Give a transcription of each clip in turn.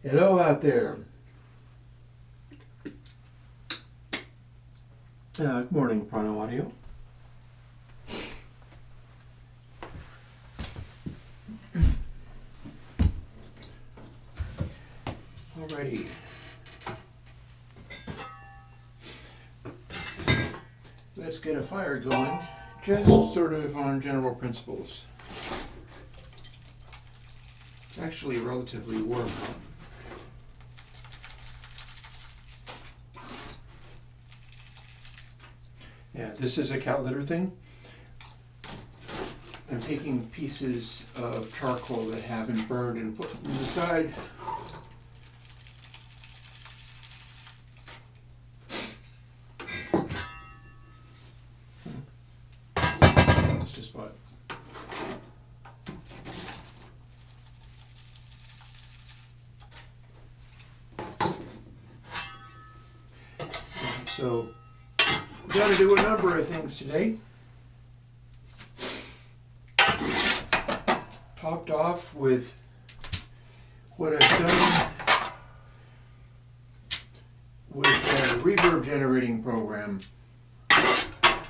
Hello out there. Good morning, Prano Audio. Alrighty. Let's get a fire going, just sort of on general principles. It's actually relatively warm. Yeah, this is a cat litter thing. I'm taking pieces of charcoal that haven't burned and put them aside. Just a spot. So, we got to do a number of things today. Topped off with what I've done with a reverb generating program for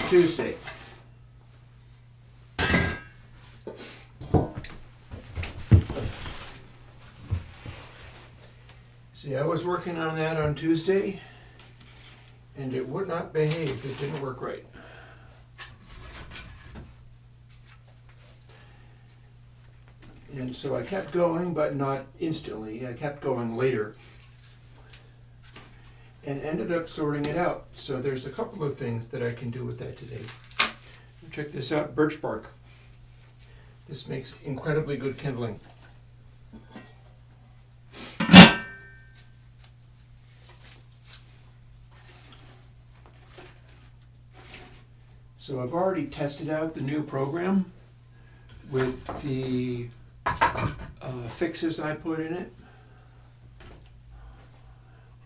Tuesday. See, I was working on that on Tuesday, and it would not behave. It didn't work right. And so I kept going, but not instantly. I kept going later and ended up sorting it out. So there's a couple of things that I can do with that today. Check this out, birch bark. This makes incredibly good kindling. So I've already tested out the new program with the fixes I put in it.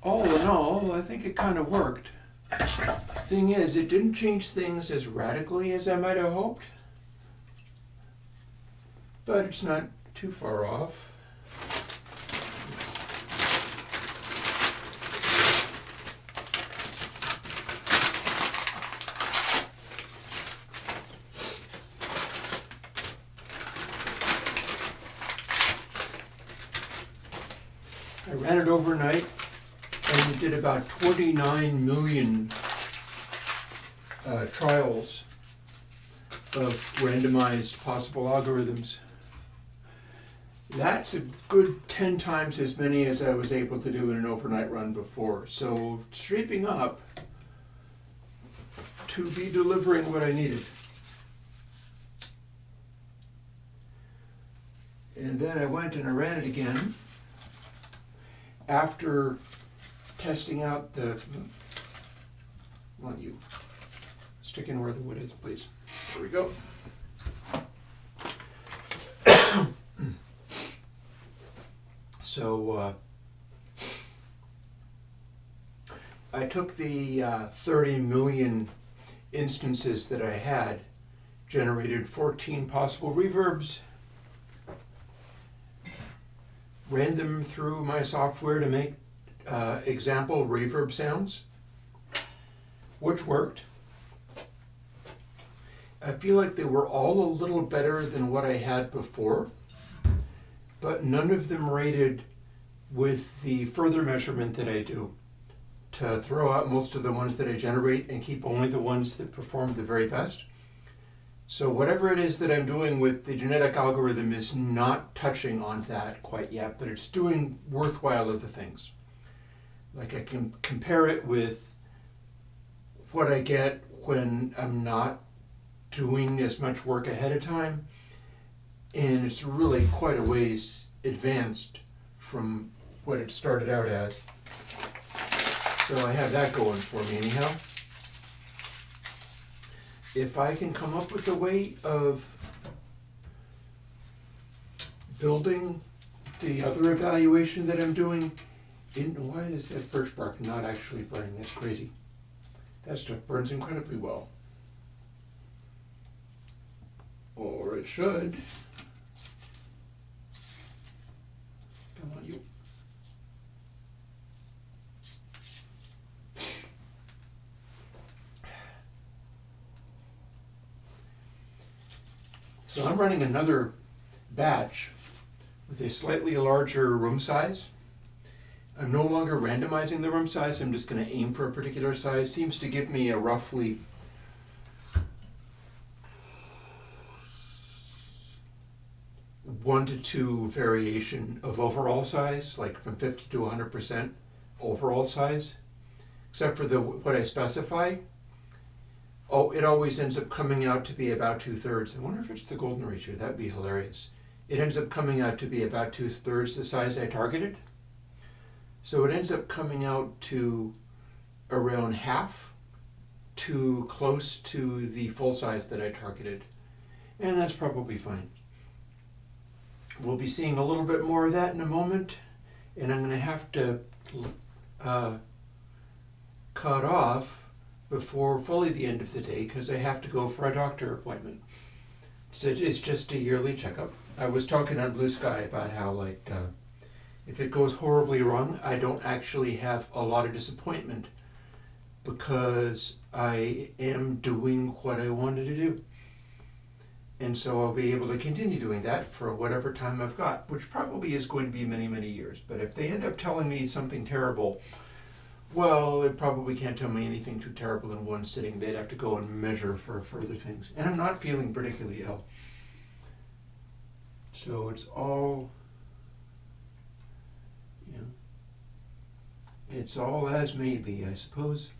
All in all, I think it kind of worked. Thing is, it didn't change things as radically as I might have hoped, but it's not too far off. I ran it overnight, and it did about 29 million trials of randomized possible algorithms. That's a good 10 times as many as I was able to do in an overnight run before. So it's shaping up to be delivering what I needed. And then I went and I ran it again. After testing out the, want you, stick in where the wood is, please. There we go. So I took the 30 million instances that I had, generated 14 possible reverbs, ran them through my software to make example reverb sounds, which worked. I feel like they were all a little better than what I had before, but none of them rated with the further measurement that I do to throw out most of the ones that I generate and keep only the ones that perform the very best. So whatever it is that I'm doing with the genetic algorithm is not touching on that quite yet, but it's doing worthwhile other things. Like I can compare it with what I get when I'm not doing as much work ahead of time, and it's really quite a ways advanced from what it started out as. So I have that going for me anyhow. If I can come up with a way of building the other evaluation that I'm doing, why is that birch bark not actually burning? That's crazy. That stuff burns incredibly well. Or it should. Come on, you. So I'm running another batch with a slightly larger room size. I'm no longer randomizing the room size, I'm just going to aim for a particular size. Seems to give me a roughly 1 to 2 variation of overall size, like from 50 to 100% overall size, except for what I specify. Oh, it always ends up coming out to be about 2/3. I wonder if it's the golden ratio. That'd be hilarious. It ends up coming out to be about 2/3 the size I targeted. So it ends up coming out to around half, to close to the full size that I targeted. And that's probably fine. We'll be seeing a little bit more of that in a moment, and I'm going to have to cut off before fully the end of the day because I have to go for a doctor appointment. So it's just a yearly checkup. I was talking on Blue Sky about how if it goes horribly wrong, I don't actually have a lot of disappointment because I am doing what I wanted to do. And so I'll be able to continue doing that for whatever time I've got, which probably is going to be many, many years. But if they end up telling me something terrible, well, it probably can't tell me anything too terrible in one sitting. They'd have to go and measure for further things. And I'm not feeling particularly ill. So it's all, it's all as may be, I suppose.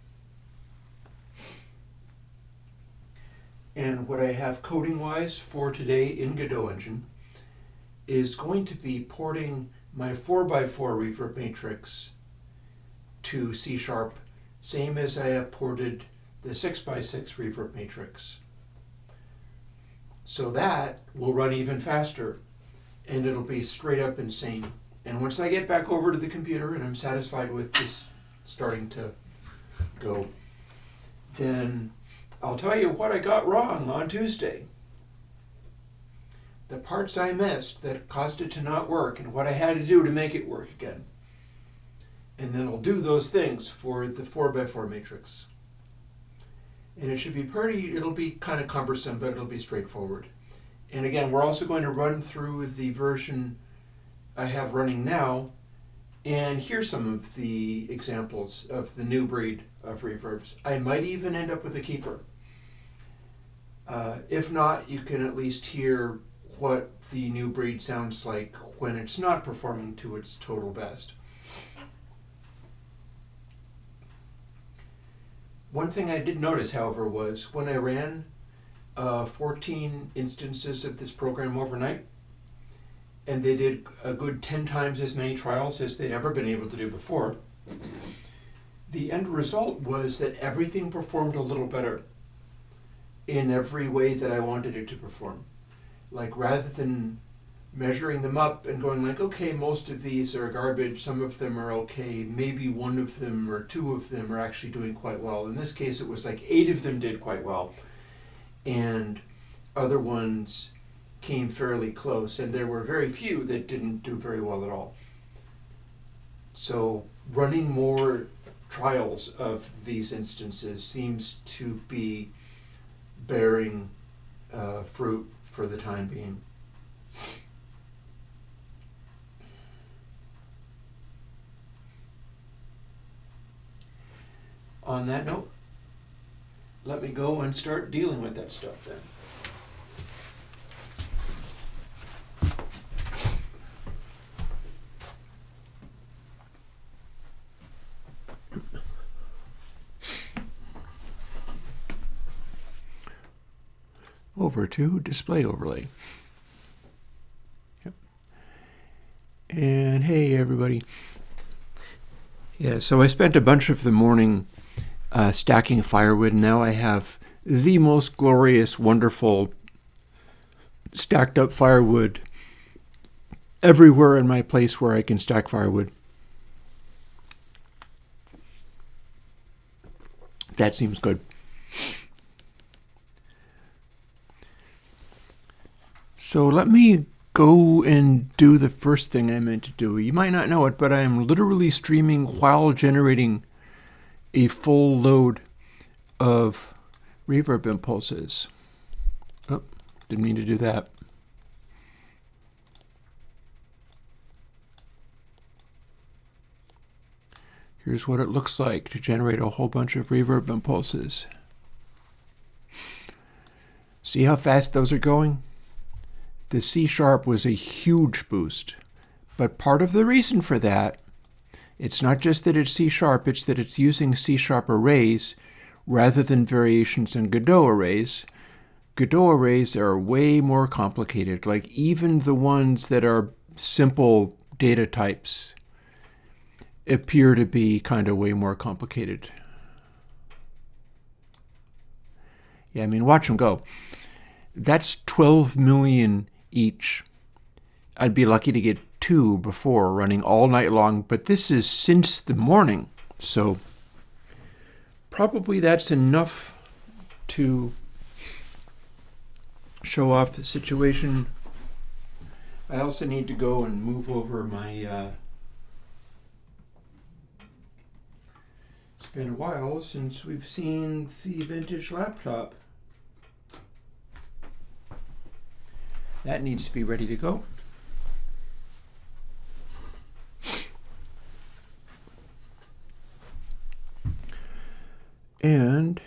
And what I have coding-wise for today in Godot engine is going to be porting my 4x4 reverb matrix to C#, same as I have ported the 6x6 reverb matrix. So that will run even faster, and it'll be straight up insane. And once I get back over to the computer and I'm satisfied with this starting to go, then I'll tell you what I got wrong on Tuesday. The parts I missed that caused it to not work and what I had to do to make it work again. And then I'll do those things for the 4x4 matrix. And it should be it'll be kind of cumbersome, but it'll be straightforward. And again, we're also going to run through the version I have running now and hear some of the examples of the new breed of reverbs. I might even end up with a keeper. If not, you can at least hear what the new breed sounds like when it's not performing to its total best. One thing I did notice, however, was when I ran 14 instances of this program overnight, and they did a good 10 times as many trials as they'd ever been able to do before, the end result was that everything performed a little better in every way that I wanted it to perform. Like, rather than measuring them up and going like, okay, most of these are garbage, some of them are okay, maybe one of them or two of them are actually doing quite well. In this case, it was like 8 of them did quite well, and other ones came fairly close, and there were very few that didn't do very well at all. So running more trials of these instances seems to be bearing fruit for the time being. On that note, let me go and start dealing with that stuff then. Over to display overlay. Yep. And hey everybody. Yeah, so I spent a bunch of the morning stacking firewood. Now I have the most glorious, wonderful stacked up firewood everywhere in my place where I can stack firewood. That seems good. So let me go and do the first thing I meant to do. You might not know it, but I am literally streaming while generating a full load of reverb impulses. Oh, didn't mean to do that. Here's what it looks like to generate a whole bunch of reverb impulses. See how fast those are going? The C# was a huge boost. But part of the reason for that, it's not just that it's C#, it's that it's using C# arrays rather than variations in Godot arrays. Godot arrays are way more complicated. Like even the ones that are simple data types appear to be kind of way more complicated. Yeah, I mean, watch them go. That's 12 million each. I'd be lucky to get 2 before running all night long, but this is since the morning. So probably that's enough to show off the situation. I also need to go and move over my it's been a while since we've seen the vintage laptop. That needs to be ready to go. And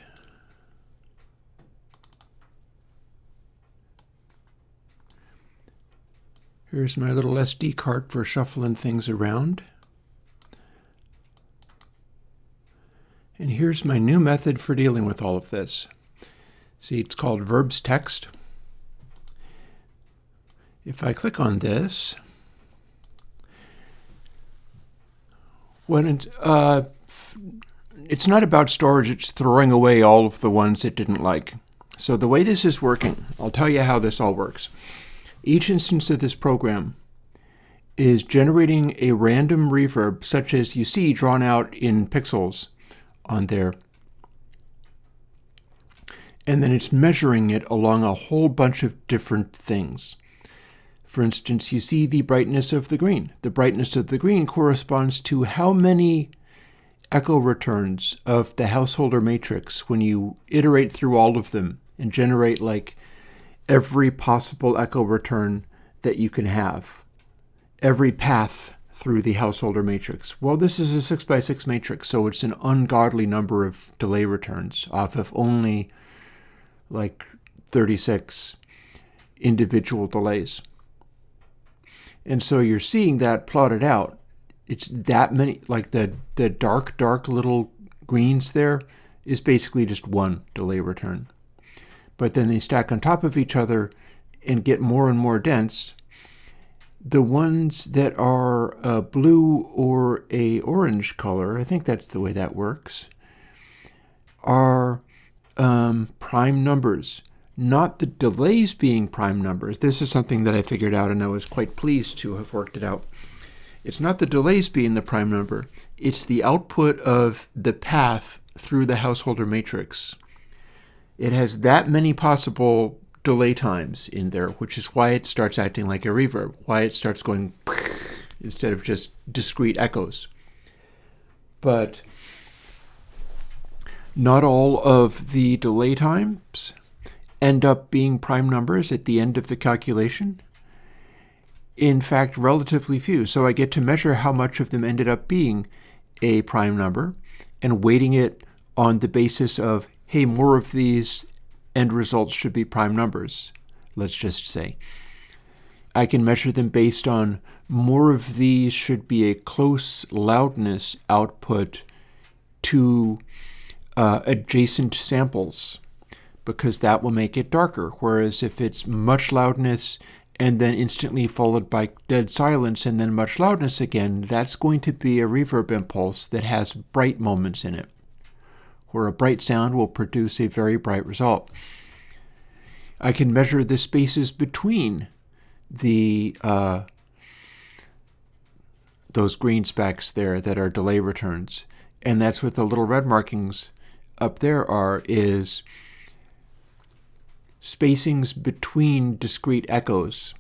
here's my little SD card for shuffling things around. And here's my new method for dealing with all of this. See, it's called verbs text. If I click on this, when it's not about storage, it's throwing away all of the ones it didn't like. So the way this is working, I'll tell you how this all works. Each instance of this program is generating a random reverb, such as you see drawn out in pixels on there. And then it's measuring it along a whole bunch of different things. For instance, you see the brightness of the green. The brightness of the green corresponds to how many echo returns of the householder matrix when you iterate through all of them and generate like every possible echo return that you can have. Every path through the householder matrix. Well, this is a 6x6 matrix, so it's an ungodly number of delay returns off of only like 36 individual delays. And so you're seeing that plotted out. It's that many, like the dark little greens there is basically just one delay return. But then they stack on top of each other and get more and more dense. The ones that are a blue or a orange color, I think that's the way that works, are prime numbers. Not the delays being prime numbers. This is something that I figured out and I was quite pleased to have worked it out. It's not the delays being the prime number. It's the output of the path through the householder matrix. It has that many possible delay times in there, which is why it starts acting like a reverb, why it starts going instead of just discrete echoes. But not all of the delay times end up being prime numbers at the end of the calculation. In fact, relatively few. So I get to measure how much of them ended up being a prime number and weighting it on the basis of, hey, more of these end results should be prime numbers, let's just say. I can measure them based on more of these should be a close loudness output to adjacent samples, because that will make it darker. Whereas if it's much loudness and then instantly followed by dead silence and then much loudness again, that's going to be a reverb impulse that has bright moments in it, where a bright sound will produce a very bright result. I can measure the spaces between the those green specks there that are delay returns. And that's what the little red markings up there are, is spacings between discrete echoes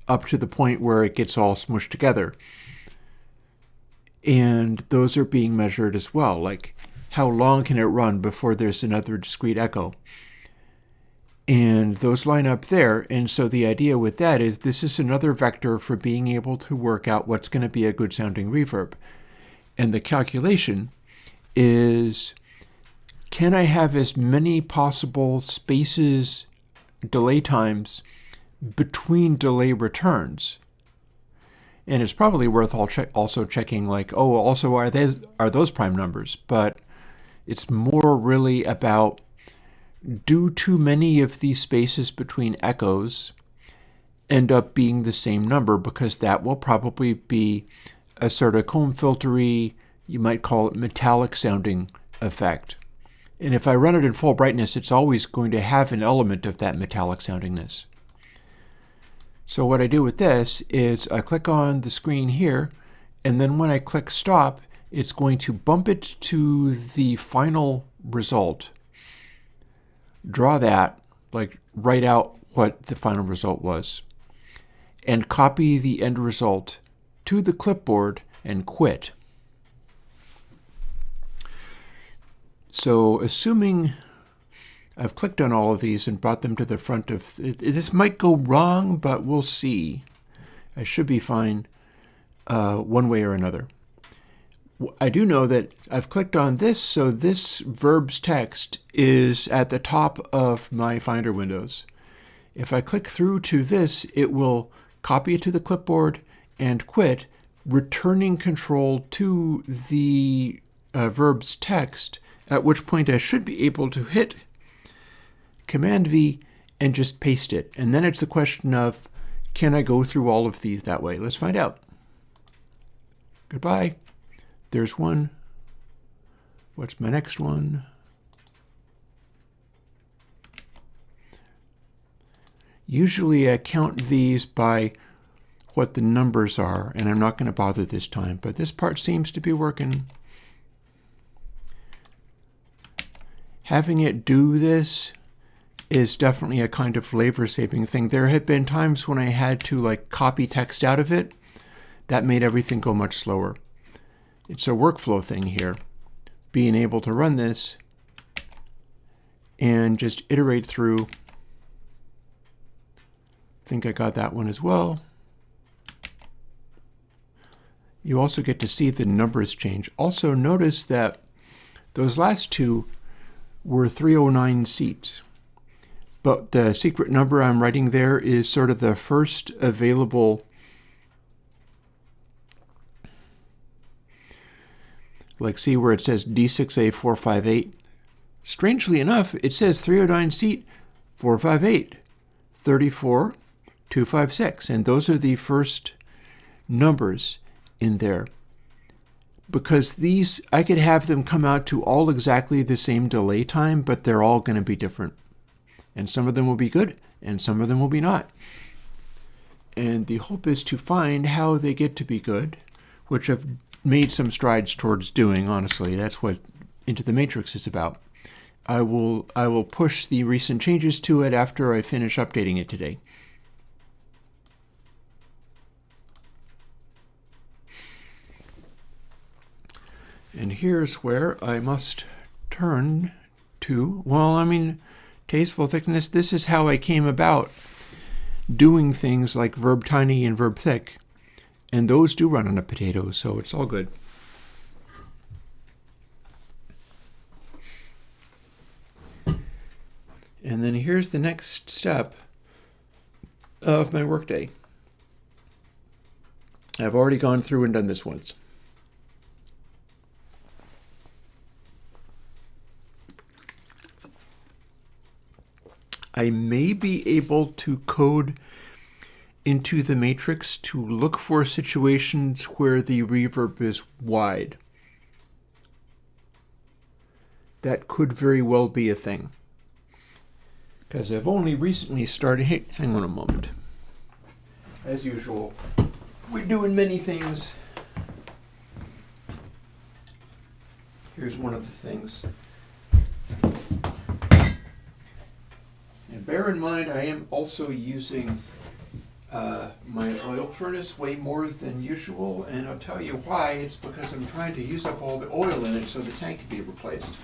up to the point where it gets all smushed together. And those are being measured as well, like how long can it run before there's another discrete echo. And those line up there, and so the idea with that is this is another vector for being able to work out what's going to be a good sounding reverb. And the calculation is, can I have as many possible spaces, delay times, between delay returns? And it's probably worth also checking, like, oh, also are those prime numbers? But it's more really about, do too many of these spaces between echoes end up being the same number? Because that will probably be a sort of comb filtery, you might call it metallic sounding effect. And if I run it in full brightness, it's always going to have an element of that metallic soundingness. So what I do with this is I click on the screen here, and then when I click stop, it's going to bump it to the final result. Draw that, like write out what the final result was, and copy the end result to the clipboard and quit. So assuming I've clicked on all of these and brought them to the front of, this might go wrong, but we'll see. I should be fine one way or another. I do know that I've clicked on this, so this verb's text is at the top of my Finder windows. If I click through to this, it will copy it to the clipboard and quit, returning control to the verb's text, at which point I should be able to hit Command V and just paste it. And then it's the question of, can I go through all of these that way? Let's find out. Goodbye. There's one. What's my next one? Usually I count these by what the numbers are, and I'm not going to bother this time, but this part seems to be working. Having it do this is definitely a kind of labor-saving thing. There have been times when I had to like copy text out of it. That made everything go much slower. It's a workflow thing here, being able to run this and just iterate through. I think I got that one as well. You also get to see the numbers change. Also notice that those last two were 309 seats. But the secret number I'm writing there is sort of the first available, like see where it says D6A458. Strangely enough, it says 309 seat 458, 34, 256. And those are the first numbers in there. Because these, I could have them come out to all exactly the same delay time, but they're all going to be different. And some of them will be good, and some of them will be not. And the hope is to find how they get to be good, which I've made some strides towards doing, honestly. That's what Into the Matrix is about. I will push the recent changes to it after I finish updating it today. And here's where I must turn to, well, I mean, tasteful thickness. This is how I came about doing things like verb tiny and verb thick. And those do run on a potato, so it's all good. And then here's the next step of my workday. I've already gone through and done this once. I may be able to code into the matrix to look for situations where the reverb is wide. That could very well be a thing. Because I've only recently started, hey, hang on a moment. As usual, we're doing many things. Here's one of the things. And bear in mind, I am also using my oil furnace way more than usual, and I'll tell you why. It's because I'm trying to use up all the oil in it so the tank can be replaced.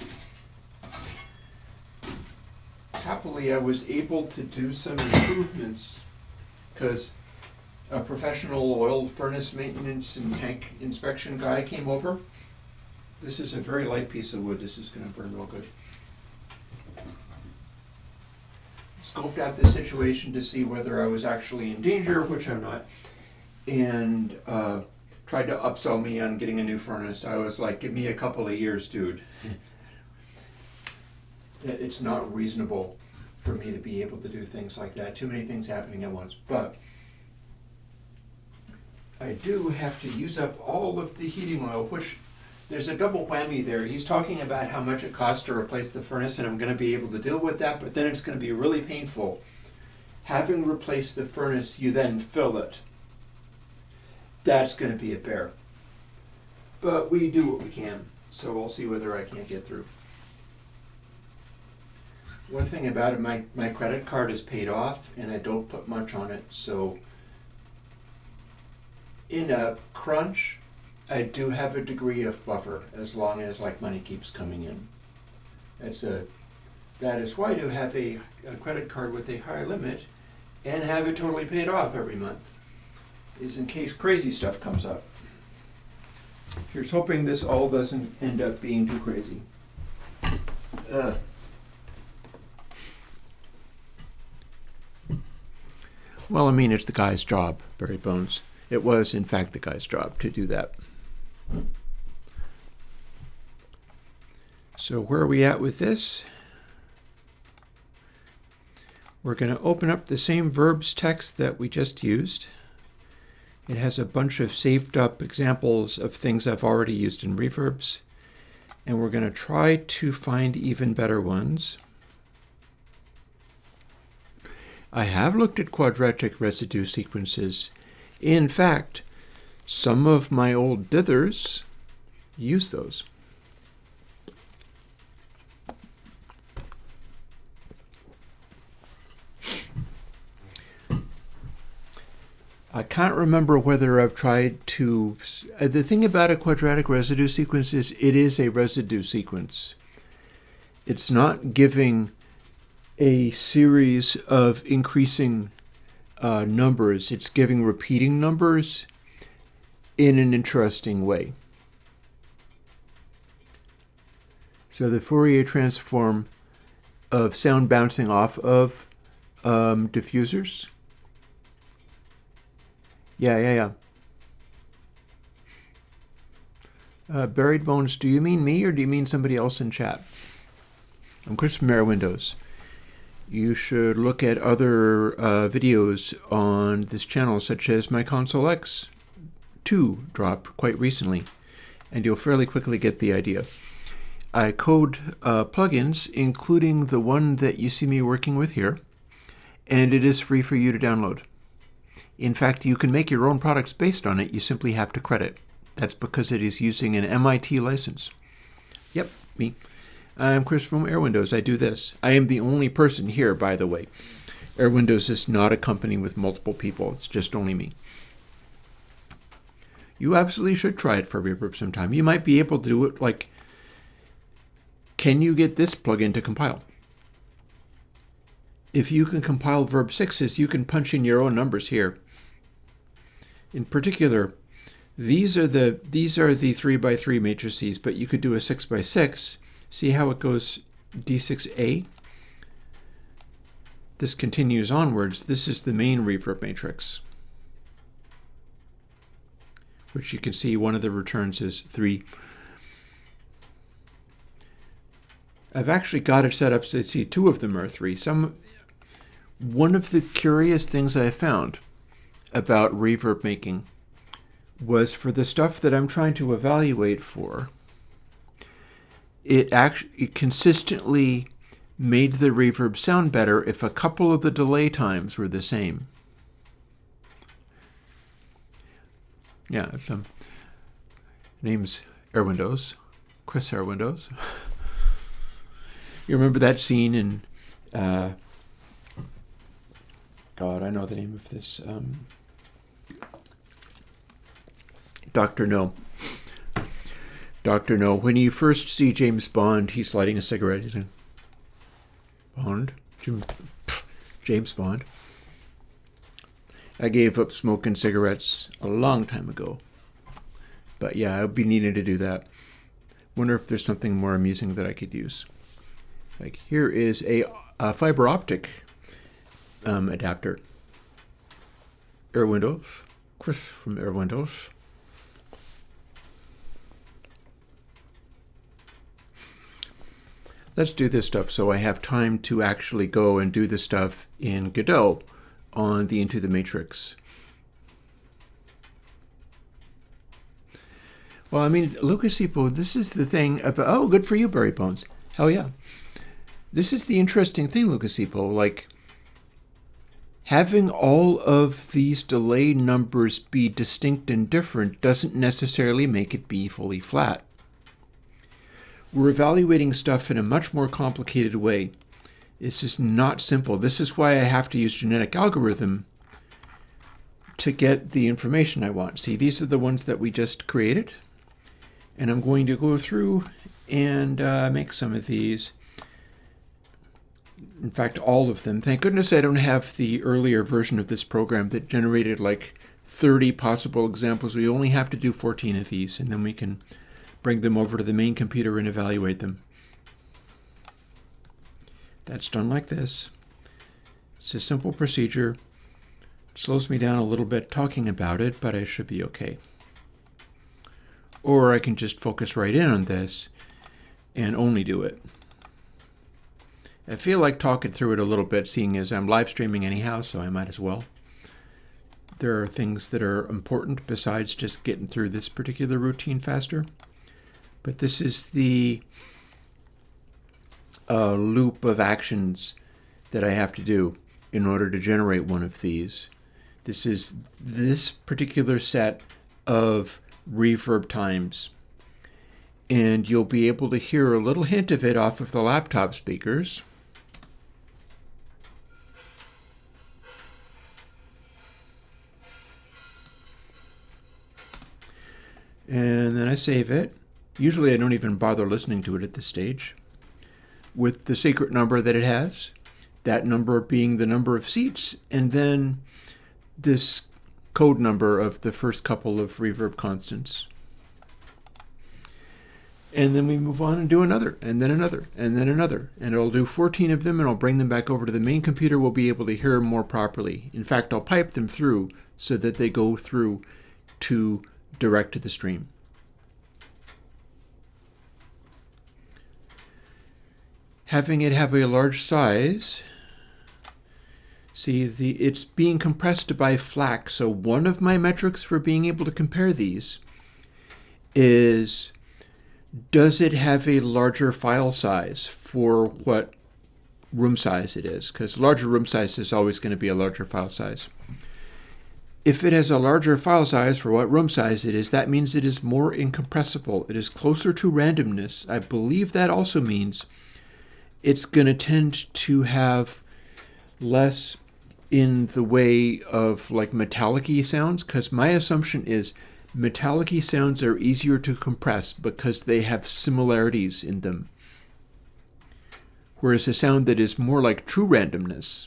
Happily, I was able to do some improvements because a professional oil furnace maintenance and tank inspection guy came over. This is a very light piece of wood. This is going to burn real good. Scoped out the situation to see whether I was actually in danger, which I'm not, and tried to upsell me on getting a new furnace. I was like, give me a couple of years, dude. That it's not reasonable for me to be able to do things like that. Too many things happening at once. But I do have to use up all of the heating oil, which there's a double whammy there. He's talking about how much it costs to replace the furnace, and I'm going to be able to deal with that, but then it's going to be really painful. Having replaced the furnace, you then fill it. That's going to be a bear. But we do what we can, so we'll see whether I can't get through. One thing about it, my credit card is paid off, and I don't put much on it, so in a crunch, I do have a degree of buffer as long as money keeps coming in. That is why to have a credit card with a high limit and have it totally paid off every month is in case crazy stuff comes up. Here's hoping this all doesn't end up being too crazy. Well, I mean, it's the guy's job, Barry Bones. It was, in fact, the guy's job to do that. So where are we at with this? We're going to open up the same verbs text that we just used. It has a bunch of saved up examples of things I've already used in reverbs, and we're going to try to find even better ones. I have looked at quadratic residue sequences. In fact, some of my old dithers use those. I can't remember whether I've tried to... The thing about a quadratic residue sequence is it is a residue sequence. It's not giving a series of increasing numbers. It's giving repeating numbers in an interesting way. So the Fourier transform of sound bouncing off of diffusers. Yeah. Buried Bones, do you mean me or do you mean somebody else in chat? I'm Chris from Airwindows. You should look at other videos on this channel, such as my Console X 2 drop quite recently, and you'll fairly quickly get the idea. I code plugins, including the one that you see me working with here, and it is free for you to download. In fact, you can make your own products based on it. You simply have to credit. That's because it is using an MIT license. Yep, me. I'm Chris from Airwindows. I do this. I am the only person here, by the way. Airwindows is not a company with multiple people. It's just only me. You absolutely should try it for reverb sometime. You might be able to do it like, can you get this plugin to compile? If you can compile verb 6s, you can punch in your own numbers here. In particular, these are the 3x3 matrices, but you could do a 6x6. See how it goes D6A? This continues onwards. This is the main reverb matrix, which you can see one of the returns is 3. I've actually got it set up so you see 2 of them are 3. One of the curious things I found about reverb making was for the stuff that I'm trying to evaluate for, it consistently made the reverb sound better if a couple of the delay times were the same. Yeah, name's Airwindows, Chris Airwindows. You remember that scene in God, I know the name of this. Dr. No. Dr. No. When you first see James Bond, he's lighting a cigarette. He's like, Bond? James Bond. I gave up smoking cigarettes a long time ago. But yeah, I'll be needing to do that. Wonder if there's something more amusing that I could use. Like, here is a fiber optic adapter. Airwindows. Chris from Airwindows. Let's do this stuff so I have time to actually go and do the stuff in Godot on the Into the Matrix. Well, I mean, Lucas Epo, this is the thing about... Oh, good for you, Barry Bones. Hell yeah. This is the interesting thing, Lucas Epo. Like, having all of these delay numbers be distinct and different doesn't necessarily make it be fully flat. We're evaluating stuff in a much more complicated way. It's just not simple. This is why I have to use genetic algorithm to get the information I want. See, these are the ones that we just created. And I'm going to go through and make some of these. In fact, all of them. Thank goodness I don't have the earlier version of this program that generated like 30 possible examples. We only have to do 14 of these, and then we can bring them over to the main computer and evaluate them. That's done like this. It's a simple procedure. It slows me down a little bit talking about it, but I should be okay. Or I can just focus right in on this and only do it. I feel like talking through it a little bit, seeing as I'm live streaming anyhow, so I might as well. There are things that are important besides just getting through this particular routine faster. But this is the loop of actions that I have to do in order to generate one of these. This is this particular set of reverb times. And you'll be able to hear a little hint of it off of the laptop speakers. And then I save it. Usually I don't even bother listening to it at this stage. With the secret number that it has, that number being the number of seats, and then this code number of the first couple of reverb constants. And then we move on and do another, and then another, and then another. And I'll do 14 of them, and I'll bring them back over to the main computer. We'll be able to hear them more properly. In fact, I'll pipe them through so that they go through to direct to the stream. Having it have a large size, see, it's being compressed by FLAC. So one of my metrics for being able to compare these is, does it have a larger file size for what room size it is? Because larger room size is always going to be a larger file size. If it has a larger file size for what room size it is, that means it is more incompressible. It is closer to randomness. I believe that also means it's going to tend to have less in the way of like metallic-y sounds, because my assumption is metallic-y sounds are easier to compress because they have similarities in them. Whereas a sound that is more like true randomness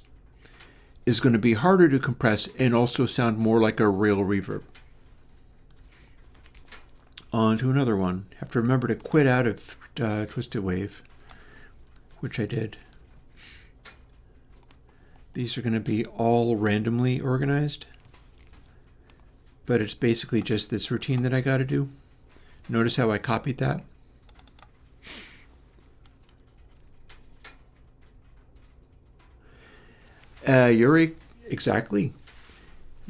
is going to be harder to compress and also sound more like a real reverb. On to another one. Have to remember to quit out of Twisted Wave, which I did. These are going to be all randomly organized, but it's basically just this routine that I got to do. Notice how I copied that? Yuri, exactly.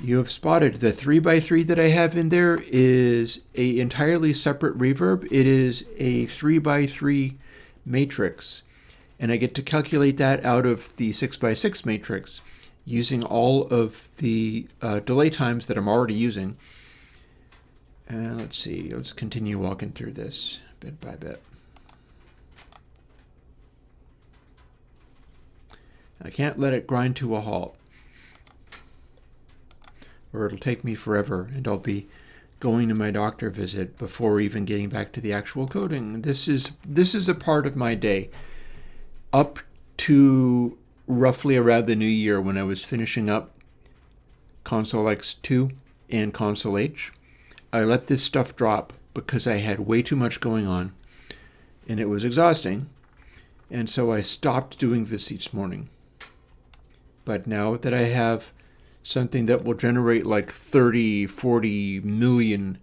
You have spotted the 3x3 that I have in there is a entirely separate reverb. It is a 3x3 matrix. And I get to calculate that out of the 6x6 matrix using all of the delay times that I'm already using. And let's see, let's continue walking through this bit by bit. I can't let it grind to a halt. or it'll take me forever, and I'll be going to my doctor visit before even getting back to the actual coding. This is a part of my day up to roughly around the new year when I was finishing up Console X2 and Console H. I let this stuff drop because I had way too much going on and it was exhausting, and so I stopped doing this each morning. But now that I have something that will generate like 30, 40 million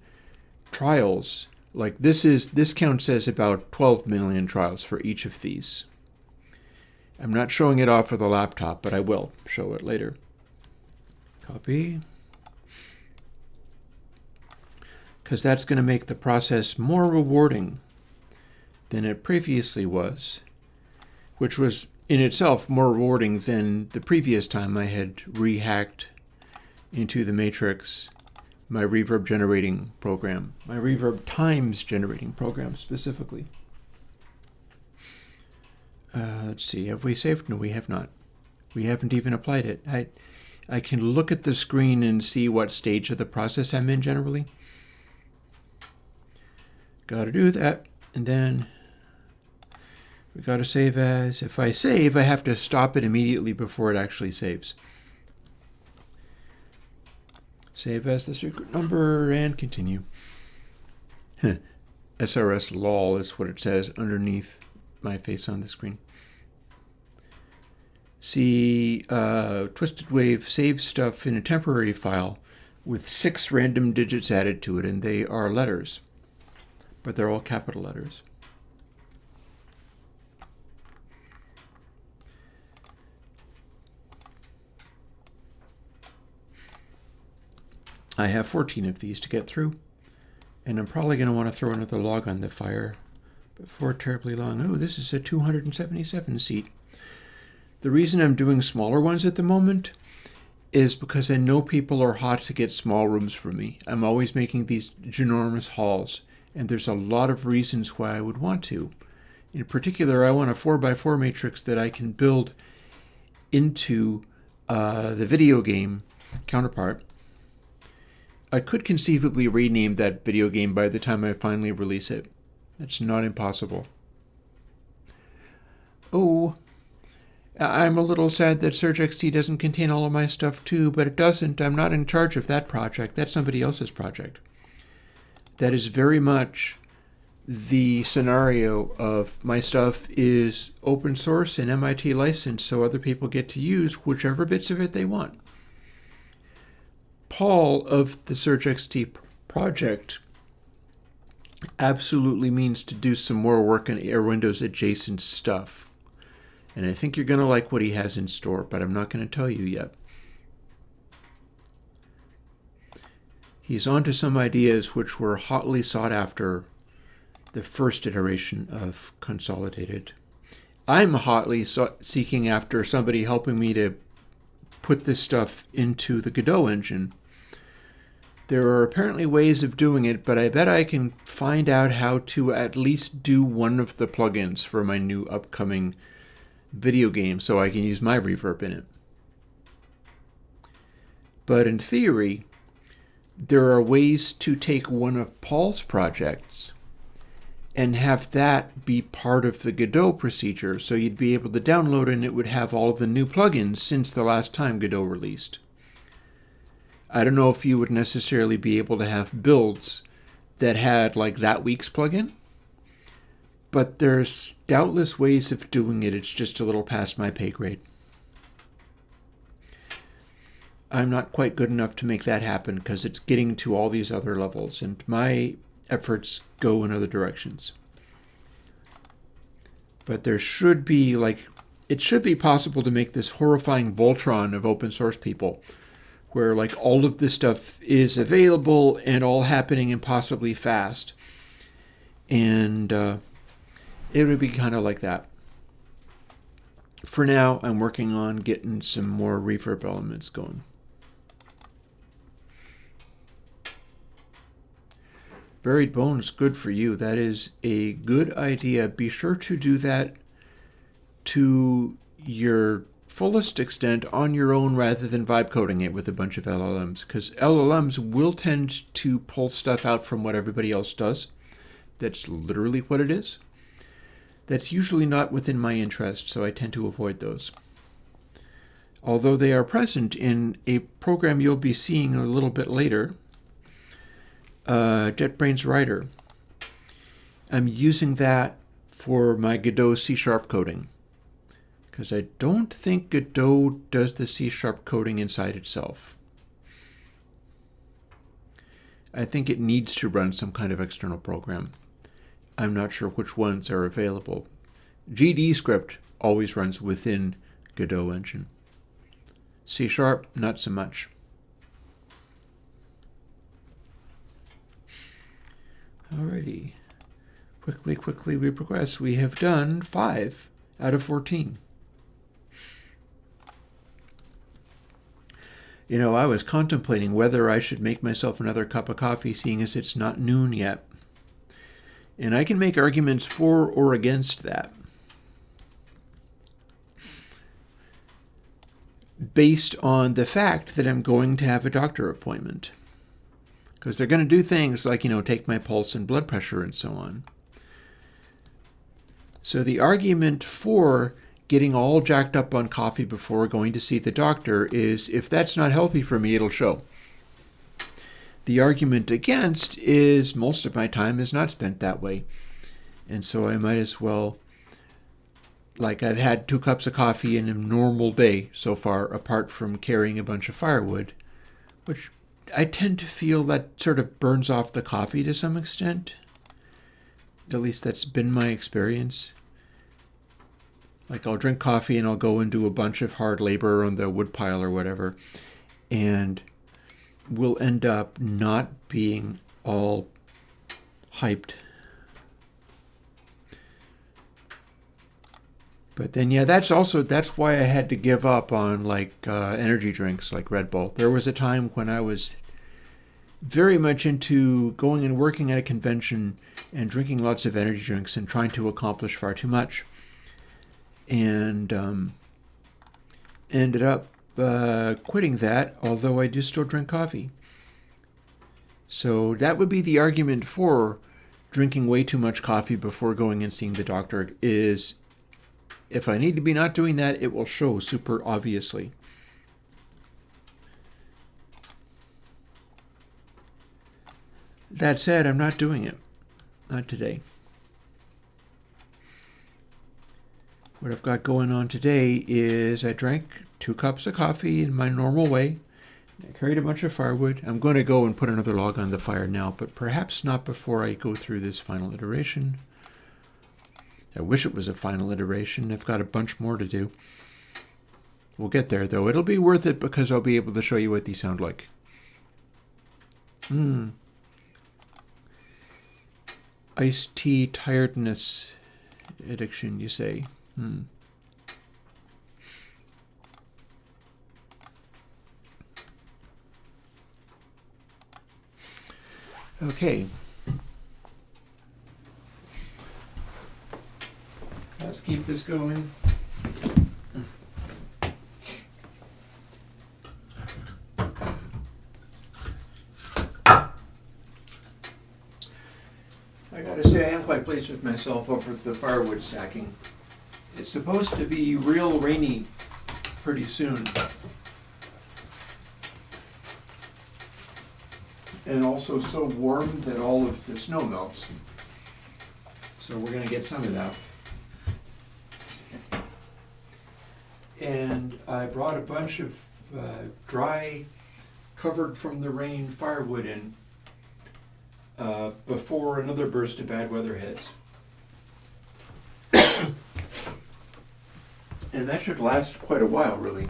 trials, like this counts as about 12 million trials for each of these. I'm not showing it off for the laptop, but I will show it later. Copy. Because that's going to make the process more rewarding than it previously was, which was in itself more rewarding than the previous time I had rehacked into the matrix my reverb generating program, my reverb times generating program specifically. Let's see, have we saved? No, we have not. We haven't even applied it. I can look at the screen and see what stage of the process I'm in generally. Got to do that, and then we got to save as. If I save, I have to stop it immediately before it actually saves. Save as the secret number and continue. SRS lol is what it says underneath my face on the screen. See, Twisted Wave saves stuff in a temporary file with 6 random digits added to it, and they are letters, but they're all capital letters. I have 14 of these to get through, and I'm probably going to want to throw another log on the fire before terribly long. Oh, this is a 277 seat. The reason I'm doing smaller ones at the moment is because I know people are hot to get small rooms from me. I'm always making these ginormous halls, and there's a lot of reasons why I would want to. In particular, I want a 4x4 matrix that I can build into the video game counterpart. I could conceivably rename that video game by the time I finally release it. That's not impossible. Oh, I'm a little sad that Surge XT doesn't contain all of my stuff too, but it doesn't. I'm not in charge of that project. That's somebody else's project. That is very much the scenario of my stuff is open source and MIT licensed, so other people get to use whichever bits of it they want. Paul of the Surge XT project absolutely means to do some more work on Airwindows adjacent stuff. And I think you're going to like what he has in store, but I'm not going to tell you yet. He's on to some ideas which were hotly sought after the first iteration of Consolidated. I'm hotly seeking after somebody helping me to put this stuff into the Godot engine. There are apparently ways of doing it, but I bet I can find out how to at least do one of the plugins for my new upcoming video game so I can use my reverb in it. But in theory, there are ways to take one of Paul's projects and have that be part of the Godot procedure, so you'd be able to download it and it would have all of the new plugins since the last time Godot released. I don't know if you would necessarily be able to have builds that had like that week's plugin, but there's doubtless ways of doing it. It's just a little past my pay grade. I'm not quite good enough to make that happen because it's getting to all these other levels, and my efforts go in other directions. But there should be it should be possible to make this horrifying Voltron of open source people, where like all of this stuff is available and all happening impossibly fast. And it would be kind of like that. For now, I'm working on getting some more reverb elements going. Buried Bones, good for you. That is a good idea. Be sure to do that to your fullest extent on your own rather than vibe coding it with a bunch of LLMs, because LLMs will tend to pull stuff out from what everybody else does. That's literally what it is. That's usually not within my interest, so I tend to avoid those. Although they are present in a program you'll be seeing a little bit later, JetBrains Writer. I'm using that for my Godot C# coding, because I don't think Godot does the C# coding inside itself. I think it needs to run some kind of external program. I'm not sure which ones are available. GD script always runs within Godot engine. C#, not so much. Alrighty. Quickly we progress. We have done 5 out of 14. You know, I was contemplating whether I should make myself another cup of coffee, seeing as it's not noon yet. And I can make arguments for or against that, based on the fact that I'm going to have a doctor appointment. Because they're going to do things like, take my pulse and blood pressure and so on. So the argument for getting all jacked up on coffee before going to see the doctor is, if that's not healthy for me, it'll show. The argument against is most of my time is not spent that way. And so I might as well, like I've had 2 cups of coffee in a normal day so far, apart from carrying a bunch of firewood, which I tend to feel that sort of burns off the coffee to some extent. At least that's been my experience. Like I'll drink coffee and I'll go and do a bunch of hard labor on the wood pile or whatever, and will end up not being all hyped. But then, that's why I had to give up on energy drinks like Red Bull. There was a time when I was very much into going and working at a convention and drinking lots of energy drinks and trying to accomplish far too much. And ended up quitting that, although I do still drink coffee. So that would be the argument for drinking way too much coffee before going and seeing the doctor, is if I need to be not doing that, it will show super obviously. That said, I'm not doing it. Not today. What I've got going on today is I drank 2 cups of coffee in my normal way. I carried a bunch of firewood. I'm going to go and put another log on the fire now, but perhaps not before I go through this final iteration. I wish it was a final iteration. I've got a bunch more to do. We'll get there, though. It'll be worth it because I'll be able to show you what these sound like. Iced tea tiredness addiction, you say? Okay. Let's keep this going. I gotta say, I am quite pleased with myself over the firewood stacking. It's supposed to be real rainy pretty soon. And also so warm that all of the snow melts. So we're going to get some of that. And I brought a bunch of dry, covered from the rain firewood in before another burst of bad weather hits. And that should last quite a while, really.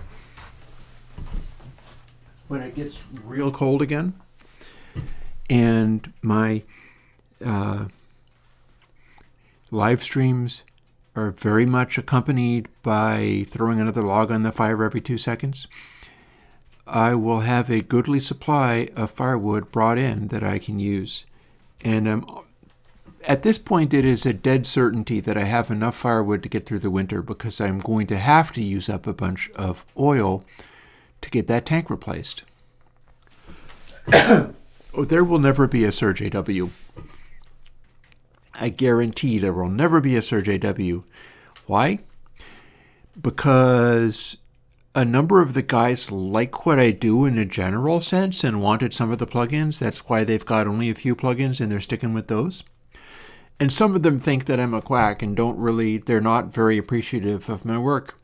When it gets real cold again, and my live streams are very much accompanied by throwing another log on the fire every 2 seconds, I will have a goodly supply of firewood brought in that I can use. And I'm at this point, it is a dead certainty that I have enough firewood to get through the winter because I'm going to have to use up a bunch of oil to get that tank replaced. There will never be a Surge AW. I guarantee there will never be a Surge AW. Why? Because a number of the guys like what I do in a general sense and wanted some of the plugins. That's why they've got only a few plugins and they're sticking with those. And some of them think that I'm a quack and they're not very appreciative of my work.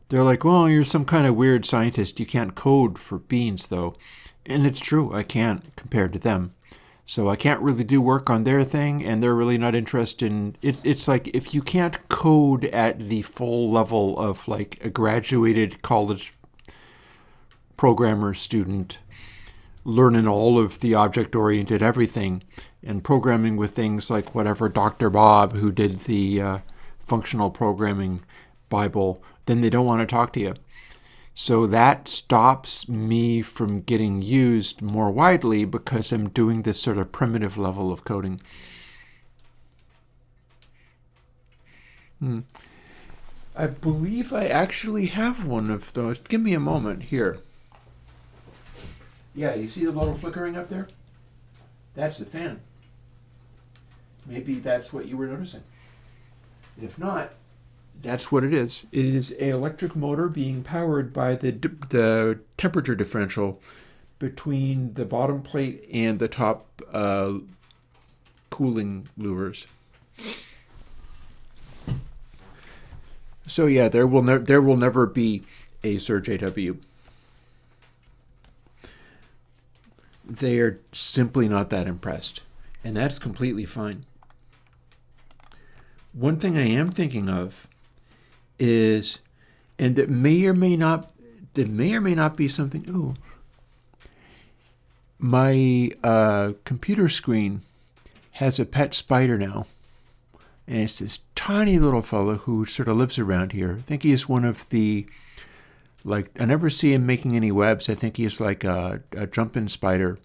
They're like, well, you're some kind of weird scientist. You can't code for beans, though. And it's true, I can't compared to them. So I can't really do work on their thing, and they're really not interested in it. It's like if you can't code at the full level of like a graduated college programmer student, learning all of the object-oriented everything, and programming with things like whatever Dr. Bob, who did the functional programming Bible, then they don't want to talk to you. So that stops me from getting used more widely because I'm doing this sort of primitive level of coding. I believe I actually have one of those. Give me a moment here. Yeah, you see the little flickering up there? That's the fan. Maybe that's what you were noticing. If not, that's what it is. It is an electric motor being powered by the temperature differential between the bottom plate and the top cooling louvers. So yeah, there will never be a Surge AW. They are simply not that impressed, and that's completely fine. One thing I am thinking of is, and that may or may not be something. Ooh, my computer screen has a pet spider now, and it's this tiny little fellow who sort of lives around here. I think he's one of the, like, I never see him making any webs. I think he's like a jumping spider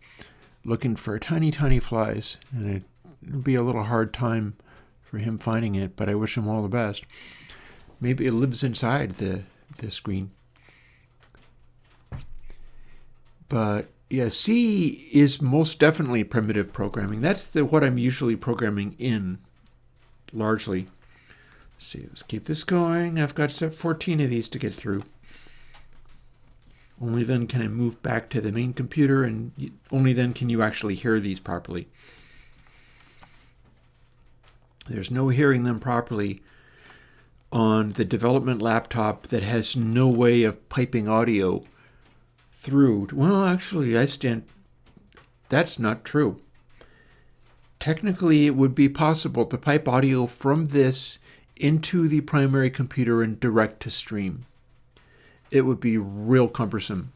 looking for tiny flies, and it'll be a little hard time for him finding it, but I wish him all the best. Maybe it lives inside the screen. But yeah, C is most definitely primitive programming. That's what I'm usually programming in, largely. Let's see, let's keep this going. I've got 14 of these to get through. Only then can I move back to the main computer, and only then can you actually hear these properly. There's no hearing them properly on the development laptop that has no way of piping audio through. Well, actually, that's not true. Technically, it would be possible to pipe audio from this into the primary computer and direct to stream. It would be real cumbersome,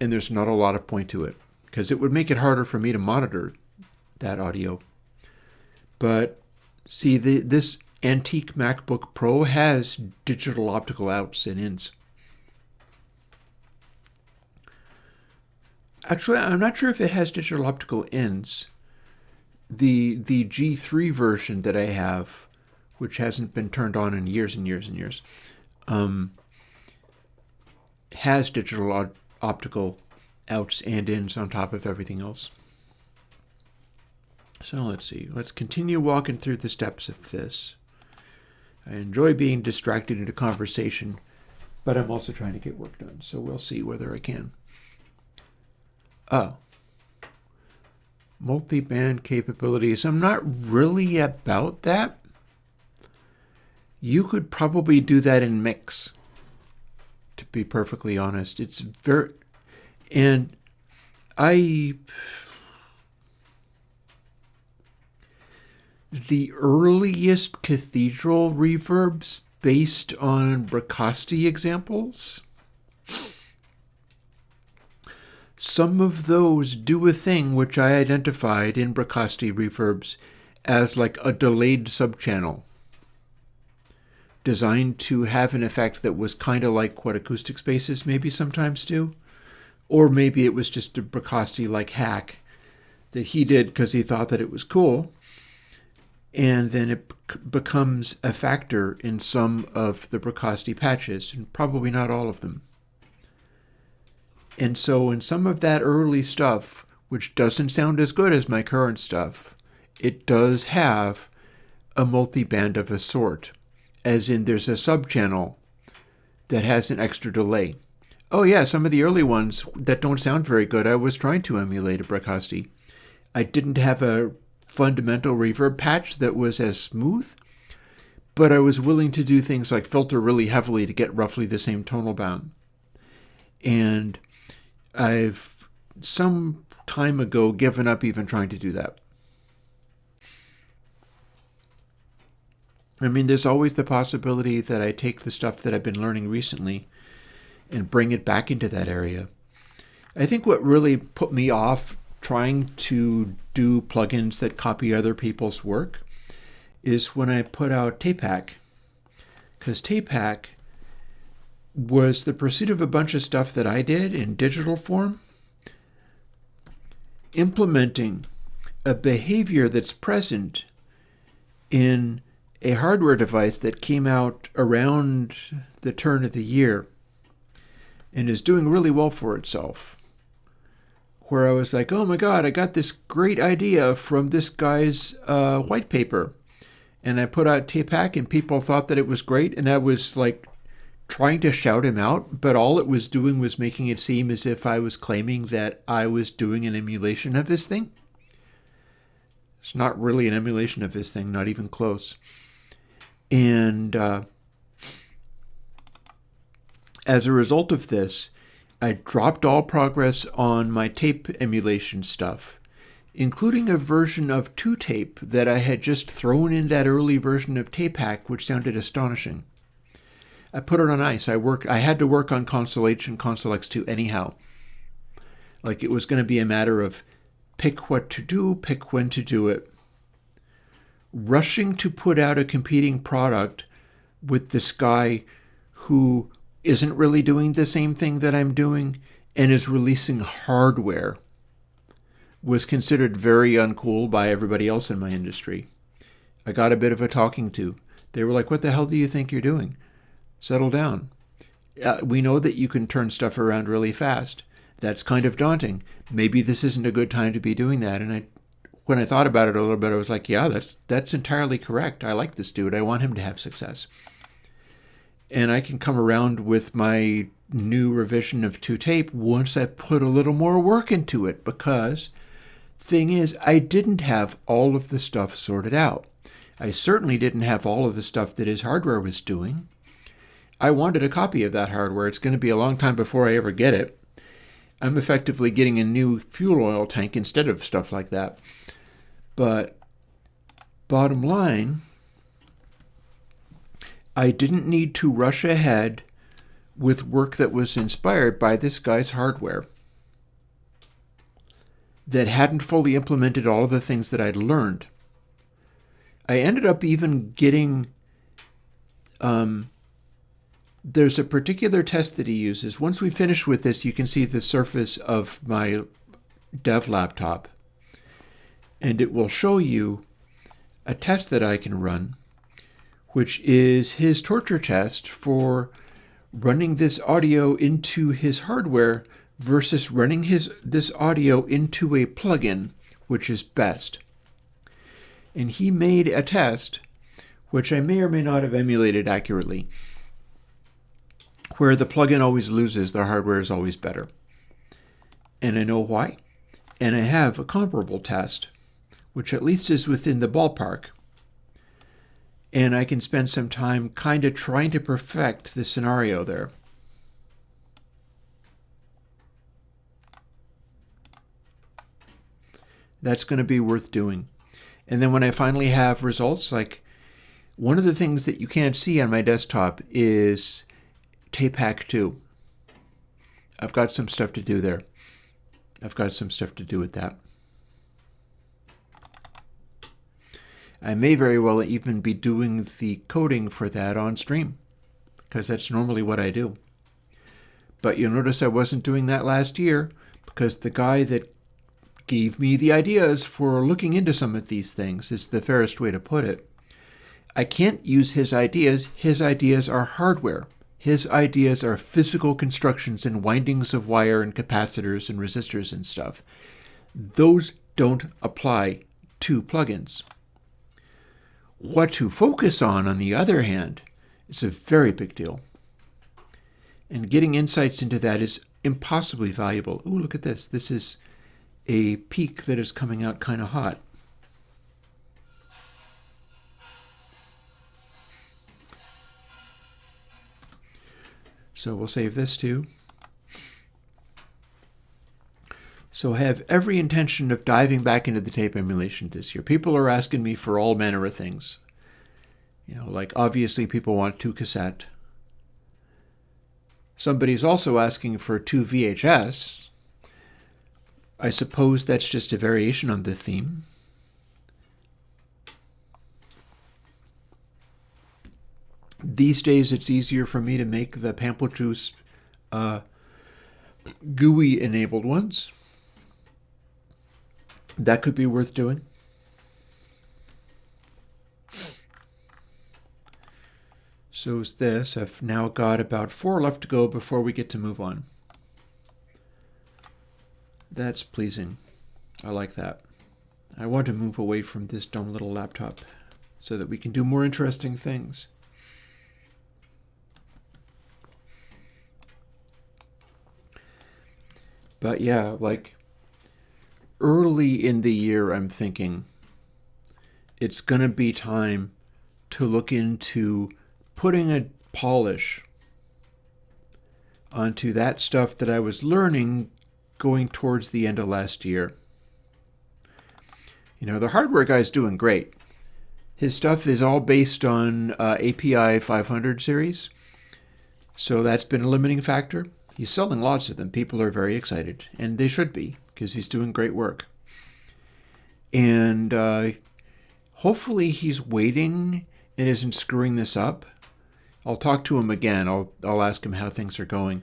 and there's not a lot of point to it, because it would make it harder for me to monitor that audio. But see, this antique MacBook Pro has digital optical outs and ins. Actually, I'm not sure if it has digital optical ins. The G3 version that I have, which hasn't been turned on in years and years and years, has digital optical outs and ins on top of everything else. So let's see. Let's continue walking through the steps of this. I enjoy being distracted into conversation, but I'm also trying to get work done, so we'll see whether I can. Oh. Multi-band capabilities. I'm not really about that. You could probably do that in Mix, to be perfectly honest. It's very... And the earliest cathedral reverbs based on Bricasti examples, some of those do a thing which I identified in Bricasti reverbs as like a delayed subchannel, designed to have an effect that was kind of like what acoustic spaces maybe sometimes do. Or maybe it was just a Bricasti-like hack that he did because he thought that it was cool. and then it becomes a factor in some of the Bricasti patches, and probably not all of them. And so in some of that early stuff, which doesn't sound as good as my current stuff, it does have a multiband of a sort, as in there's a subchannel that has an extra delay. Oh yeah, some of the early ones that don't sound very good, I was trying to emulate a Bricasti. I didn't have a fundamental reverb patch that was as smooth, but I was willing to do things like filter really heavily to get roughly the same tonal bound. And I've some time ago given up even trying to do that. I mean, there's always the possibility that I take the stuff that I've been learning recently and bring it back into that area. I think what really put me off trying to do plugins that copy other people's work is when I put out TapeHack. Because TapeHack was the pursuit of a bunch of stuff that I did in digital form, implementing a behavior that's present in a hardware device that came out around the turn of the year and is doing really well for itself. Where I was like, oh my God, I got this great idea from this guy's white paper. And I put out TapeHack and people thought that it was great. And I was like trying to shout him out, but all it was doing was making it seem as if I was claiming that I was doing an emulation of his thing. It's not really an emulation of his thing, not even close. And as a result of this, I dropped all progress on my tape emulation stuff, including a version of 2Tape that I had just thrown in that early version of TapeHack, which sounded astonishing. I put it on ice. I had to work on Console H and Console X2 anyhow. Like it was going to be a matter of pick what to do, pick when to do it. Rushing to put out a competing product with this guy who isn't really doing the same thing that I'm doing and is releasing hardware was considered very uncool by everybody else in my industry. I got a bit of a talking to. They were like, what the hell do you think you're doing? Settle down. We know that you can turn stuff around really fast. That's kind of daunting. Maybe this isn't a good time to be doing that. And when I thought about it a little bit, I was like, yeah, that's entirely correct. I like this dude. I want him to have success. And I can come around with my new revision of 2Tape once I put a little more work into it, because thing is, I didn't have all of the stuff sorted out. I certainly didn't have all of the stuff that his hardware was doing. I wanted a copy of that hardware. It's going to be a long time before I ever get it. I'm effectively getting a new fuel oil tank instead of stuff like that. But bottom line, I didn't need to rush ahead with work that was inspired by this guy's hardware that hadn't fully implemented all of the things that I'd learned. I ended up even getting, there's a particular test that he uses. Once we finish with this, you can see the surface of my dev laptop. And it will show you a test that I can run, which is his torture test for running this audio into his hardware versus running this audio into a plugin, which is best. And he made a test, which I may or may not have emulated accurately, where the plugin always loses, the hardware is always better. And I know why. And I have a comparable test, which at least is within the ballpark. And I can spend some time kind of trying to perfect the scenario there. That's going to be worth doing. And then when I finally have results, like one of the things that you can't see on my desktop is TapeHack 2. I've got some stuff to do there. I've got some stuff to do with that. I may very well even be doing the coding for that on stream, because that's normally what I do. But you'll notice I wasn't doing that last year, because the guy that gave me the ideas for looking into some of these things, is the fairest way to put it. I can't use his ideas. His ideas are hardware. His ideas are physical constructions and windings of wire and capacitors and resistors and stuff. Those don't apply to plugins. What to focus on the other hand, is a very big deal. And getting insights into that is impossibly valuable. Ooh, look at this. This is a peak that is coming out kind of hot. So we'll save this too. So I have every intention of diving back into the tape emulation this year. People are asking me for all manner of things. Like obviously people want 2 cassette. Somebody's also asking for 2 VHS. I suppose that's just a variation on the theme. These days it's easier for me to make the Pample Juice GUI-enabled ones. That could be worth doing. So is this. I've now got about 4 left to go before we get to move on. That's pleasing. I like that. I want to move away from this dumb little laptop so that we can do more interesting things. But yeah, like early in the year, I'm thinking it's going to be time to look into putting a polish onto that stuff that I was learning going towards the end of last year. The hardware guy's doing great. His stuff is all based on API 500 series, so that's been a limiting factor. He's selling lots of them. People are very excited, and they should be, because he's doing great work. And hopefully he's waiting and isn't screwing this up. I'll talk to him again. I'll ask him how things are going.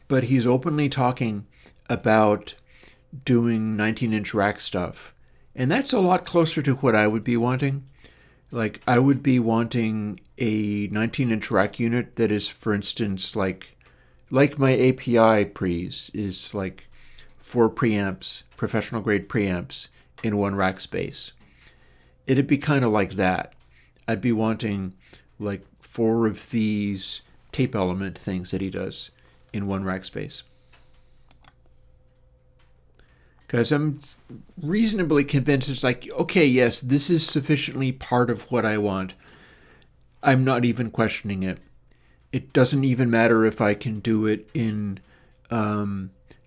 But he's openly talking about doing 19-inch rack stuff. And that's a lot closer to what I would be wanting. Like, I would be wanting a 19-inch rack unit that is, for instance, like my API pre's is like 4 preamps, professional-grade preamps in one rack space. It'd be kind of like that. I'd be wanting like 4 of these tape element things that he does in one rack space. Because I'm reasonably convinced it's like, okay, yes, this is sufficiently part of what I want. I'm not even questioning it. It doesn't even matter if I can do it in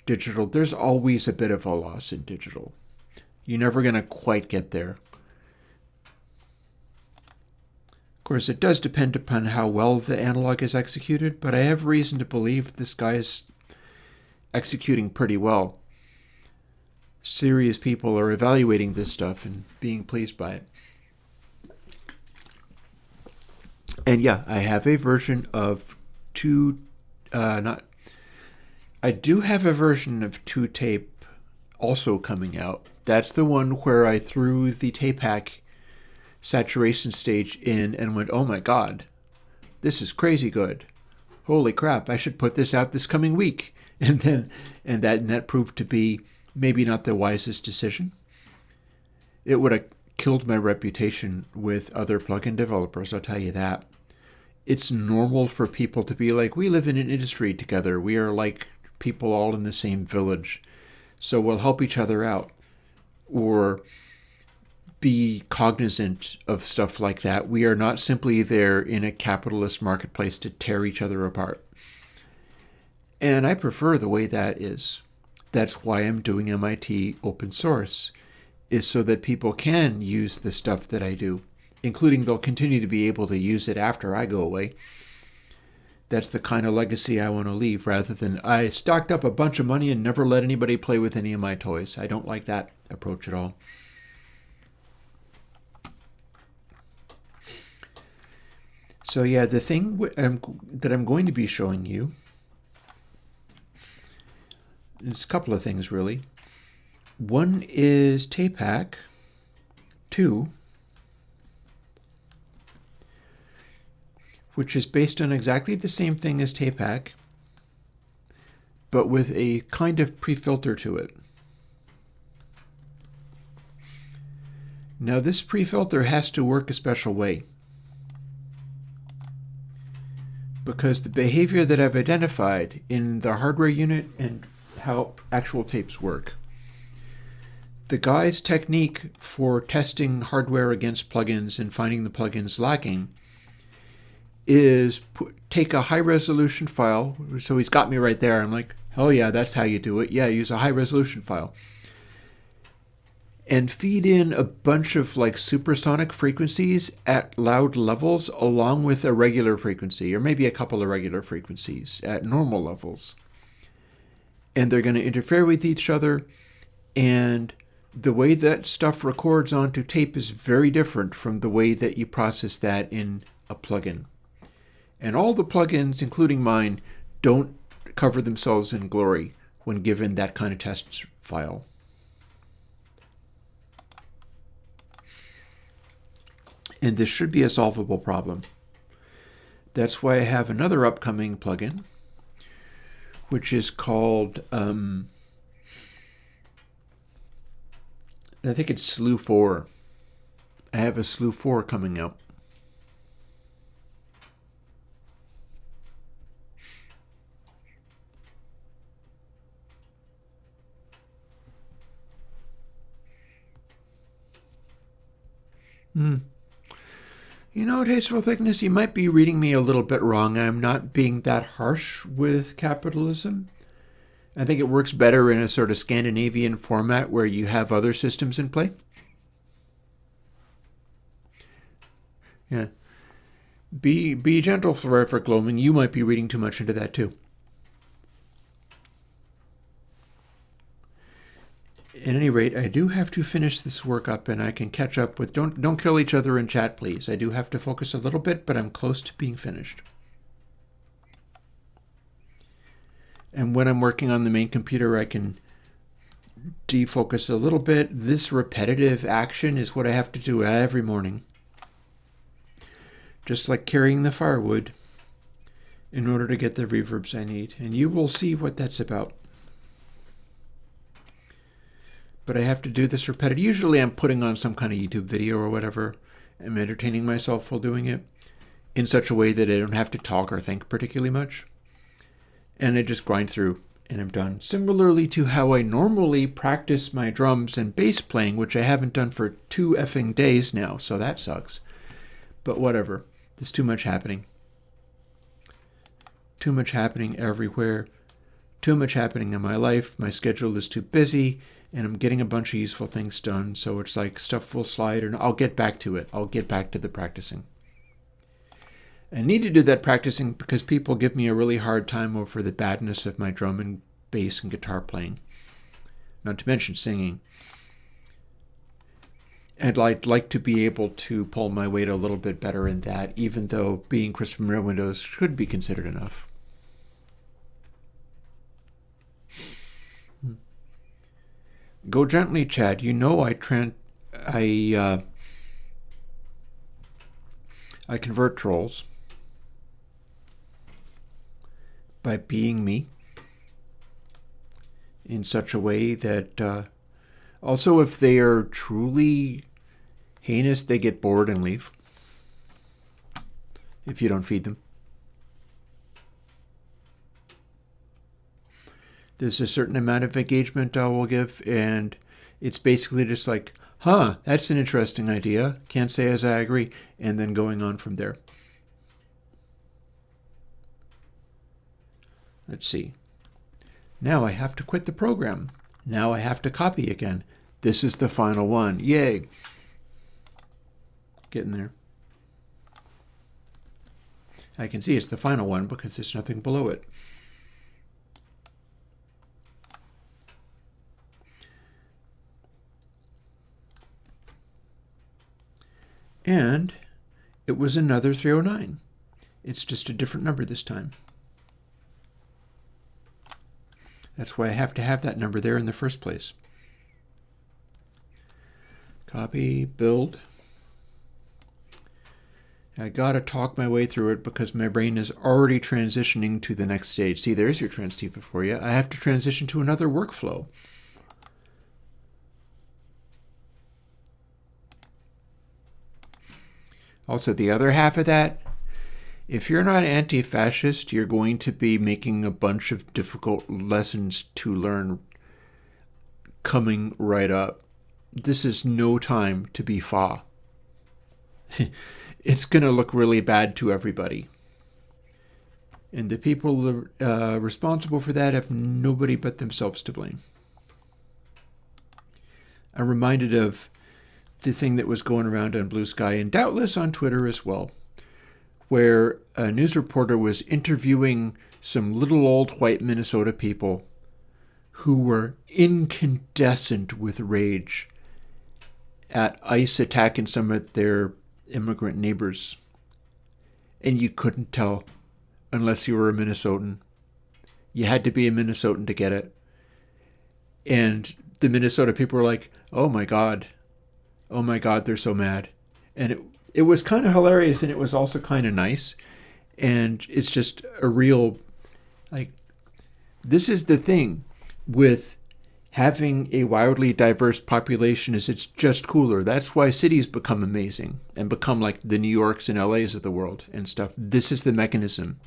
digital. There's always a bit of a loss in digital. You're never going to quite get there. Of course, it does depend upon how well the analog is executed, but I have reason to believe this guy is executing pretty well. Serious people are evaluating this stuff and being pleased by it. And yeah, I have a version of I do have a version of 2 tape also coming out. That's the one where I threw the tape hack saturation stage in and went, oh my god, this is crazy good. Holy crap, I should put this out this coming week. And that proved to be maybe not the wisest decision. It would have killed my reputation with other plugin developers, I'll tell you that. It's normal for people to be like, we live in an industry together. We are like people all in the same village. So we'll help each other out. Or be cognizant of stuff like that. We are not simply there in a capitalist marketplace to tear each other apart. And I prefer the way that is. That's why I'm doing MIT open source, is so that people can use the stuff that I do, including they'll continue to be able to use it after I go away. That's the kind of legacy I want to leave, rather than I stocked up a bunch of money and never let anybody play with any of my toys. I don't like that approach at all. So yeah, the thing that I'm going to be showing you It's a couple of things, really. One is tape hack. 2, which is based on exactly the same thing as tape hack, but with a kind of pre-filter to it. Now this pre-filter has to work a special way, because the behavior that I've identified in the hardware unit and how actual tapes work. The guy's technique for testing hardware against plugins and finding the plugins lacking is take a high-resolution file. So he's got me right there. I'm like, oh yeah, that's how you do it. Yeah, use a high-resolution file. And feed in a bunch of like supersonic frequencies at loud levels along with a regular frequency, or maybe a couple of regular frequencies at normal levels. And they're going to interfere with each other, and the way that stuff records onto tape is very different from the way that you process that in a plugin. And all the plugins, including mine, don't cover themselves in glory when given that kind of test file. And this should be a solvable problem. That's why I have another upcoming plugin, which is called, I think it's Slew 4. I have a Slew 4 coming out. You know, Tasteful Thickness, you might be reading me a little bit wrong. I'm not being that harsh with capitalism. I think it works better in a sort of Scandinavian format where you have other systems in play. Yeah. Be gentle, Florifer Gloaming. You might be reading too much into that too. At any rate, I do have to finish this work up, and I can catch up with... Don't kill each other in chat, please. I do have to focus a little bit, but I'm close to being finished. And when I'm working on the main computer, I can defocus a little bit. This repetitive action is what I have to do every morning. Just like carrying the firewood in order to get the reverbs I need. And you will see what that's about. But I have to do this repetitive. Usually I'm putting on some kind of YouTube video or whatever. I'm entertaining myself while doing it in such a way that I don't have to talk or think particularly much. And I just grind through and I'm done. Similarly to how I normally practice my drums and bass playing, which I haven't done for 2 effing days now, so that sucks. But whatever. There's too much happening. Too much happening everywhere. Too much happening in my life. My schedule is too busy. And I'm getting a bunch of useful things done, so it's like stuff will slide, and I'll get back to it. I'll get back to the practicing. I need to do that practicing because people give me a really hard time over the badness of my drum and bass and guitar playing, not to mention singing. And I'd like to be able to pull my weight a little bit better in that, even though being Chris from Airwindows should be considered enough. Go gently, Chad. You know I convert trolls by being me in such a way that also if they are truly heinous, they get bored and leave if you don't feed them. There's a certain amount of engagement I will give, and it's basically just like, huh, that's an interesting idea. Can't say as I agree, and then going on from there. Let's see. Now I have to quit the program. Now I have to copy again. This is the final one. Yay. Getting there. I can see it's the final one because there's nothing below it. And it was another 309. It's just a different number this time. That's why I have to have that number there in the first place. Copy, build. I gotta talk my way through it because my brain is already transitioning to the next stage. See, there's your transtiva for you. I have to transition to another workflow. Also, the other half of that, if you're not anti-fascist, you're going to be making a bunch of difficult lessons to learn coming right up. This is no time to be fa. It's going to look really bad to everybody. And the people responsible for that have nobody but themselves to blame. I'm reminded of the thing that was going around on Blue Sky and doubtless on Twitter as well, where a news reporter was interviewing some little old white Minnesota people who were incandescent with rage at ICE attacking some of their immigrant neighbors. And you couldn't tell unless you were a Minnesotan. You had to be a Minnesotan to get it. And the Minnesota people were like, oh my God, they're so mad. And it was kind of hilarious, and it was also kind of nice. And it's just a real, like, this is the thing with having a wildly diverse population, is it's just cooler. That's why cities become amazing and become like the New Yorks and LAs of the world and stuff. This is the mechanism.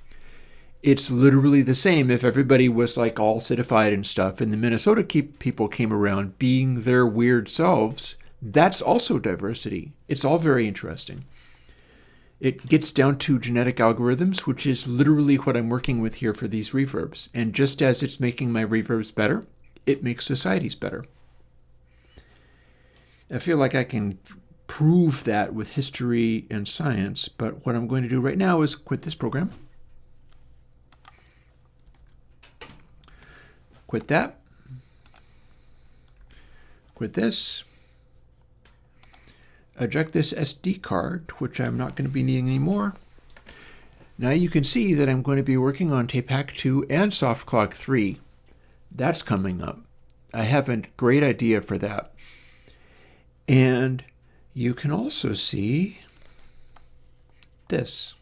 It's literally the same if everybody was like all citified and stuff, and the Minnesota people came around being their weird selves. That's also diversity. It's all very interesting. It gets down to genetic algorithms, which is literally what I'm working with here for these reverbs. And just as it's making my reverbs better, it makes societies better. I feel like I can prove that with history and science, but what I'm going to do right now is quit this program. Quit that. Quit this. Eject this SD card, which I'm not going to be needing anymore. Now you can see that I'm going to be working on Tape Hack 2 and Soft Clock 3. That's coming up. I have a great idea for that. And you can also see this.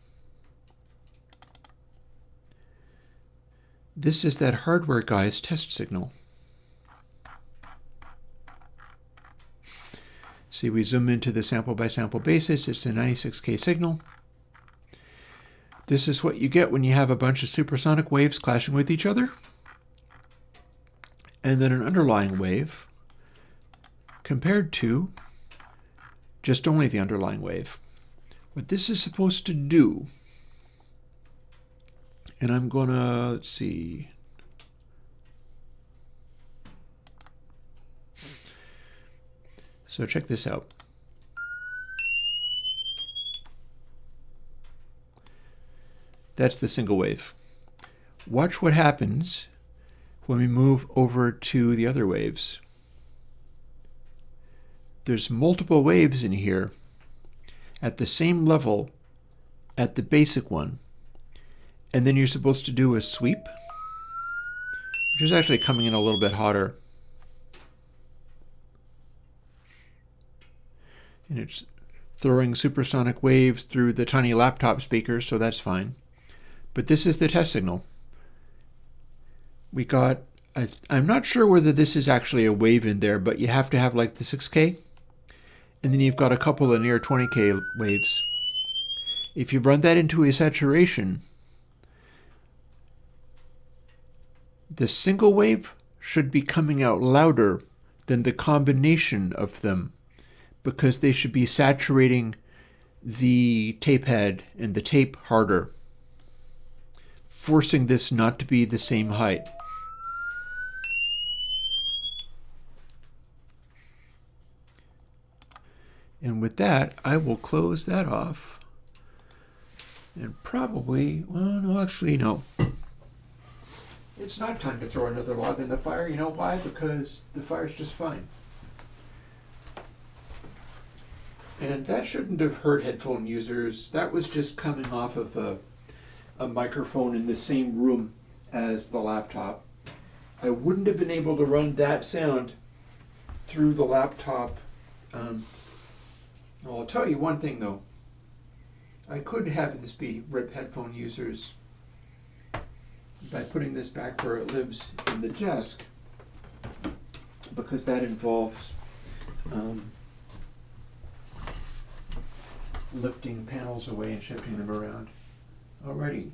This is that hardware guy's test signal. See, we zoom into the sample by sample basis. It's a 96K signal. This is what you get when you have a bunch of supersonic waves clashing with each other. And then an underlying wave compared to just only the underlying wave. What this is supposed to do, and I'm gonna, let's see. So check this out. That's the single wave. Watch what happens when we move over to the other waves. There's multiple waves in here at the same level at the basic one. And then you're supposed to do a sweep, which is actually coming in a little bit hotter. And it's throwing supersonic waves through the tiny laptop speakers, so that's fine. But this is the test signal. We got, I'm not sure whether this is actually a wave in there, but you have to have like the 6K. And then you've got a couple of near 20K waves. If you run that into a saturation, the single wave should be coming out louder than the combination of them, because they should be saturating the tape head and the tape harder, forcing this not to be the same height. And with that, I will close that off. And probably, well, no, actually, no. It's not time to throw another log in the fire. You know why? Because the fire's just fine. And that shouldn't have hurt headphone users. That was just coming off of a microphone in the same room as the laptop. I wouldn't have been able to run that sound through the laptop. I'll tell you one thing though. I could have this be RIP headphone users by putting this back where it lives in the desk, because that involves lifting panels away and shifting them around. Alrighty.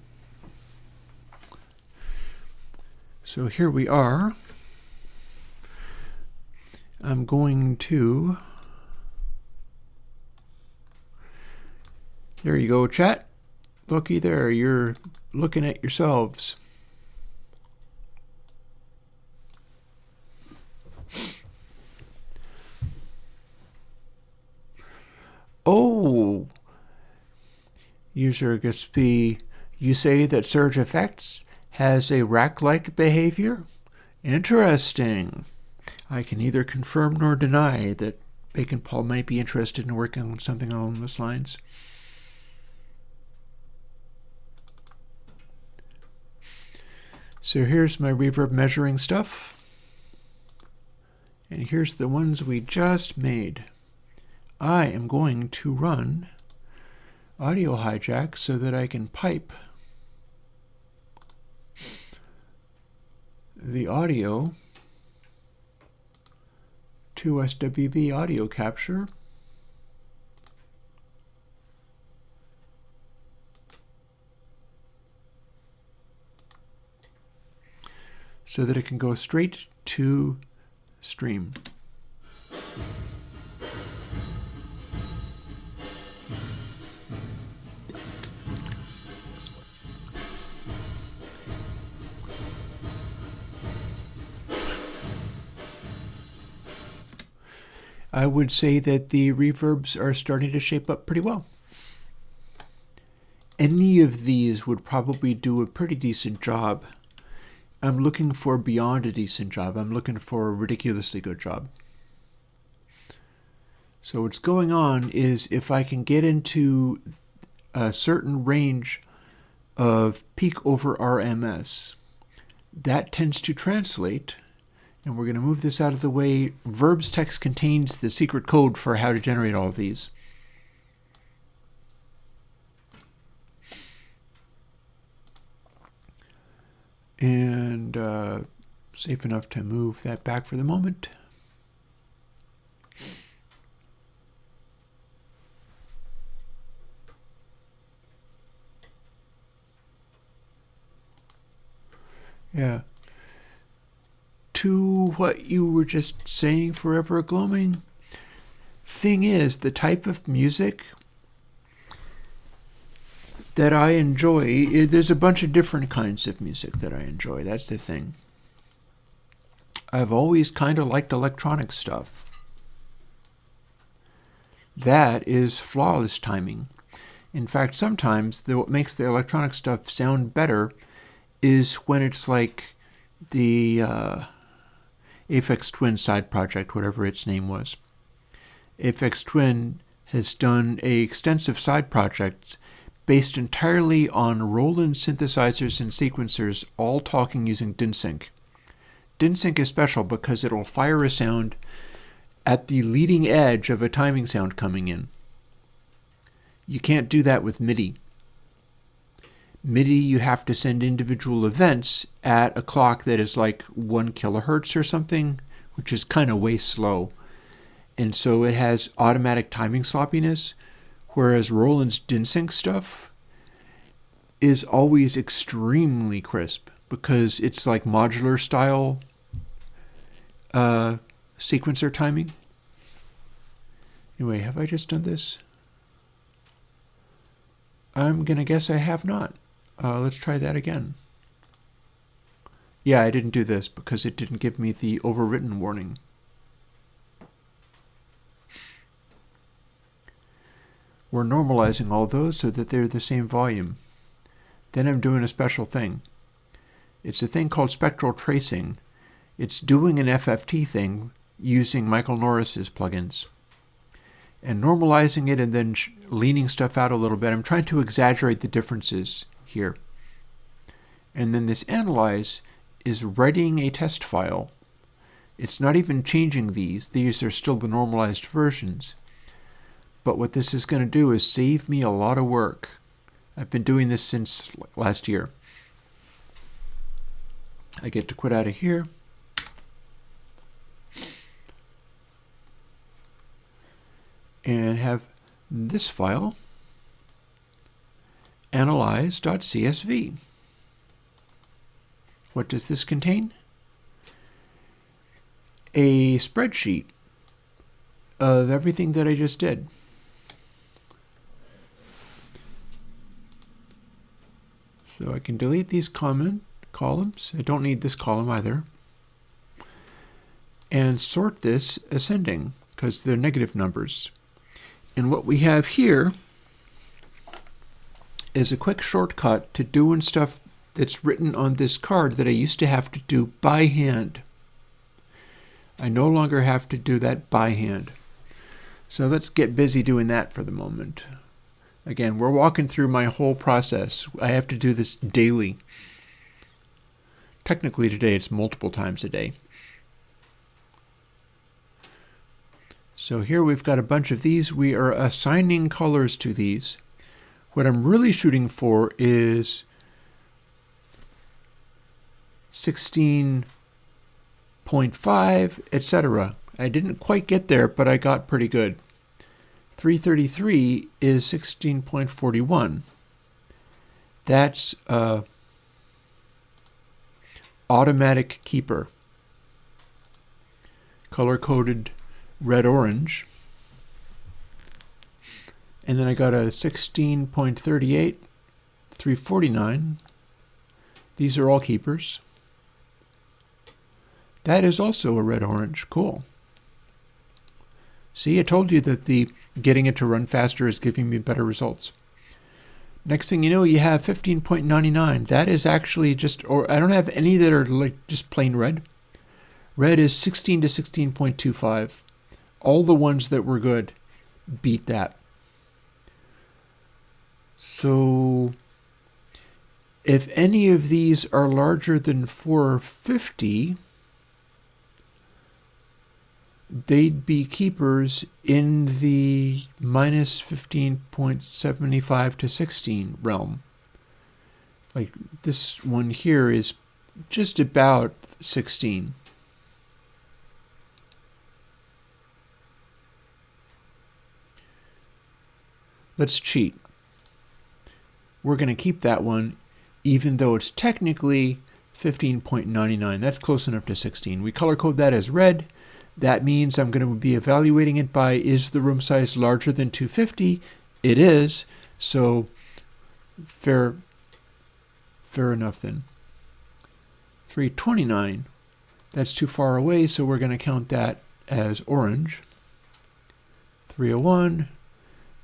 So here we are. I'm going to... There you go, chat. Looky there, you're looking at yourselves. Oh! User gets be. You say that Surge Effects has a rack-like behavior? Interesting. I can neither confirm nor deny that Bacon Paul might be interested in working on something along those lines. So here's my reverb measuring stuff. And here's the ones we just made. I am going to run Audio Hijack so that I can pipe the audio to SWB audio capture. So that it can go straight to stream. I would say that the reverbs are starting to shape up pretty well. Any of these would probably do a pretty decent job. I'm looking for beyond a decent job. I'm looking for a ridiculously good job. So what's going on is if I can get into a certain range of peak over RMS, that tends to translate. And we're going to move this out of the way. Verbs text contains the secret code for how to generate all of these. And safe enough to move that back for the moment. Yeah. To what you were just saying, Forever Gloaming, thing is, the type of music that I enjoy, there's a bunch of different kinds of music that I enjoy. That's the thing. I've always kind of liked electronic stuff. That is flawless timing. In fact, sometimes what makes the electronic stuff sound better is when it's like the Aphex Twin side project, whatever its name was. Aphex Twin has done an extensive side project based entirely on Roland synthesizers and sequencers, all talking using DynSync. DynSync is special because it will fire a sound at the leading edge of a timing sound coming in. You can't do that with MIDI. MIDI, you have to send individual events at a clock that is like 1 kilohertz or something, which is kind of way slow. And so it has automatic timing sloppiness, whereas Roland's DynSync stuff is always extremely crisp because it's like modular style sequencer timing. Anyway, have I just done this? I'm going to guess I have not. Let's try that again. Yeah, I didn't do this because it didn't give me the overwritten warning. We're normalizing all those so that they're the same volume. Then I'm doing a special thing. It's a thing called spectral tracing. It's doing an FFT thing using Michael Norris's plugins. And normalizing it and then leaning stuff out a little bit. I'm trying to exaggerate the differences here. And then this analyze is writing a test file. It's not even changing these. These are still the normalized versions. But what this is going to do is save me a lot of work. I've been doing this since last year. I get to quit out of here. And have this file, analyze.csv. What does this contain? A spreadsheet of everything that I just did. So I can delete these columns. I don't need this column either. And sort this ascending, because they're negative numbers. And what we have here is a quick shortcut to doing stuff that's written on this card that I used to have to do by hand. I no longer have to do that by hand. So let's get busy doing that for the moment. Again, we're walking through my whole process. I have to do this daily. Technically today it's multiple times a day. So here we've got a bunch of these. We are assigning colors to these. What I'm really shooting for is 16.5, etc. I didn't quite get there, but I got pretty good. 333 is 16.41. That's automatic keeper. Color-coded red-orange. And then I got a 16.38, 349. These are all keepers. That is also a red-orange. Cool. See, I told you that the getting it to run faster is giving me better results. Next thing you know, you have 15.99. That is actually just, or I don't have any that are like just plain red. Red is 16 to 16.25. All the ones that were good beat that. So if any of these are larger than 450, they'd be keepers in the minus 15.75 to 16 realm. Like this one here is just about 16. Let's cheat. We're going to keep that one even though it's technically 15.99. That's close enough to 16. We color code that as red. That means I'm going to be evaluating it by, is the room size larger than 250? It is, so fair enough then. 329, that's too far away, so we're going to count that as orange. 301,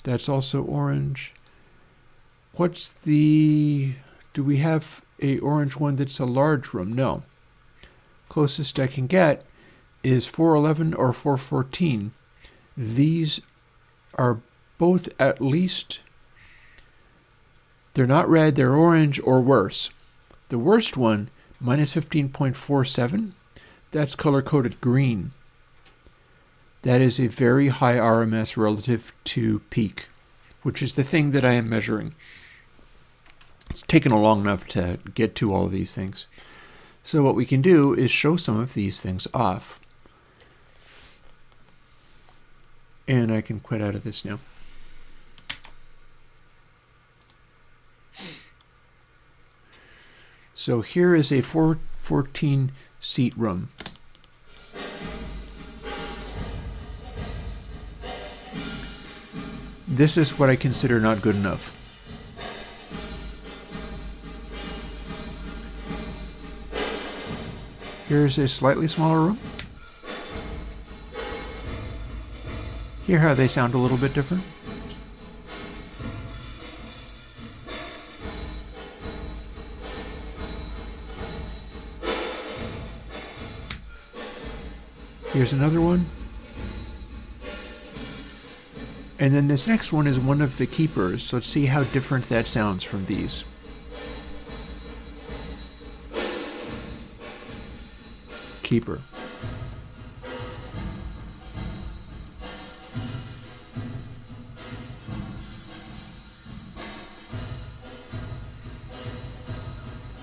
that's also orange. What's the, do we have a orange one that's a large room? No. Closest I can get is 411 or 414. These are both at least, they're not red, they're orange or worse. The worst one, minus 15.47, that's color-coded green. That is a very high RMS relative to peak, which is the thing that I am measuring. It's taken long enough to get to all of these things. So what we can do is show some of these things off. And I can quit out of this now. So here is a 414 seat room. This is what I consider not good enough. Here's a slightly smaller room. Hear how they sound a little bit different? Here's another one. And then this next one is one of the keepers. So let's see how different that sounds from these. keeper.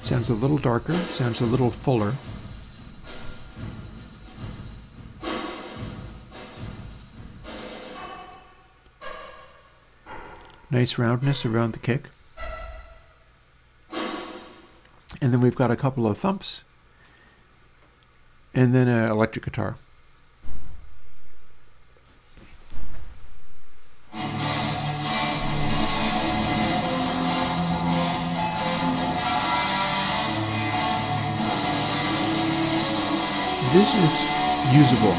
Sounds a little darker, sounds a little fuller. Nice roundness around the kick. And then we've got a couple of thumps. And then an electric guitar. This is usable.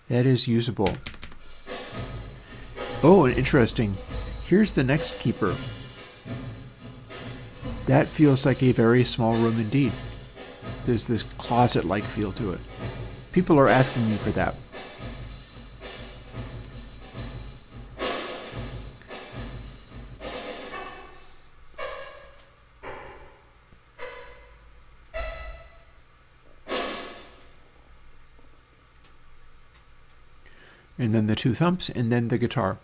That is usable. Oh, and interesting. Here's the next keeper. That feels like a very small room indeed. There's this closet-like feel to it. People are asking me for that. And then the two thumps, and then the guitar.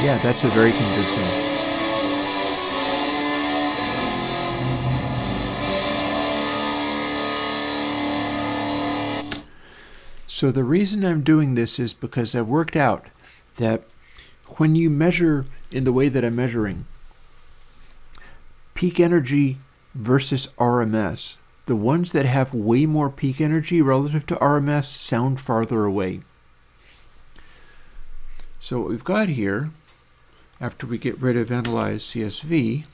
Yeah, that's a very convincing. So the reason I'm doing this is because I've worked out that when you measure in the way that I'm measuring, peak energy versus RMS, the ones that have way more peak energy relative to RMS sound farther away. So what we've got here, after we get rid of Analyze CSV,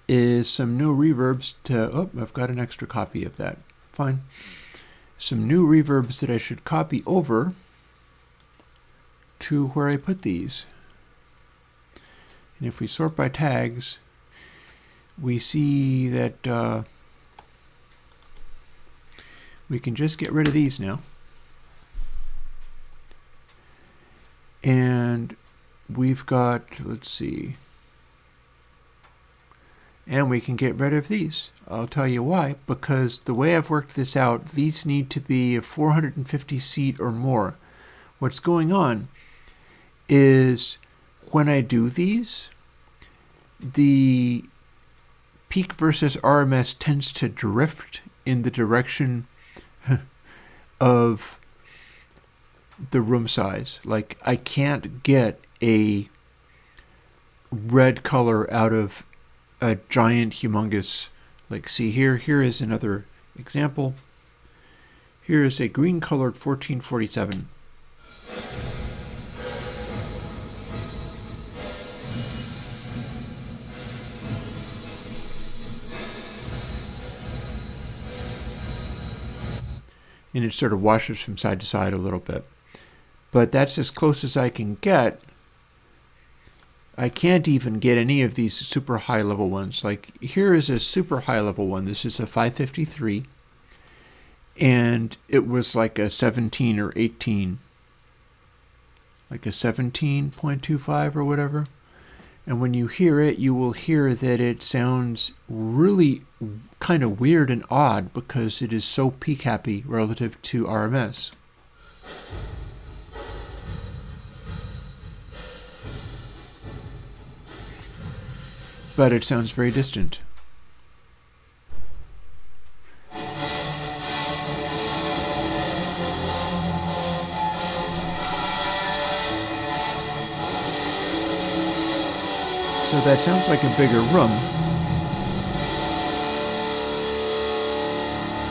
is some new reverbs to, oh, I've got an extra copy of that. Fine. Some new reverbs that I should copy over to where I put these. And if we sort by tags, we see that we can just get rid of these now. And we've got, let's see, and we can get rid of these. I'll tell you why, because the way I've worked this out, these need to be a 450 seat or more. What's going on is when I do these, the peak versus RMS tends to drift in the direction of the room size. Like, I can't get a red color out of a giant, humongous, like, see here is another example. Here is a green colored 1447. And it sort of washes from side to side a little bit. But that's as close as I can get. I can't even get any of these super high level ones. Like, here is a super high level one. This is a 553. And it was like a 17 or 18. Like a 17.25 or whatever. And when you hear it, you will hear that it sounds really kind of weird and odd because it is so peak happy relative to RMS. But it sounds very distant. So that sounds like a bigger room,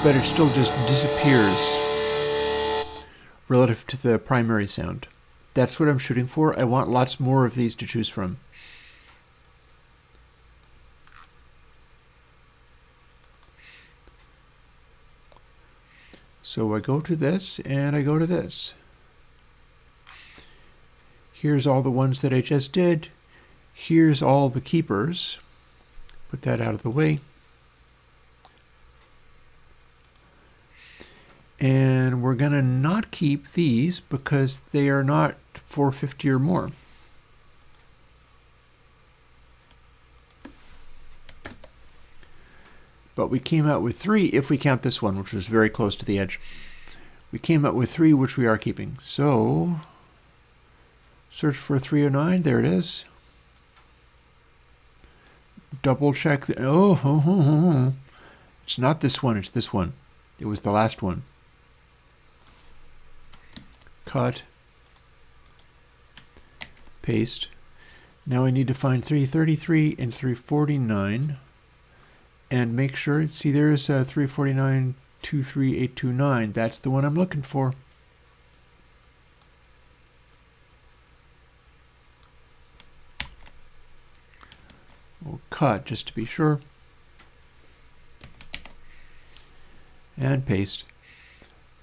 but it still just disappears relative to the primary sound. That's what I'm shooting for. I want lots more of these to choose from. So I go to this and I go to this. Here's all the ones that I just did. Here's all the keepers. Put that out of the way. And we're going to not keep these because they are not 450 or more. But we came out with 3 if we count this one, which was very close to the edge. We came out with 3, which we are keeping. So, search for 309. There it is. Double check. It's not this one. It's this one. It was the last one. Cut. Paste. Now I need to find 333 and 349. And make sure, see there's 349, 23829. That's the one I'm looking for. We'll cut just to be sure. And paste.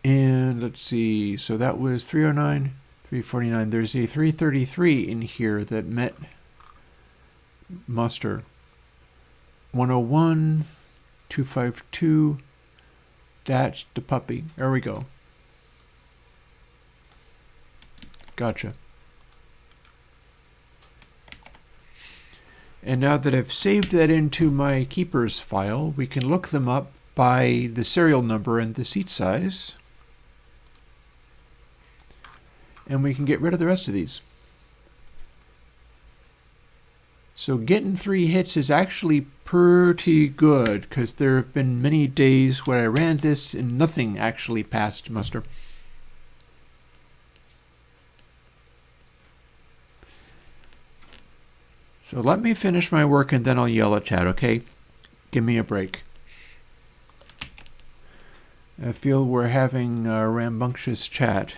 And let's see, so that was 309, 349. There's a 333 in here that met muster. 101, 252, that's the puppy. There we go. Gotcha. And now that I've saved that into my keepers file, we can look them up by the serial number and the seat size. And we can get rid of the rest of these. So getting 3 hits is actually pretty good, because there have been many days where I ran this and nothing actually passed muster. So let me finish my work and then I'll yell at chat, okay? Give me a break. I feel we're having a rambunctious chat.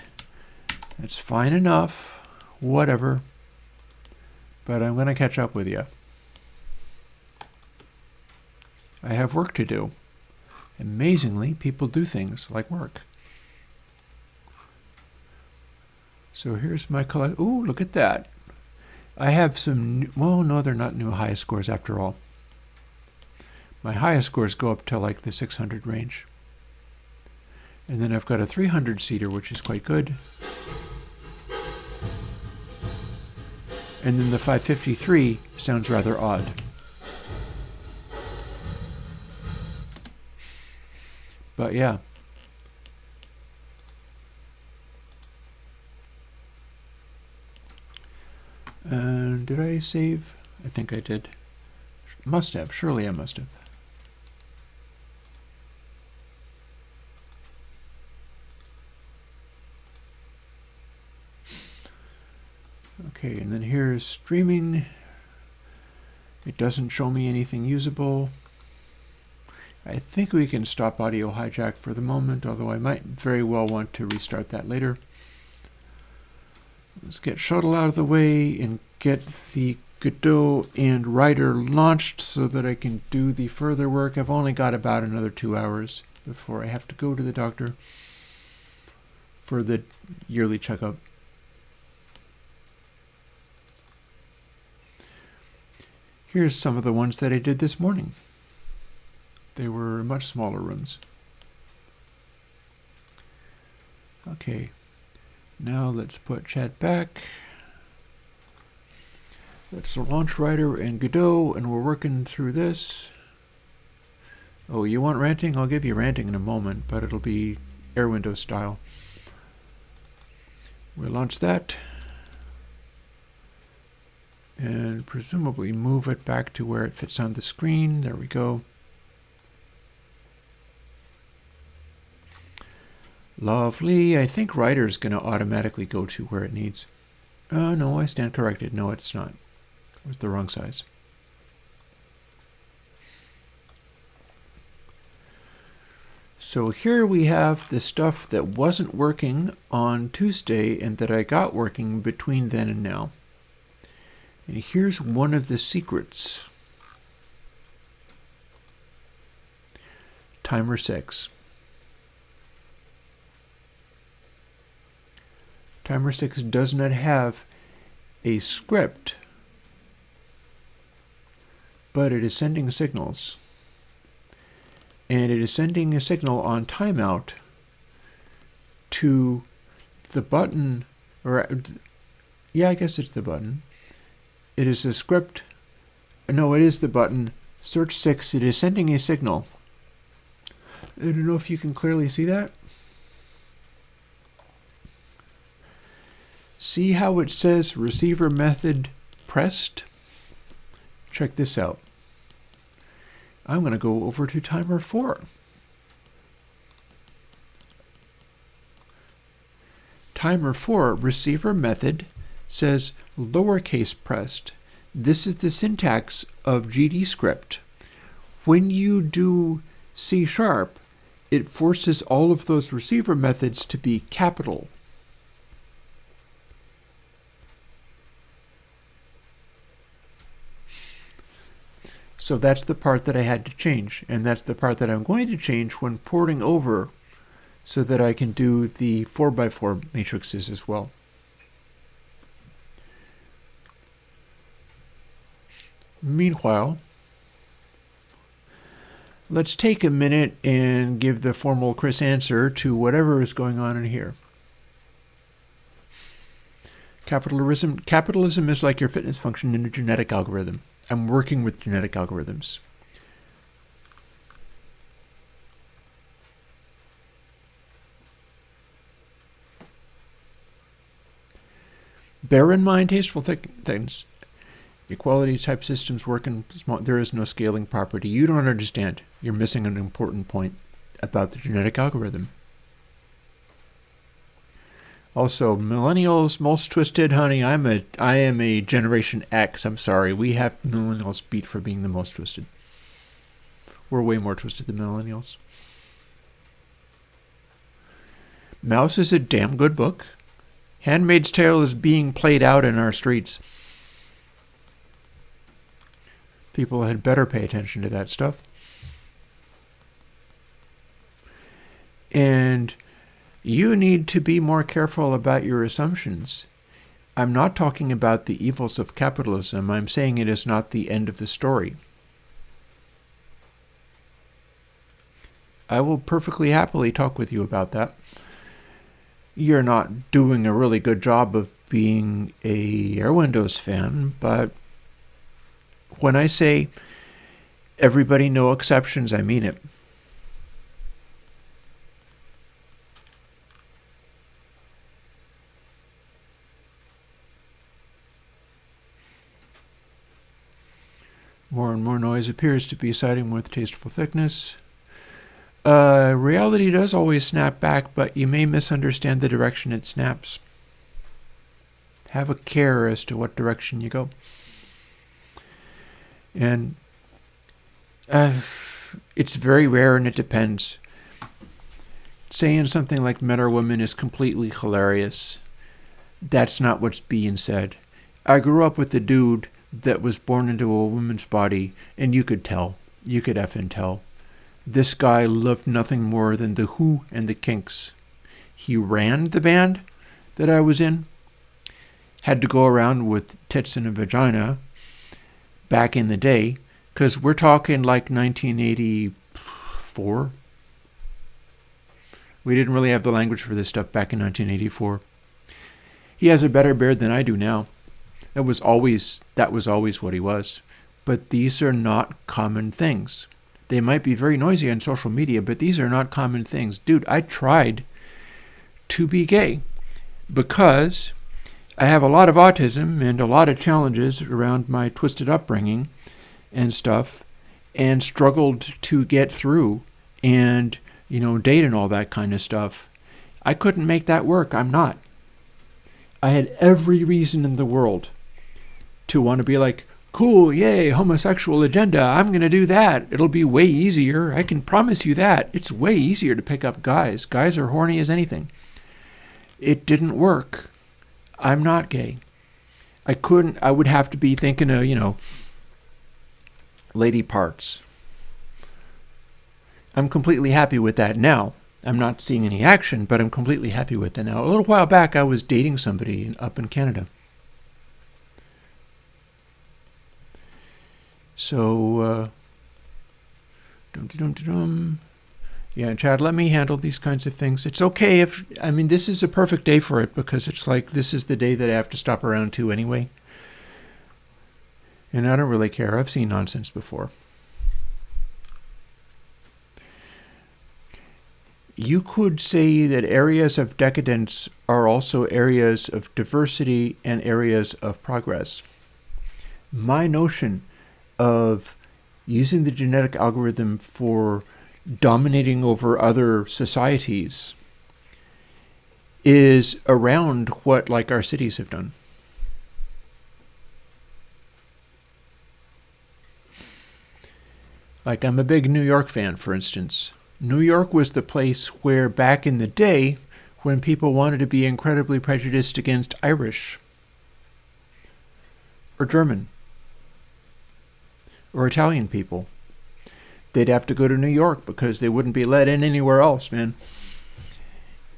That's fine enough. Whatever. But I'm going to catch up with you. I have work to do. Amazingly, people do things like work. So here's my collect. Ooh, look at that. I have some new, well, no, they're not new highest scores after all. My highest scores go up to like the 600 range. And then I've got a 300-seater, which is quite good. And then the 553 sounds rather odd. But yeah. And did I save? I think I did. Must have. Surely I must have. Okay, and then here's streaming. It doesn't show me anything usable. I think we can stop audio hijack for the moment, although I might very well want to restart that later. Let's get shuttle out of the way and get the Godot and Writer launched so that I can do the further work. I've only got about another 2 hours before I have to go to the doctor for the yearly checkup. Here's some of the ones that I did this morning. They were much smaller rooms. Okay, now let's put chat back. Let's launch Writer and Godot, and we're working through this. Oh, you want ranting? I'll give you ranting in a moment, but it'll be Airwindows style. We'll launch that. And presumably move it back to where it fits on the screen. There we go. Lovely. I think Writer is going to automatically go to where it needs. Oh, no, I stand corrected. No, it's not. It was the wrong size. So here we have the stuff that wasn't working on Tuesday and that I got working between then and now. And here's one of the secrets. Timer 6. Timer 6 does not have a script, but it is sending signals. And it is sending a signal on timeout to the button, I guess it's the button. It is a script. No, it is the button. Search 6. It is sending a signal. I don't know if you can clearly see that. See how it says receiver method pressed? Check this out. I'm going to go over to timer 4. Timer 4, receiver method, says lowercase pressed. This is the syntax of GD script. When you do C#, it forces all of those receiver methods to be capital. So that's the part that I had to change, and that's the part that I'm going to change when porting over so that I can do the 4x4 matrices as well. Meanwhile, let's take a minute and give the formal Chris answer to whatever is going on in here. Capitalism is like your fitness function in a genetic algorithm. I'm working with genetic algorithms. Bear in mind tasteful things. Equality type systems work in small. There is no scaling property. You don't understand. You're missing an important point about the genetic algorithm. Also, millennials, most twisted, honey. I am a Generation X. I'm sorry. We have millennials beat for being the most twisted. We're way more twisted than millennials. Mouse is a damn good book. Handmaid's Tale is being played out in our streets. People had better pay attention to that stuff. And you need to be more careful about your assumptions. I'm not talking about the evils of capitalism. I'm saying it is not the end of the story. I will perfectly happily talk with you about that. You're not doing a really good job of being a Airwindows fan, but when I say everybody, no exceptions, I mean it. More and more noise appears to be siding with tasteful thickness. Reality does always snap back, but you may misunderstand the direction it snaps. Have a care as to what direction you go. And it's very rare and it depends. Saying something like men or women is completely hilarious. That's not what's being said. I grew up with a dude that was born into a woman's body, and you could tell. You could effing tell. This guy loved nothing more than the Who and the Kinks. He ran the band that I was in. Had to go around with tits and a vagina back in the day, because we're talking like 1984. We didn't really have the language for this stuff back in 1984. He has a better beard than I do now. That was always what he was. But these are not common things. They might be very noisy on social media, but these are not common things. Dude, I tried to be gay because I have a lot of autism and a lot of challenges around my twisted upbringing and stuff, and struggled to get through and, date and all that kind of stuff. I couldn't make that work. I'm not. I had every reason in the world to want to be like, cool, yay, homosexual agenda, I'm going to do that. It'll be way easier. I can promise you that. It's way easier to pick up guys. Guys are horny as anything. It didn't work. I'm not gay. I would have to be thinking of, lady parts. I'm completely happy with that now. I'm not seeing any action, but I'm completely happy with that now. A little while back, I was dating somebody up in Canada. So, yeah, Chad, let me handle these kinds of things. It's okay if, I mean, this is a perfect day for it because it's like this is the day that I have to stop around to anyway. And I don't really care. I've seen nonsense before. You could say that areas of decadence are also areas of diversity and areas of progress. My notion of using the genetic algorithm for dominating over other societies is around what like our cities have done. Like I'm a big New York fan, for instance. New York was the place where back in the day when people wanted to be incredibly prejudiced against Irish or German or Italian people, they'd have to go to New York because they wouldn't be let in anywhere else, man.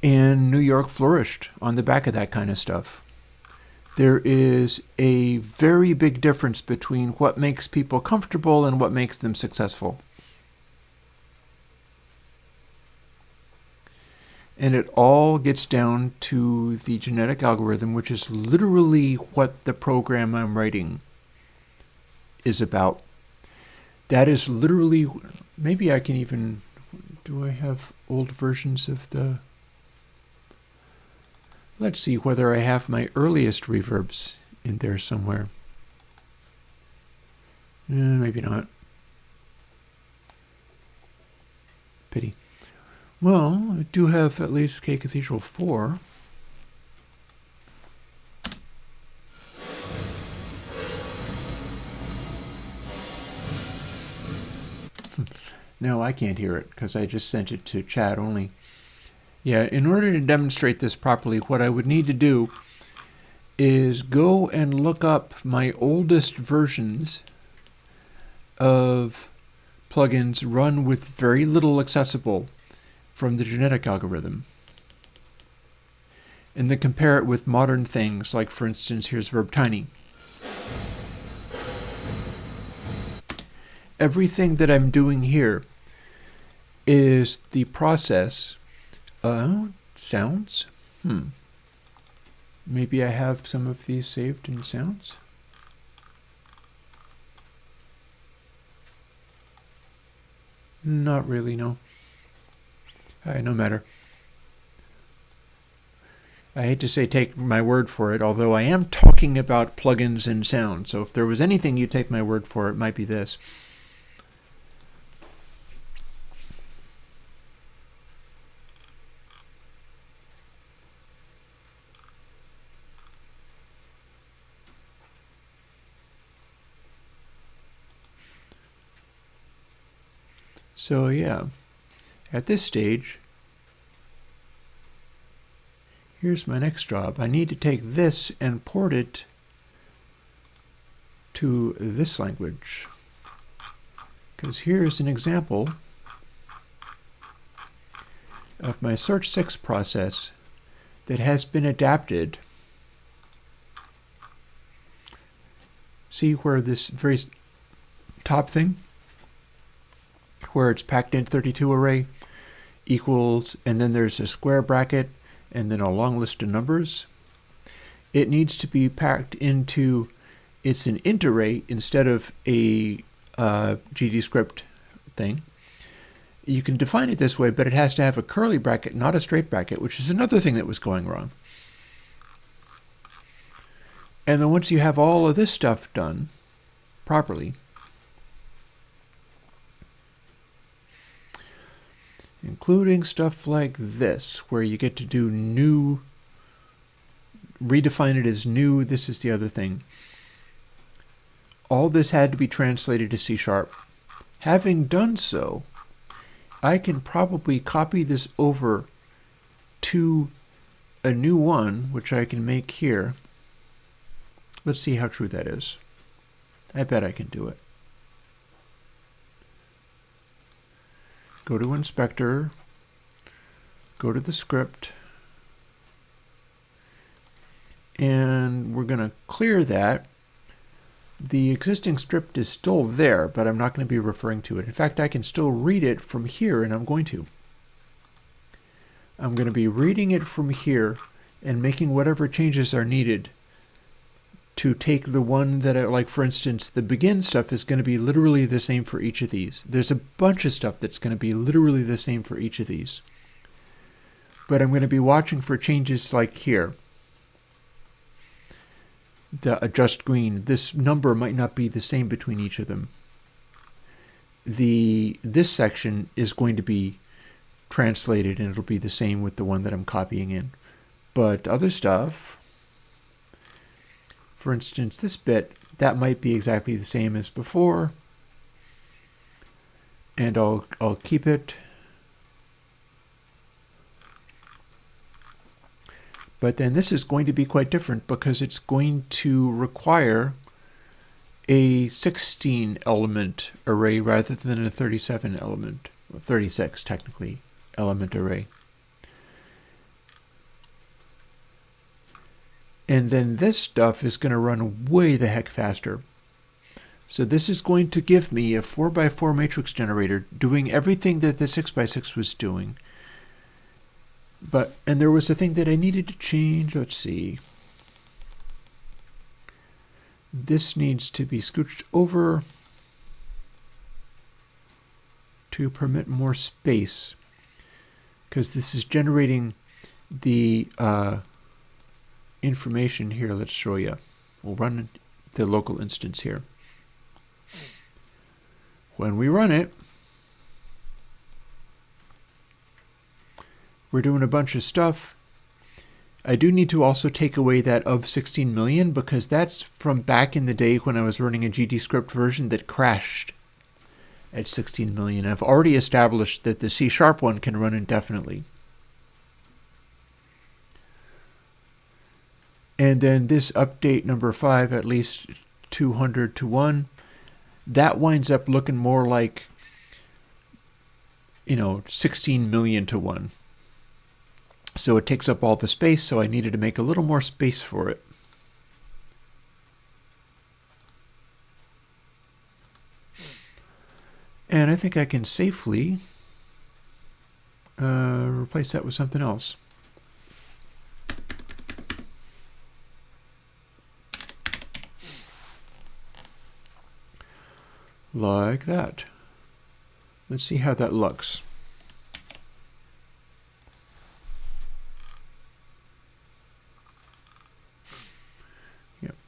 And New York flourished on the back of that kind of stuff. There is a very big difference between what makes people comfortable and what makes them successful. And it all gets down to the genetic algorithm, which is literally what the program I'm writing is about. That is literally, maybe I can even, do I have old versions of the, let's see whether I have my earliest reverbs in there somewhere. Maybe not. Pity. Well, I do have at least K Cathedral 4. No, I can't hear it because I just sent it to chat only. Yeah, in order to demonstrate this properly, what I would need to do is go and look up my oldest versions of plugins run with very little accessible from the genetic algorithm, and then compare it with modern things, like for instance, here's VerbTiny. Everything that I'm doing here is the process. Sounds? Maybe I have some of these saved in sounds? Not really, no. No matter. I hate to say take my word for it, although I am talking about plugins and sound, so if there was anything you take my word for, it might be this. So yeah, at this stage, here's my next job. I need to take this and port it to this language. Because here's an example of my search 6 process that has been adapted. See where this very top thing, where it's packed in 32 array equals, and then there's a square bracket, and then a long list of numbers. It needs to be packed into, it's an int array instead of a GD script thing. You can define it this way, but it has to have a curly bracket, not a straight bracket, which is another thing that was going wrong. And then once you have all of this stuff done properly, including stuff like this, where you get to do new, redefine it as new, this is the other thing. All this had to be translated to C#. Having done so, I can probably copy this over to a new one, which I can make here. Let's see how true that is. I bet I can do it. Go to Inspector, go to the script, and we're going to clear that. the existing script is still there, but I'm not going to be referring to it. In fact, I can still read it from here, and I'm going to. I'm going to be reading it from here and making whatever changes are needed to take the one that, like for instance, the begin stuff is going to be literally the same for each of these. There's a bunch of stuff that's going to be literally the same for each of these. But I'm going to be watching for changes like here. The adjust green. This number might not be the same between each of them. This section is going to be translated and it'll be the same with the one that I'm copying in. But other stuff, for instance, this bit, that might be exactly the same as before. And I'll keep it. But then this is going to be quite different because it's going to require a 16 element array rather than a 37 element, or 36 technically, element array. And then this stuff is going to run way the heck faster. So this is going to give me a 4x4 matrix generator doing everything that the 6x6 was doing. And there was a thing that I needed to change. Let's see. This needs to be scooched over to permit more space, because this is generating the information here. Let's show you. We'll run the local instance here. When we run it, we're doing a bunch of stuff. I do need to also take away that of 16 million because that's from back in the day when I was running a GD script version that crashed at 16 million. I've already established that the C# one can run indefinitely. And then this update number 5, at least 200 to 1, that winds up looking more like, 16 million to 1. So it takes up all the space, so I needed to make a little more space for it. And I think I can safely replace that with something else. Like that. Let's see how that looks.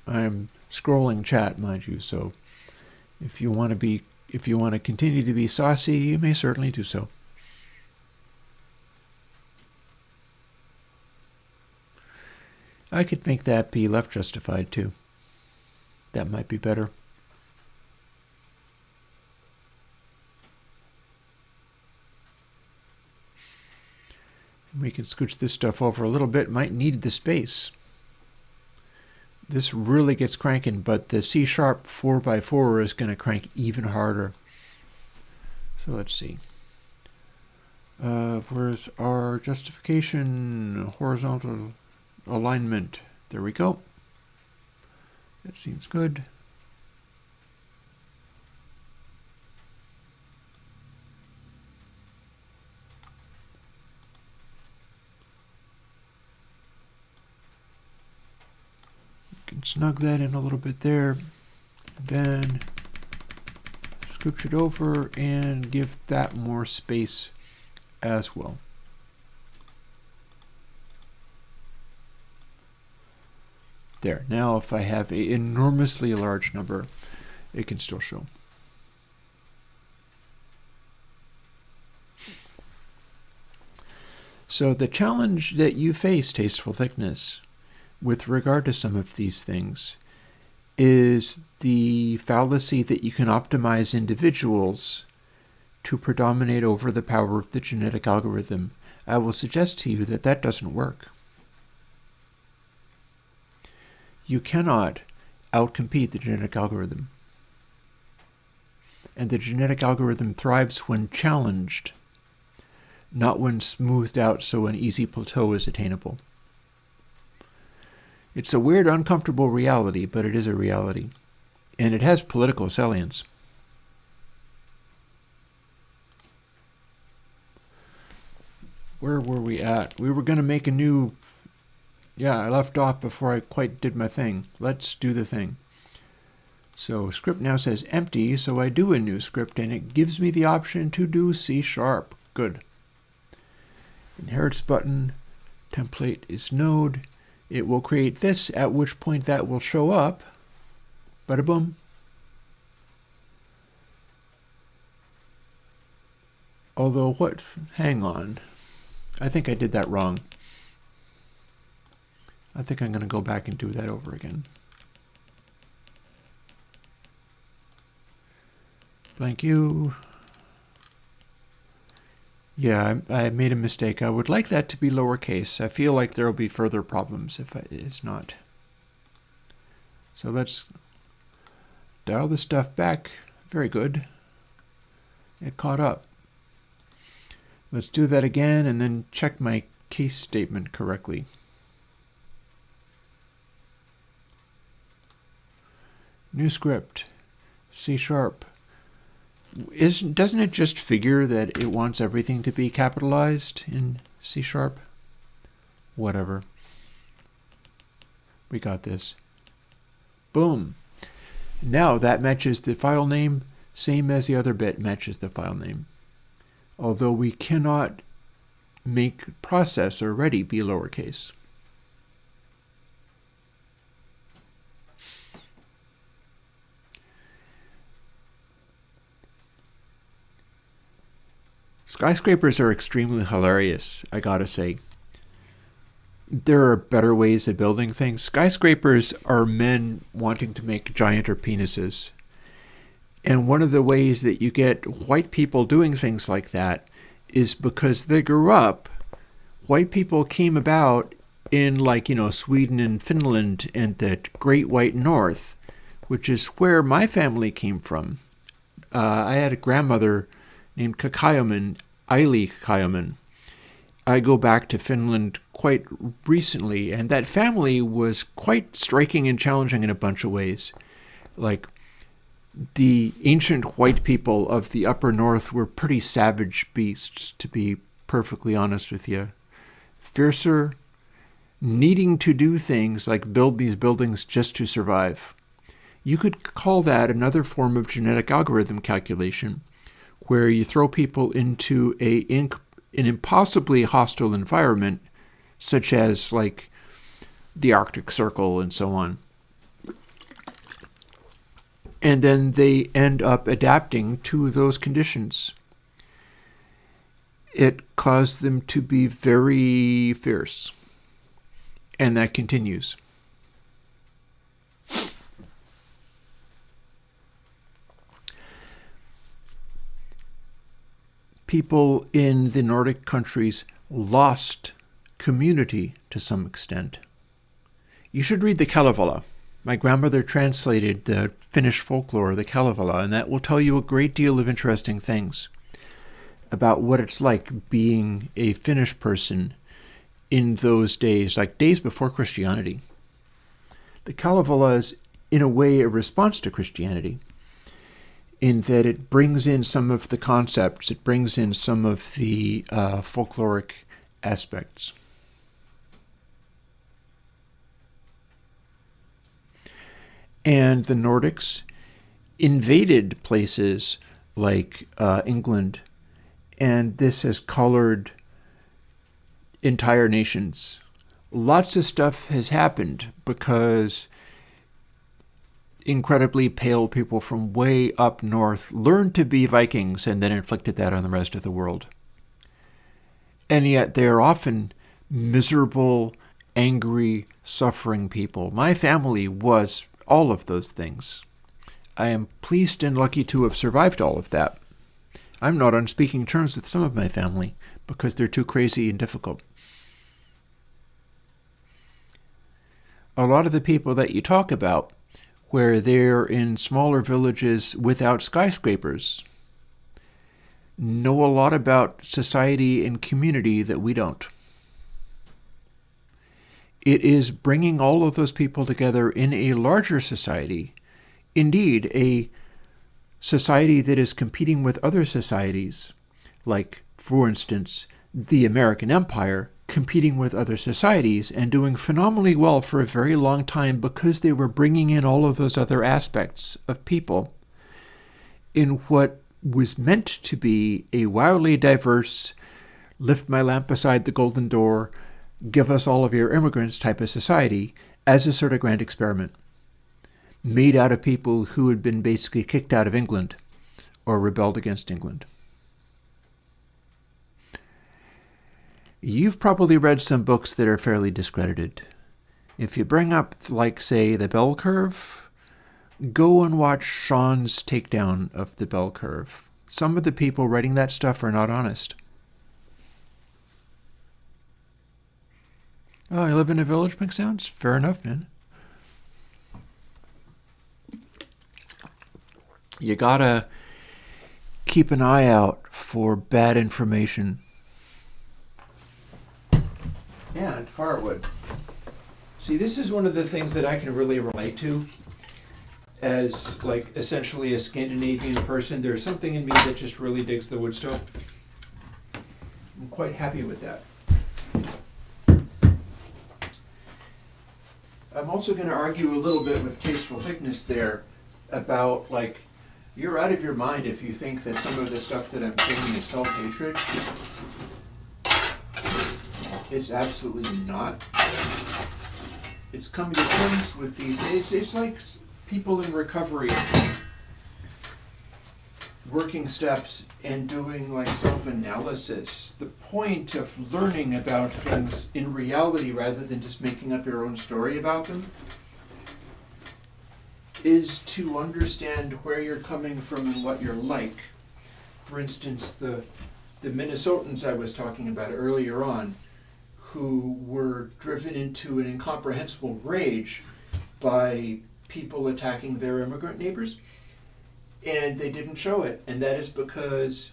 I'm scrolling chat, mind you, so if you want to continue to be saucy, you may certainly do so. I could make that be left justified too. That might be better. We can scooch this stuff over a little bit. Might need the space. This really gets cranking, but the C# 4x4 is going to crank even harder. So let's see. Where's our justification? Horizontal alignment. There we go. That seems good. Snug that in a little bit there, then scooch it over and give that more space as well. There. Now if I have an enormously large number, it can still show. So the challenge that you face, Tasteful Thickness, with regard to some of these things is the fallacy that you can optimize individuals to predominate over the power of the genetic algorithm. I will suggest to you that that doesn't work. You cannot outcompete the genetic algorithm. And the genetic algorithm thrives when challenged, not when smoothed out so an easy plateau is attainable. It's a weird, uncomfortable reality, but it is a reality. And it has political salience. Where were we at? We were going to make a new... Yeah, I left off before I quite did my thing. Let's do the thing. So script now says empty, so I do a new script, and it gives me the option to do C#. Good. Inherits button, template is node. It will create this, at which point that will show up. Bada boom. Although hang on. I think I did that wrong. I think I'm going to go back and do that over again. Blank U. Yeah, I made a mistake. I would like that to be lowercase. I feel like there will be further problems if it's not. So let's dial the stuff back. Very good. It caught up. Let's do that again and then check my case statement correctly. New script. C#. Doesn't it just figure that it wants everything to be capitalized in C#? Whatever. We got this. Boom. Now that matches the file name, same as the other bit matches the file name. Although we cannot make process or ready be lowercase. Skyscrapers are extremely hilarious, I gotta say. There are better ways of building things. Skyscrapers are men wanting to make gianter penises. And one of the ways that you get white people doing things like that is because they grew up, white people came about in Sweden and Finland and the Great White North, which is where my family came from. I had a grandmother named Kakayomen, Aili Kakayomen. I go back to Finland quite recently, and that family was quite striking and challenging in a bunch of ways. Like, the ancient white people of the upper north were pretty savage beasts, to be perfectly honest with you. Fiercer, needing to do things like build these buildings just to survive. You could call that another form of genetic algorithm calculation, where you throw people into an impossibly hostile environment, such as the Arctic Circle and so on. And then they end up adapting to those conditions. It caused them to be very fierce. And that continues. People in the Nordic countries lost community to some extent. You should read the Kalevala. My grandmother translated the Finnish folklore, the Kalevala, and that will tell you a great deal of interesting things about what it's like being a Finnish person in those days, like days before Christianity. The Kalevala is, in a way, a response to Christianity, in that it brings in some of the concepts, it brings in some of the folkloric aspects. And the Nordics invaded places like England, and this has colored entire nations. Lots of stuff has happened because incredibly pale people from way up north learned to be Vikings and then inflicted that on the rest of the world. And yet they are often miserable, angry, suffering people. My family was all of those things. I am pleased and lucky to have survived all of that. I'm not on speaking terms with some of my family because they're too crazy and difficult. A lot of the people that you talk about, where they're in smaller villages without skyscrapers, know a lot about society and community that we don't. It is bringing all of those people together in a larger society indeed a society that is competing with other societies, like, for instance, the American Empire competing with other societies and doing phenomenally well for a very long time because they were bringing in all of those other aspects of people in what was meant to be a wildly diverse, lift my lamp beside the golden door, give us all of your immigrants type of society as a sort of grand experiment, made out of people who had been basically kicked out of England or rebelled against England. You've probably read some books that are fairly discredited. If you bring up, like, say, the bell curve, go and watch Sean's takedown of the bell curve. Some of the people writing that stuff are not honest. Oh, I live in a village makes sounds? Fair enough, man. You gotta keep an eye out for bad information. And firewood. See, this is one of the things that I can really relate to as, like, essentially a Scandinavian person. There's something in me that just really digs the wood stove. I'm quite happy with that. I'm also going to argue a little bit with Tasteful Thickness there about, like, you're out of your mind if you think that some of the stuff that I'm saying is self-hatred. It's absolutely not. It's coming to terms with these. It's like people in recovery working steps and doing, like, self-analysis. The point of learning about things in reality rather than just making up your own story about them is to understand where you're coming from and what you're like. For instance, the Minnesotans I was talking about earlier on, who were driven into an incomprehensible rage by people attacking their immigrant neighbors, and they didn't show it. And that is because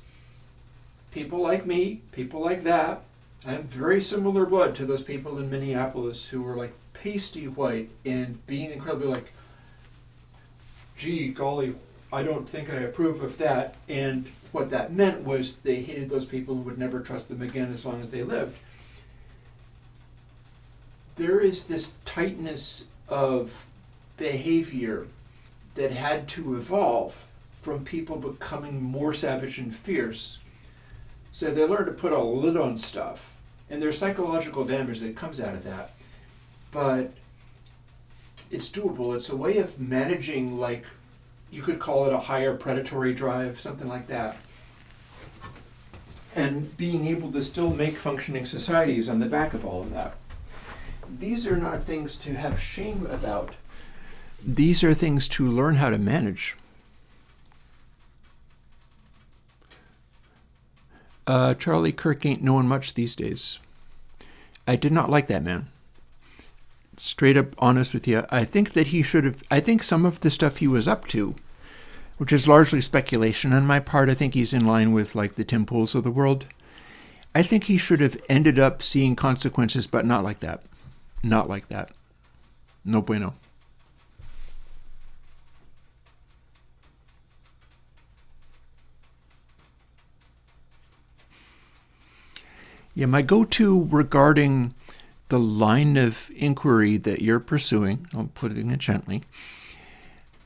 people like me, people like that, I have very similar blood to those people in Minneapolis who were, like, pasty white and being incredibly like, gee, golly, I don't think I approve of that. And what that meant was they hated those people and would never trust them again as long as they lived. There is this tightness of behavior that had to evolve from people becoming more savage and fierce. So they learned to put a lid on stuff, and there's psychological damage that comes out of that. But it's doable. It's a way of managing, like, you could call it a higher predatory drive, something like that. And being able to still make functioning societies on the back of all of that. These are not things to have shame about. These are things to learn how to manage. Charlie Kirk ain't knowing much these days. I did not like that man. Straight up honest with you. I think that he should have, I think some of the stuff he was up to, which is largely speculation on my part, I think he's in line with, like, the Tim Pools of the world. I think he should have ended up seeing consequences, but not like that. Not like that. No bueno. Yeah, my go-to regarding the line of inquiry that you're pursuing, I'll put it gently,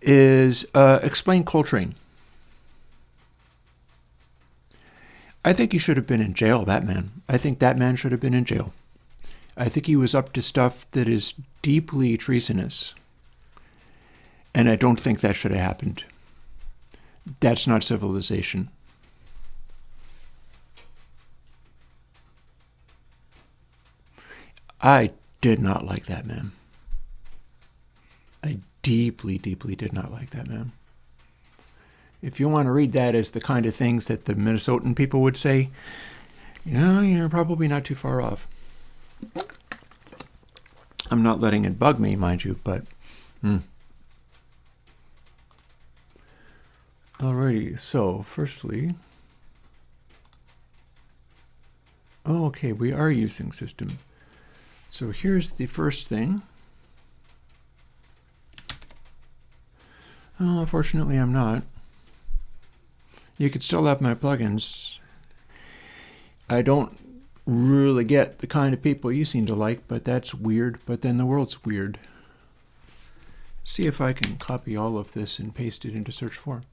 is explain Coltrane. I think he should have been in jail, that man. I think that man should have been in jail. I think he was up to stuff that is deeply treasonous. And I don't think that should have happened. That's not civilization. I did not like that man. I deeply, deeply did not like that man. If you want to read that as the kind of things that the Minnesotan people would say, you're probably not too far off. I'm not letting it bug me, mind you, but... Alrighty, so firstly... Oh, okay, we are using system. So here's the first thing. Oh, unfortunately, I'm not. You could still have my plugins. I don't really get the kind of people you seem to like, but that's weird. But then the world's weird. See if I can copy all of this and paste it into search for.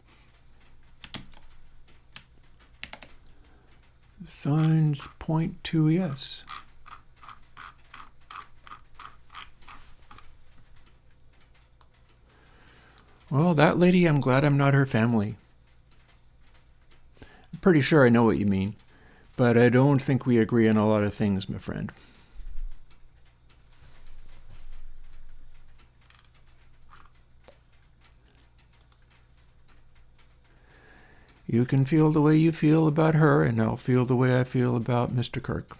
Signs point to yes. Well, that lady, I'm glad I'm not her family. I'm pretty sure I know what you mean, but I don't think we agree on a lot of things, my friend. You can feel the way you feel about her, and I'll feel the way I feel about Mr. Kirk.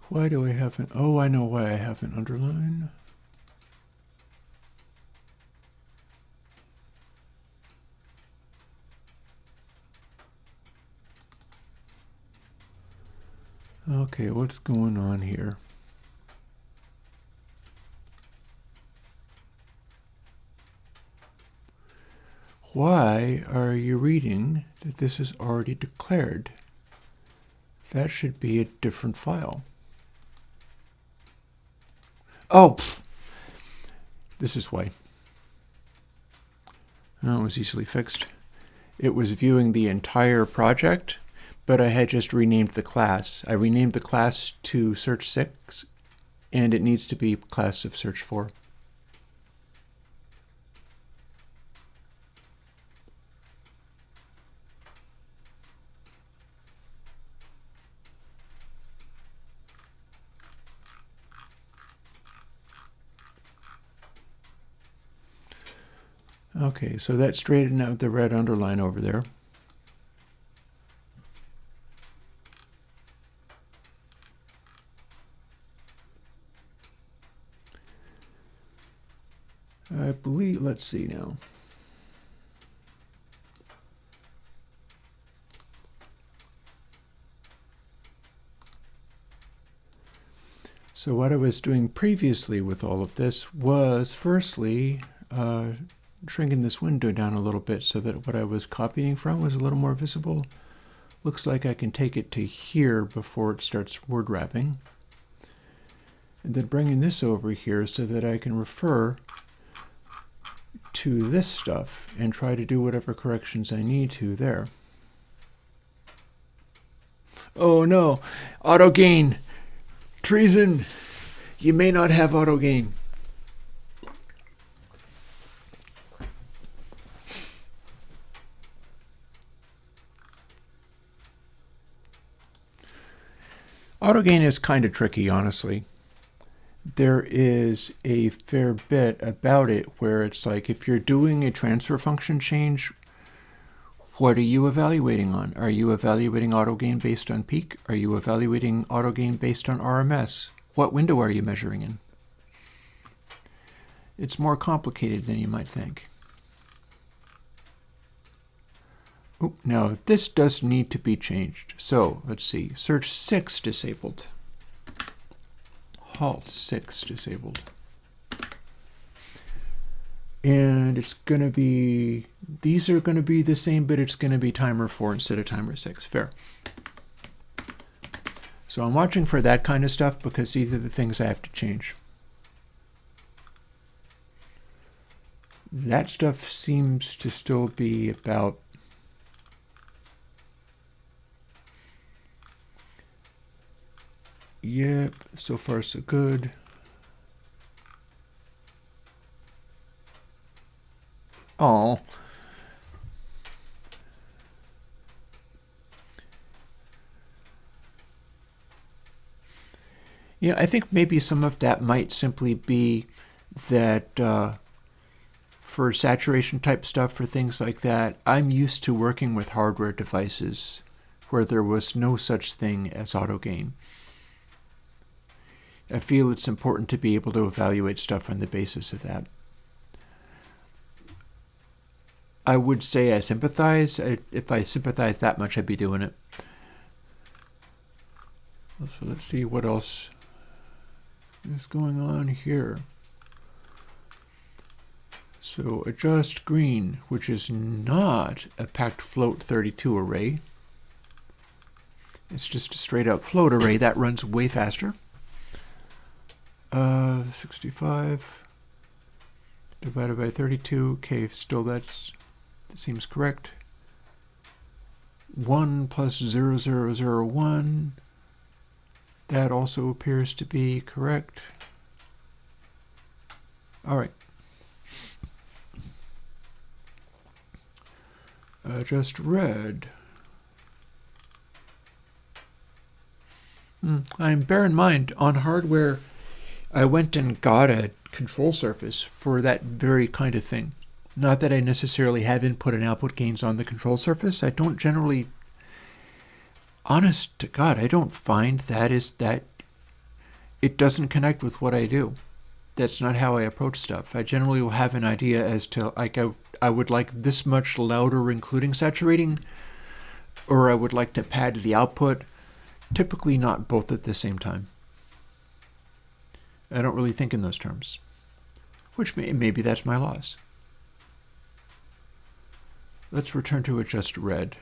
Why do I have an... Oh, I know why I have an underline. Okay, what's going on here? Why are you reading that this is already declared? That should be a different file. Oh, this is why. Oh, it was easily fixed. It was viewing the entire project, but I had just renamed the class. I renamed the class to Search 6, and it needs to be class of Search 4. Okay, so that straightened out the red underline over there. I believe, let's see now. So what I was doing previously with all of this was firstly shrinking this window down a little bit so that what I was copying from was a little more visible. Looks like I can take it to here before it starts word wrapping. And then bringing this over here so that I can refer to this stuff and try to do whatever corrections I need to there. Oh no, auto gain, treason. You may not have auto gain. Auto gain is kind of tricky, honestly. There is a fair bit about it where it's like if you're doing a transfer function change, what are you evaluating on? Are you evaluating auto gain based on peak? Are you evaluating auto gain based on RMS? What window are you measuring in? It's more complicated than you might think. Oh, now this does need to be changed. So let's see, search 6 disabled. Halt 6 disabled. And it's going to be, these are going to be the same, but it's going to be timer 4 instead of timer 6. Fair. So I'm watching for that kind of stuff because these are the things I have to change. That stuff seems to still be about yep, so far so good. Oh. Yeah, I think maybe some of that might simply be that for saturation type stuff, for things like that, I'm used to working with hardware devices where there was no such thing as auto gain. I feel it's important to be able to evaluate stuff on the basis of that. I would say I sympathize. If I sympathize that much, I'd be doing it. So let's see what else is going on here. So adjust green, which is not a packed float 32 array. It's just a straight up float array that runs way faster. 65 divided by 32. Okay, still that seems correct. 1 plus 0,001. That also appears to be correct. All right. Just red. Bear in mind, on hardware, I went and got a control surface for that very kind of thing. Not that I necessarily have input and output gains on the control surface. I don't generally, honest to God, I don't find that it doesn't connect with what I do. That's not how I approach stuff. I generally will have an idea as to, like, I would like this much louder including saturating, or I would like to pad the output. Typically not both at the same time. I don't really think in those terms, which maybe that's my loss. Let's return to adjust red.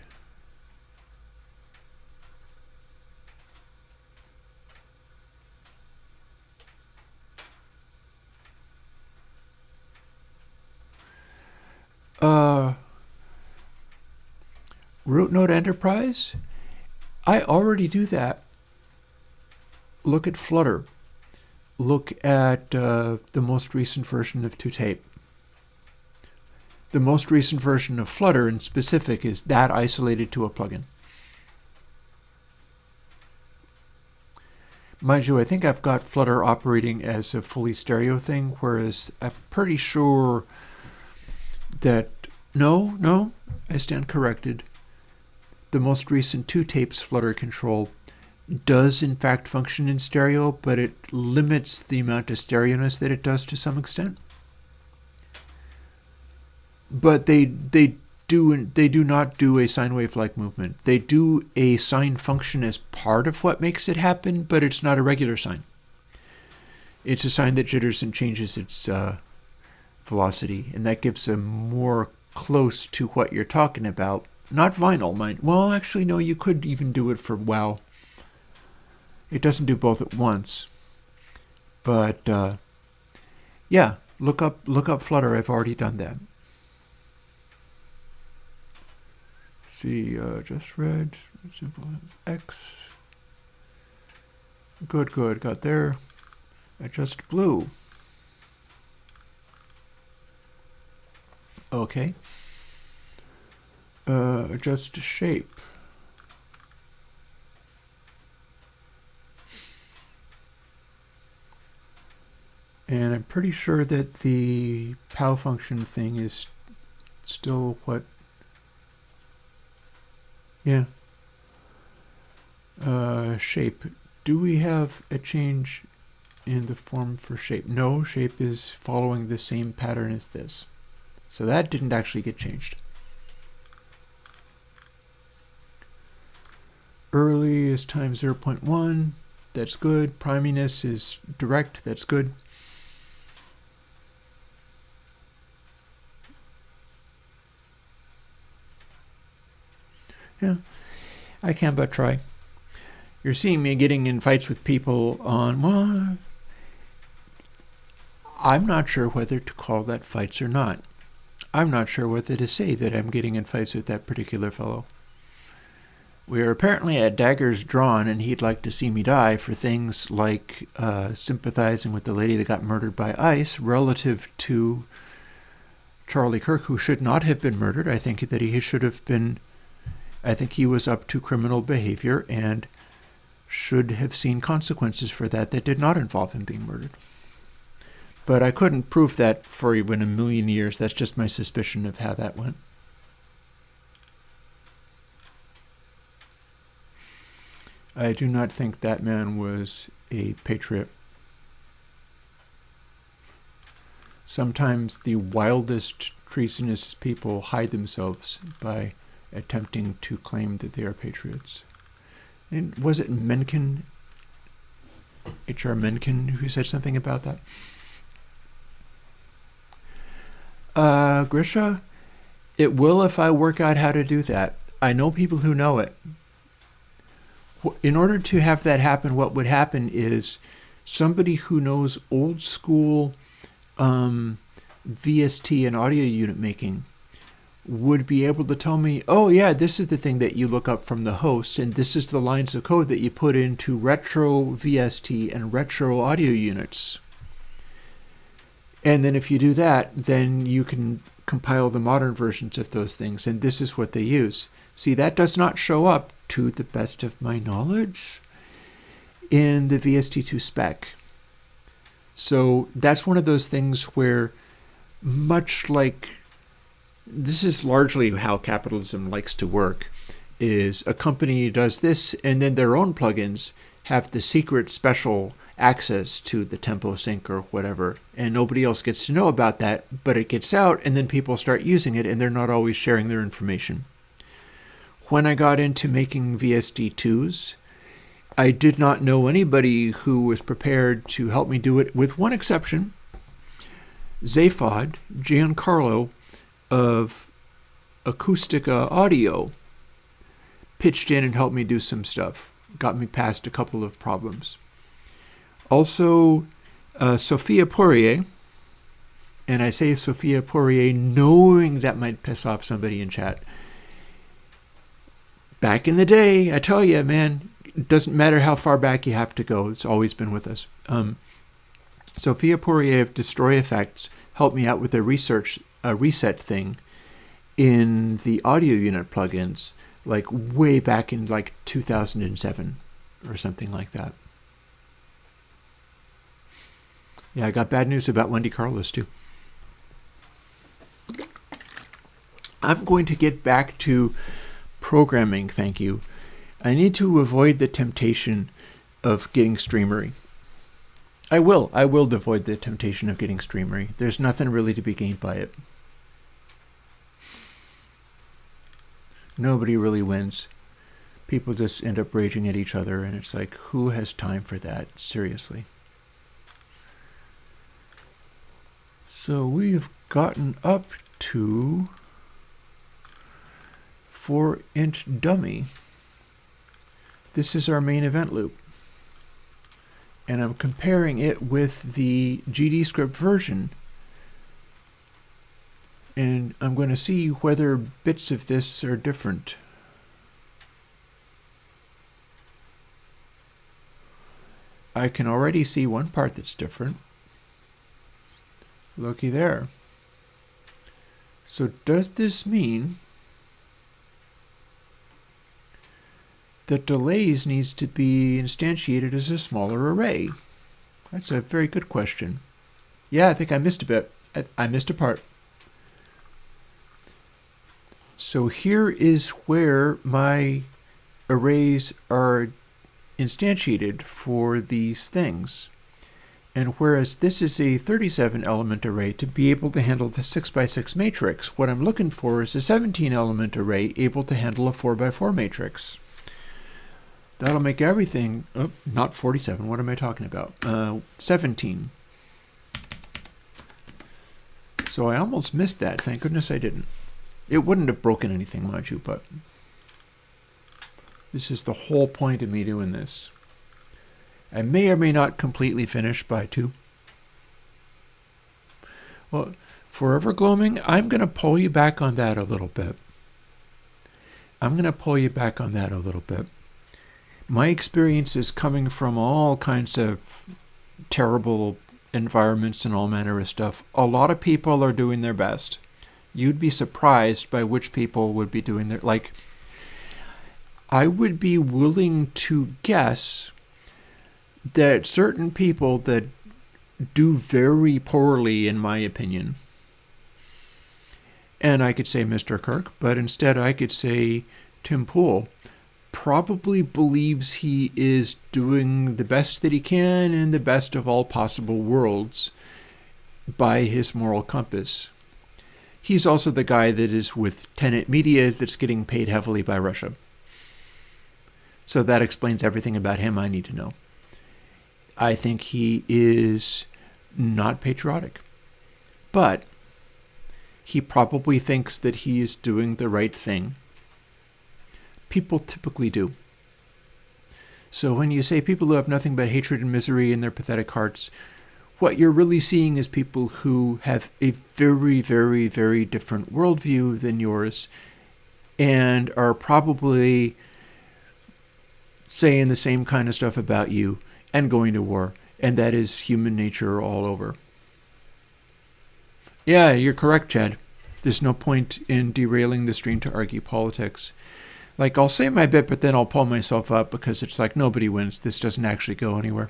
Root node enterprise? I already do that. Look at Flutter. Look at the most recent version of 2tape. The most recent version of Flutter in specific is that isolated to a plugin. Mind you, I think I've got Flutter operating as a fully stereo thing, whereas I'm pretty sure that, no, I stand corrected. The most recent 2tapes Flutter control does in fact function in stereo, but it limits the amount of stereoness that it does to some extent. But they do not do a sine wave-like movement. They do a sine function as part of what makes it happen, but it's not a regular sine. It's a sine that jitters and changes its velocity, and that gives a more close to what you're talking about. Not vinyl, mind. Well, actually, no, you could even do it for WoW. It doesn't do both at once. But, yeah, look up Flutter. I've already done that. See, just red, simple X. Good, got there. Adjust blue. Okay. Adjust shape. And I'm pretty sure that the POW function thing is still what? Yeah. Shape. Do we have a change in the form for shape? No, shape is following the same pattern as this. So that didn't actually get changed. Early is times 0.1. That's good. Priminess is direct. That's good. Yeah, I can but try. You're seeing me getting in fights with people on, well, I'm not sure whether to call that fights or not. I'm not sure whether to say that I'm getting in fights with that particular fellow. We are apparently at daggers drawn, and he'd like to see me die for things like sympathizing with the lady that got murdered by ICE relative to Charlie Kirk, who should not have been murdered. I think that he should have been... I think he was up to criminal behavior and should have seen consequences for that did not involve him being murdered. But I couldn't prove that for even a million years. That's just my suspicion of how that went. I do not think that man was a patriot. Sometimes the wildest treasonous people hide themselves by attempting to claim that they are patriots. And was it Mencken, H.R. Mencken, who said something about that? Grisha, it will if I work out how to do that. I know people who know it. In order to have that happen, what would happen is somebody who knows old school VST and audio unit making would be able to tell me, oh yeah, this is the thing that you look up from the host, and this is the lines of code that you put into retro VST and retro audio units. And then if you do that, then you can compile the modern versions of those things, and this is what they use. See, that does not show up, to the best of my knowledge, in the VST2 spec. So that's one of those things where, much like, this is largely how capitalism likes to work, is a company does this, and then their own plugins have the secret special access to the tempo sync or whatever, and nobody else gets to know about that, but it gets out, and then people start using it, and they're not always sharing their information. When I got into making VST2s, I did not know anybody who was prepared to help me do it, with one exception. Zaphod, Giancarlo of Acoustica Audio, pitched in and helped me do some stuff, got me past a couple of problems. Also, Sophia Poirier, and I say Sophia Poirier knowing that might piss off somebody in chat. Back in the day, I tell you, man, it doesn't matter how far back you have to go. It's always been with us. Sophia Poirier of Destroy Effects helped me out with a reset thing in the audio unit plugins, like way back in like 2007 or something like that. Yeah, I got bad news about Wendy Carlos too. I'm going to get back to programming, thank you. I need to avoid the temptation of getting streamery. I will avoid the temptation of getting streamery. There's nothing really to be gained by it. Nobody really wins. People just end up raging at each other, and it's like, who has time for that? Seriously. So we have gotten up to 4-inch dummy. This is our main event loop. And I'm comparing it with the GDScript version. And I'm going to see whether bits of this are different. I can already see one part that's different. Looky there. So does this mean that delays needs to be instantiated as a smaller array? That's a very good question. Yeah, I think I missed a bit. I missed a part. So here is where my arrays are instantiated for these things. And whereas this is a 37-element array to be able to handle the 6x6 matrix, what I'm looking for is a 17-element array able to handle a 4x4 matrix. That'll make everything, not 47, what am I talking about? 17. So I almost missed that, thank goodness I didn't. It wouldn't have broken anything, mind you, but this is the whole point of me doing this. I may or may not completely finish by 2. Well, forever gloaming, I'm going to pull you back on that a little bit. My experience is coming from all kinds of terrible environments and all manner of stuff. A lot of people are doing their best. You'd be surprised by which people would be doing their... Like, I would be willing to guess that certain people that do very poorly, in my opinion, and I could say Mr. Kirk, but instead I could say Tim Pool, probably believes he is doing the best that he can in the best of all possible worlds by his moral compass. He's also the guy that is with Tenet Media that's getting paid heavily by Russia. So that explains everything about him I need to know. I think he is not patriotic. But he probably thinks that he is doing the right thing. People typically do. So when you say people who have nothing but hatred and misery in their pathetic hearts, what you're really seeing is people who have a very, very, very different worldview than yours and are probably saying the same kind of stuff about you and going to war. And that is human nature all over. Yeah, you're correct, Chad. There's no point in derailing the stream to argue politics. Like, I'll say my bit, but then I'll pull myself up because it's like nobody wins. This doesn't actually go anywhere.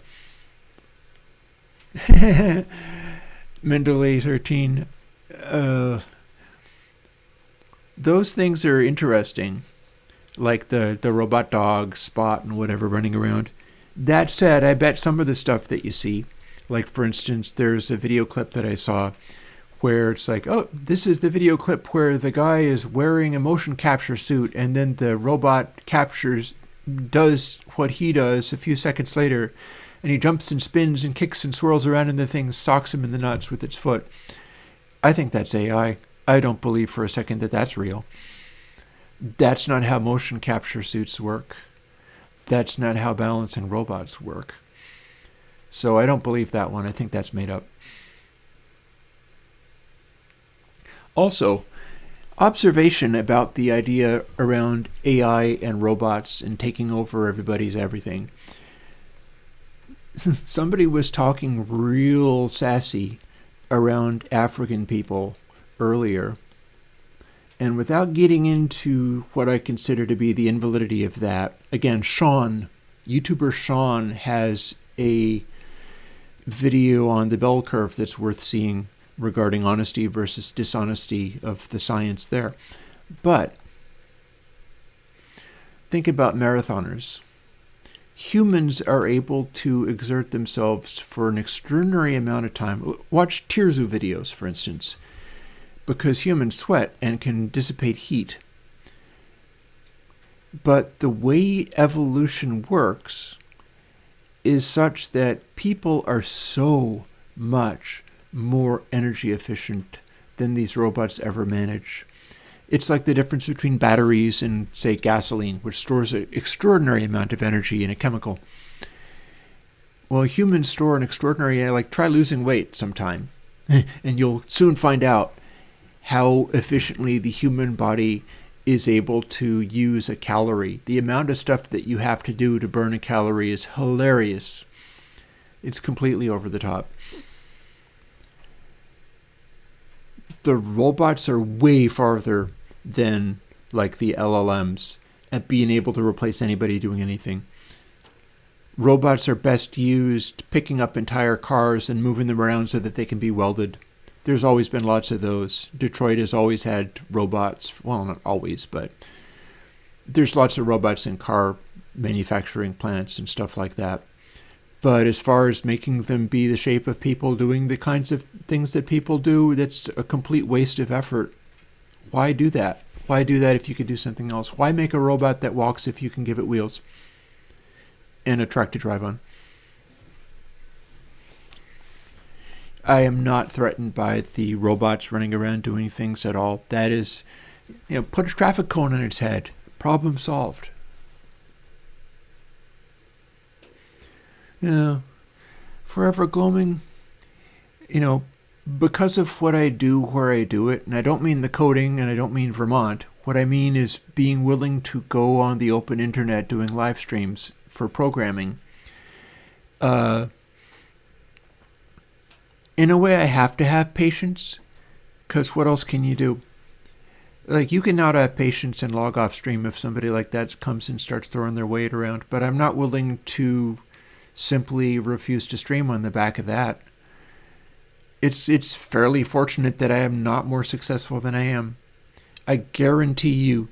Mendeley 13. Those things are interesting. Like the robot dog, Spot, and whatever running around. That said, I bet some of the stuff that you see, like for instance, there's a video clip that I saw where it's like, oh, this is the video clip where the guy is wearing a motion capture suit and then the robot does what he does a few seconds later, and he jumps and spins and kicks and swirls around and the thing socks him in the nuts with its foot. I think that's AI. I don't believe for a second that that's real. That's not how motion capture suits work. That's not how balancing robots work. So I don't believe that one. I think that's made up. Also, observation about the idea around AI and robots and taking over everybody's everything. Somebody was talking real sassy around African people earlier. And without getting into what I consider to be the invalidity of that, again, YouTuber Sean has a video on the bell curve that's worth seeing regarding honesty versus dishonesty of the science there. But think about marathoners. Humans are able to exert themselves for an extraordinary amount of time. Watch Tirzu videos, for instance, because humans sweat and can dissipate heat. But the way evolution works is such that people are so much more energy efficient than these robots ever manage. It's like the difference between batteries and, say, gasoline, which stores an extraordinary amount of energy in a chemical. Well, humans store an extraordinary, try losing weight sometime, and you'll soon find out how efficiently the human body is able to use a calorie. The amount of stuff that you have to do to burn a calorie is hilarious. It's completely over the top. The robots are way farther than like the LLMs at being able to replace anybody doing anything. Robots are best used picking up entire cars and moving them around so that they can be welded. There's always been lots of those. Detroit has always had robots. Well, not always, but there's lots of robots in car manufacturing plants and stuff like that. But as far as making them be the shape of people doing the kinds of things that people do, that's a complete waste of effort. Why do that? Why do that if you could do something else? Why make a robot that walks if you can give it wheels and a track to drive on? I am not threatened by the robots running around doing things at all. That is, put a traffic cone on its head. Problem solved. Forever gloaming, because of what I do where I do it, and I don't mean the coding and I don't mean Vermont, what I mean is being willing to go on the open internet doing live streams for programming. In a way, I have to have patience, because what else can you do? Like, you can not have patience and log off stream if somebody like that comes and starts throwing their weight around, but I'm not willing to simply refuse to stream on the back of that. It's fairly fortunate that I am not more successful than I am. I guarantee you,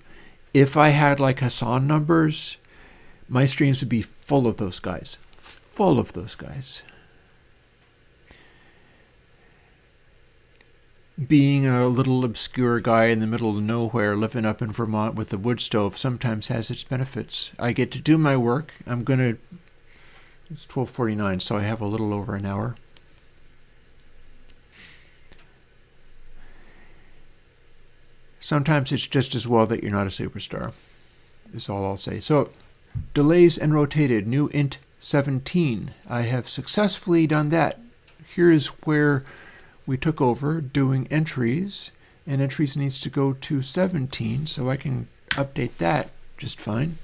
if I had like Hassan numbers, my streams would be full of those guys. being a little obscure guy in the middle of nowhere living up in Vermont with a wood stove sometimes has its benefits. I get to do my work. It's 12:49, so I have a little over an hour. Sometimes it's just as well that you're not a superstar, is all I'll say. So, delays and rotated, new int 17. I have successfully done that. Here's where we took over doing entries, and entries needs to go to 17, so I can update that just fine.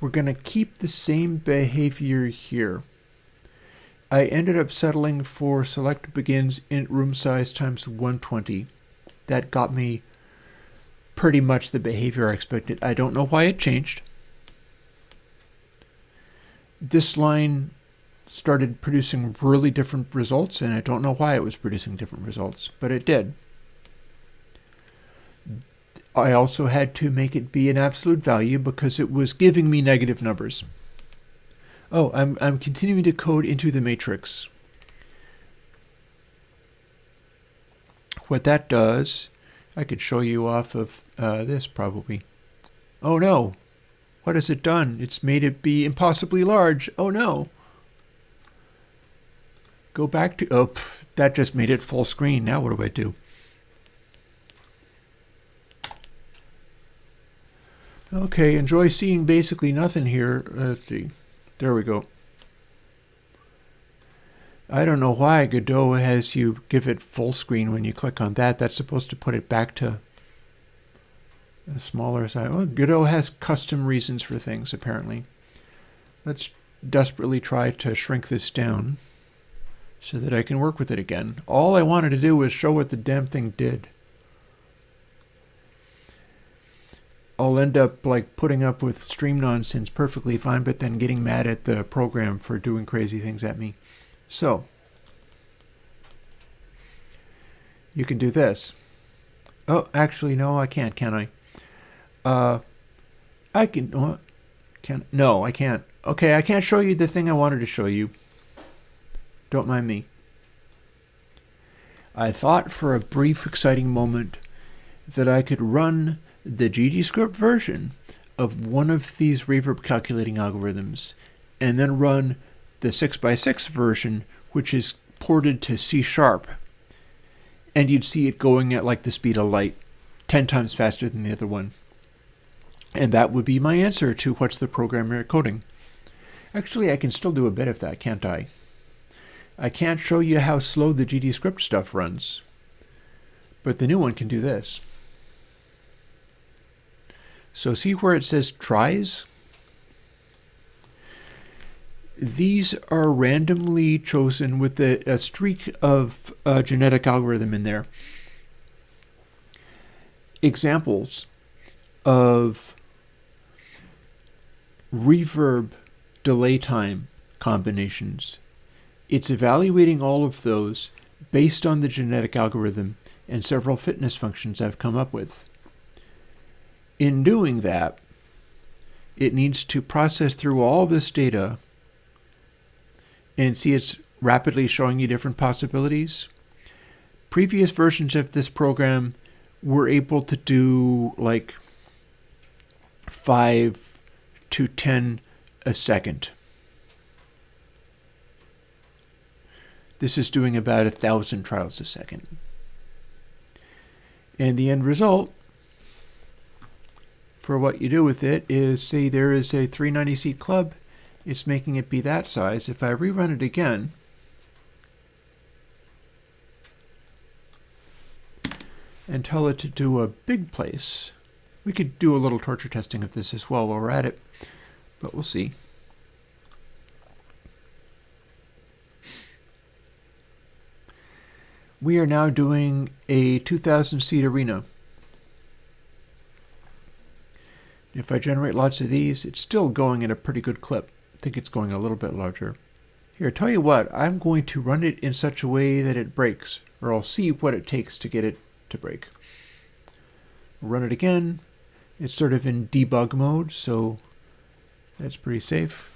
We're going to keep the same behavior here. I ended up settling for select begins int room size times 120. That got me pretty much the behavior I expected. I don't know why it changed. This line started producing really different results, and I don't know why it was producing different results, but it did. I also had to make it be an absolute value because it was giving me negative numbers. Oh, I'm continuing to code into the matrix. What that does, I could show you off of this probably. Oh no, what has it done? It's made it be impossibly large. Oh no. Go back to, that just made it full screen. Now what do I do? Okay, enjoy seeing basically nothing here. Let's see. There we go. I don't know why Godot has you give it full screen when you click on that. That's supposed to put it back to a smaller size. Well, Godot has custom reasons for things, apparently. Let's desperately try to shrink this down so that I can work with it again. All I wanted to do was show what the damn thing did. I'll end up like putting up with stream nonsense perfectly fine, but then getting mad at the program for doing crazy things at me. So, you can do this. Oh, actually, no, I can't, can I? I can, what? No, I can't. Okay, I can't show you the thing I wanted to show you. Don't mind me. I thought for a brief, exciting moment that I could run the GDScript version of one of these reverb calculating algorithms and then run the 6x6 version, which is ported to C#, and you'd see it going at like the speed of light, 10 times faster than the other one. And that would be my answer to what's the program you're coding. Actually, I can still do a bit of that, can't I? I can't show you how slow the GDScript stuff runs, but the new one can do this. So see where it says tries? These are randomly chosen with a streak of genetic algorithm in there. Examples of reverb delay time combinations. It's evaluating all of those based on the genetic algorithm and several fitness functions I've come up with. In doing that, it needs to process through all this data and see it's rapidly showing you different possibilities. Previous versions of this program were able to do like 5 to 10 a second. This is doing about 1,000 trials a second. And the end result for what you do with it is, say there is a 390 seat club, it's making it be that size. If I rerun it again, and tell it to do a big place, we could do a little torture testing of this as well while we're at it, but we'll see. We are now doing a 2,000 seat arena. If I generate lots of these, it's still going at a pretty good clip. I think it's going a little bit larger. Here, tell you what, I'm going to run it in such a way that it breaks, or I'll see what it takes to get it to break. Run it again. It's sort of in debug mode, so that's pretty safe.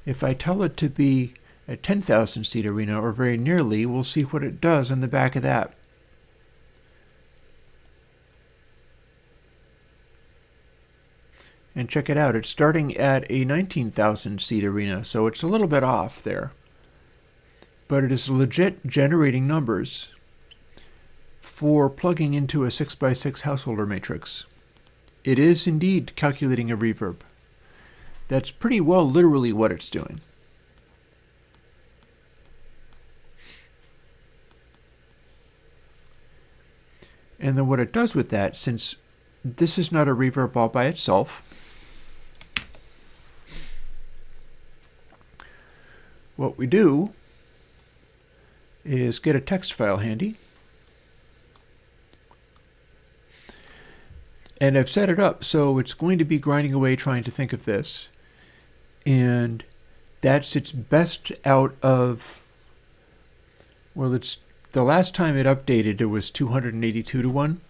If I tell it to be a 10,000 seat arena, or very nearly. We'll see what it does on the back of that. And check it out, it's starting at a 19,000 seat arena, so it's a little bit off there. But it is legit generating numbers for plugging into a 6x6 householder matrix. It is indeed calculating a reverb. That's pretty well literally what it's doing. And then what it does with that, since this is not a reverb all by itself, what we do is get a text file handy. And I've set it up so it's going to be grinding away trying to think of this. And that's its best out of, well, it's the last time it updated, it was 282 to 1.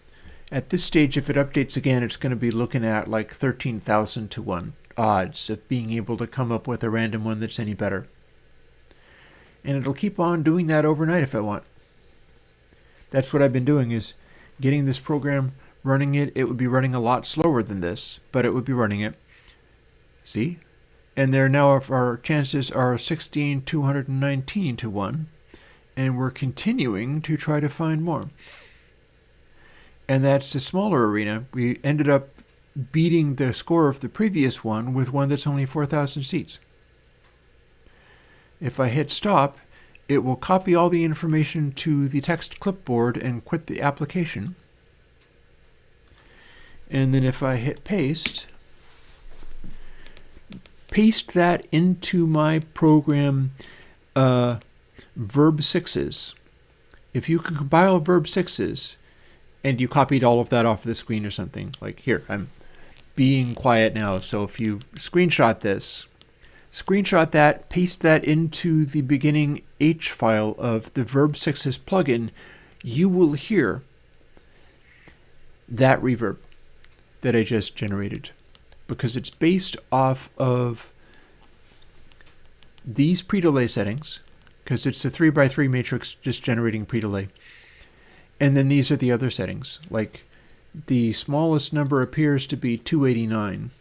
At this stage, if it updates again, it's going to be looking at like 13,000 to 1 odds of being able to come up with a random one that's any better. And it'll keep on doing that overnight if I want. That's what I've been doing, is getting this program, running it. It would be running a lot slower than this, but it would be running it. See? And there now our chances are 16,219 to 1. And we're continuing to try to find more. And that's a smaller arena. We ended up beating the score of the previous one with one that's only 4,000 seats. If I hit stop, it will copy all the information to the text clipboard and quit the application. And then if I hit paste that into my program verb sixes. If you can compile verb sixes and you copied all of that off the screen or something, like here, I'm being quiet now, so if you screenshot this, screenshot that, paste that into the beginning H file of the verb sixes plugin, you will hear that reverb that I just generated, because it's based off of these pre-delay settings, because it's a 3x3 matrix just generating pre-delay. And then these are the other settings, like the smallest number appears to be 289.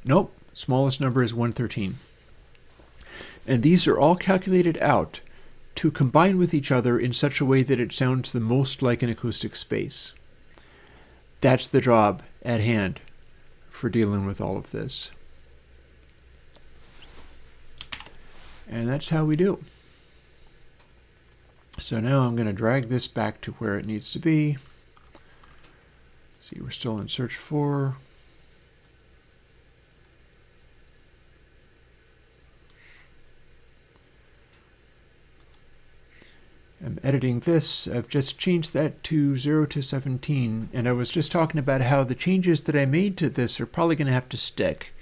Nope, smallest number is 113. And these are all calculated out to combine with each other in such a way that it sounds the most like an acoustic space. That's the job at hand for dealing with all of this. And that's how we do. So now I'm going to drag this back to where it needs to be. See, we're still in search for. I'm editing this. I've just changed that to 0 to 17. And I was just talking about how the changes that I made to this are probably going to have to stick.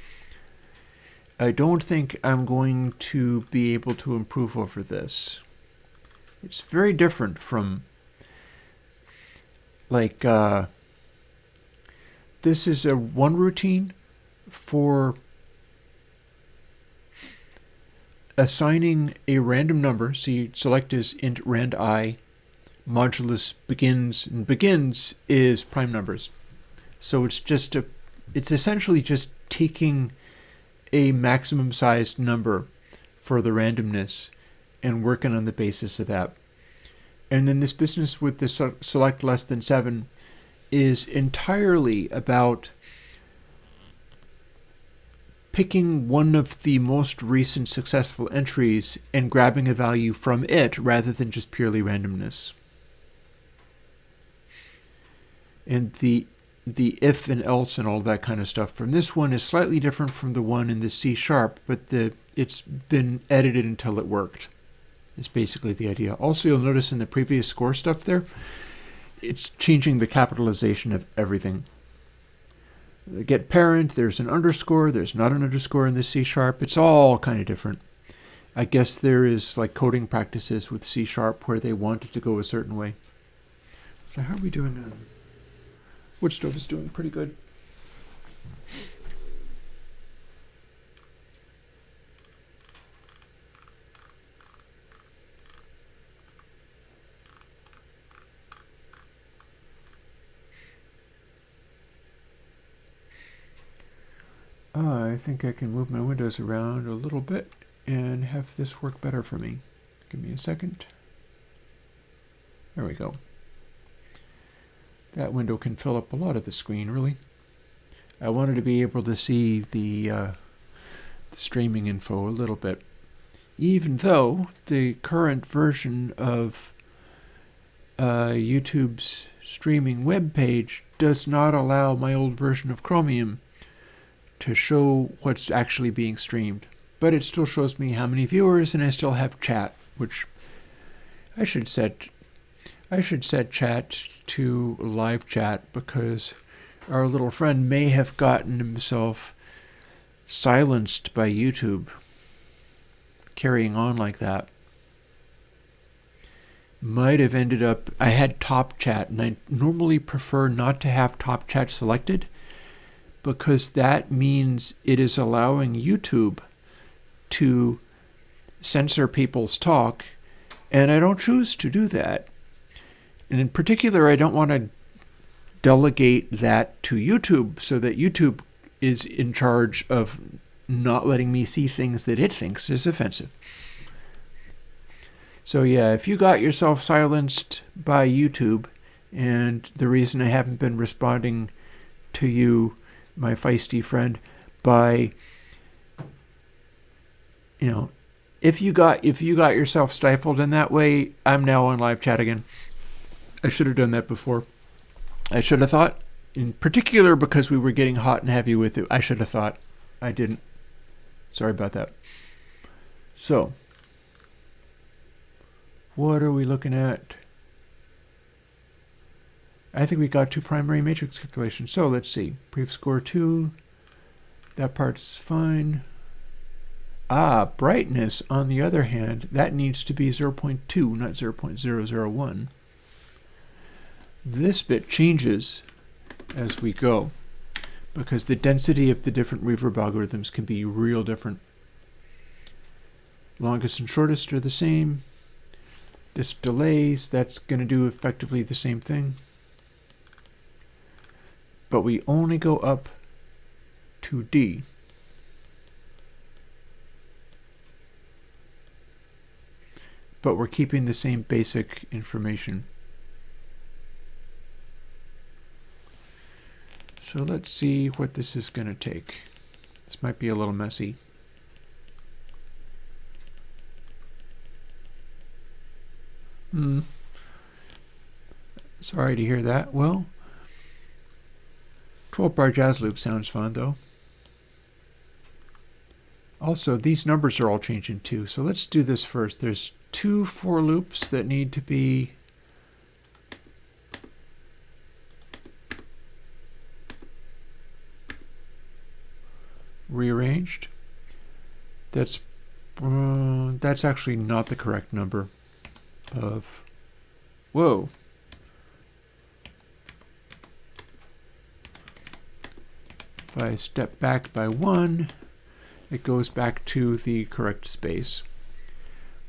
I don't think I'm going to be able to improve over this. It's very different from, like, this is a one routine for assigning a random number. So you select as int rand I, modulus begins, and begins is prime numbers. So it's just it's essentially just taking a maximum sized number for the randomness and working on the basis of that. And then this business with the select less than 7 is entirely about picking one of the most recent successful entries and grabbing a value from it rather than just purely randomness. And the if and else and all that kind of stuff from this one is slightly different from the one in the C#, but it's been edited until it worked. Is basically the idea. Also, you'll notice in the previous score stuff there, it's changing the capitalization of everything. The get parent, there's an underscore, there's not an underscore in the C#. It's all kind of different. I guess there is like coding practices with C# where they want it to go a certain way. So how are we doing? Wood stove is doing pretty good. I think I can move my windows around a little bit and have this work better for me. Give me a second. There we go. That window can fill up a lot of the screen, really. I wanted to be able to see the streaming info a little bit. Even though the current version of YouTube's streaming web page does not allow my old version of Chromium to show what's actually being streamed. But it still shows me how many viewers, and I still have chat, which I should set chat to live chat, because our little friend may have gotten himself silenced by YouTube carrying on like that. Might have ended up, I had top chat, and I normally prefer not to have top chat selected, because that means it is allowing YouTube to censor people's talk, and I don't choose to do that. And in particular, I don't want to delegate that to YouTube so that YouTube is in charge of not letting me see things that it thinks is offensive. So yeah, if you got yourself silenced by YouTube, and the reason I haven't been responding to you, my feisty friend, by, if you got yourself stifled in that way, I'm now on live chat again. I should have done that before. I should have thought, in particular because we were getting hot and heavy with it, I should have thought. I didn't. Sorry about that. So, what are we looking at? I think we got 2 primary matrix calculations. So let's see. Brief score 2. That part's fine. Brightness, on the other hand, that needs to be 0.2, not 0.001. This bit changes as we go, because the density of the different reverb algorithms can be real different. Longest and shortest are the same. Disp delays, that's going to do effectively the same thing. But we only go up to D. But we're keeping the same basic information. So let's see what this is going to take. This might be a little messy. Sorry to hear that. Well, 12-bar jazz loop sounds fun, though. Also, these numbers are all changing too. So let's do this first. There's 2 for loops that need to be rearranged. That's actually not the correct number of, whoa. If I step back by 1, it goes back to the correct space.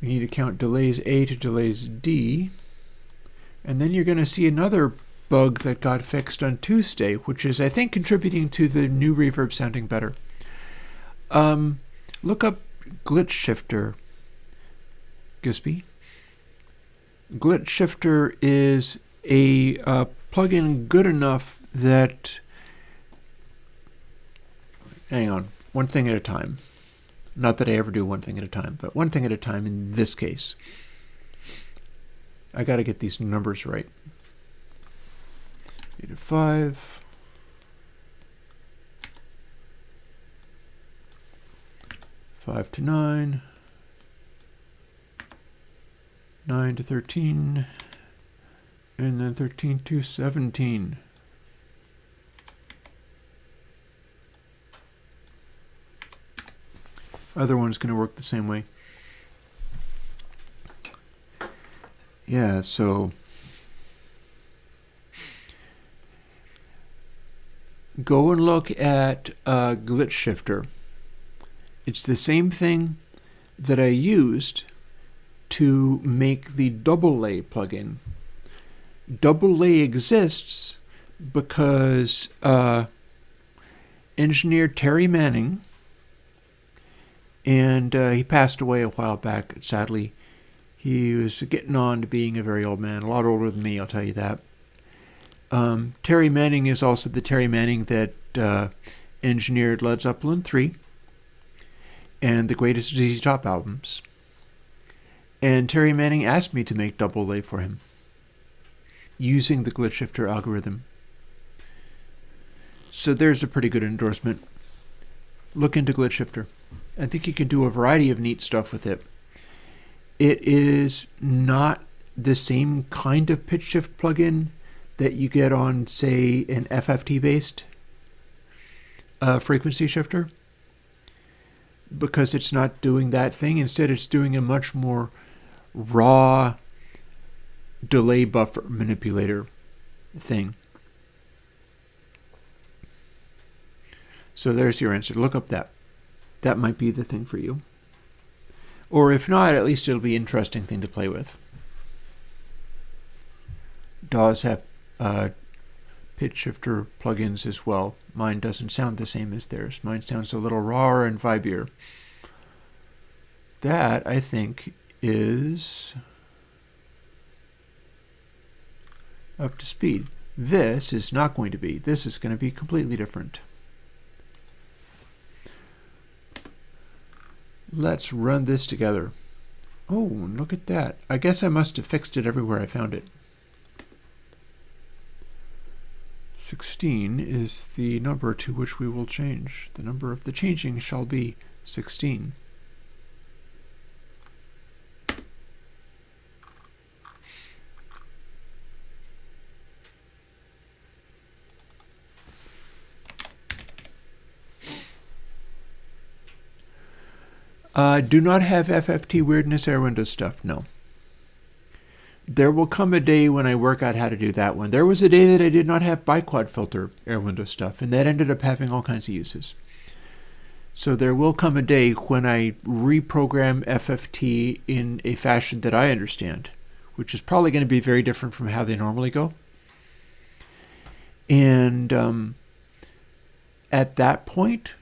We need to count delays A to delays D, and then you're going to see another bug that got fixed on Tuesday, which is, I think, contributing to the new reverb sounding better. Look up Glitch Shifter, Gisby. Glitch Shifter is a plugin good enough that, hang on, one thing at a time. Not that I ever do one thing at a time, but one thing at a time in this case. I got to get these numbers right. 8 to 5. 5 to 9. 9 to 13. And then 13 to 17. Other one's going to work the same way. Yeah, so go and look at Glitch Shifter. It's the same thing that I used to make the Double Lay plugin. Double Lay exists because engineer Terry Manning, and he passed away a while back, sadly. He was getting on to being a very old man, a lot older than me, I'll tell you that. Terry Manning is also the Terry Manning that engineered Led Zeppelin 3 and the Greatest ZZ Top albums. And Terry Manning asked me to make Double A for him using the glitch shifter algorithm. So there's a pretty good endorsement. Look into glitch shifter. I think you can do a variety of neat stuff with it. It is not the same kind of pitch shift plugin that you get on, say, an FFT-based frequency shifter, because it's not doing that thing. Instead, it's doing a much more raw delay buffer manipulator thing. So there's your answer. Look up that. That might be the thing for you. Or if not, at least it'll be an interesting thing to play with. DAWs have pitch shifter plugins as well. Mine doesn't sound the same as theirs. Mine sounds a little rawer and vibier. That, I think, is up to speed. This is not going to be. This is going to be completely different. Let's run this together. Oh, look at that. I guess I must have fixed it everywhere I found it. 16 is the number to which we will change. The number of the changing shall be 16. Do not have FFT weirdness Airwindows stuff, no. There will come a day when I work out how to do that one. There was a day that I did not have biquad filter Airwindows stuff, and that ended up having all kinds of uses. So there will come a day when I reprogram FFT in a fashion that I understand, which is probably going to be very different from how they normally go. And at that point,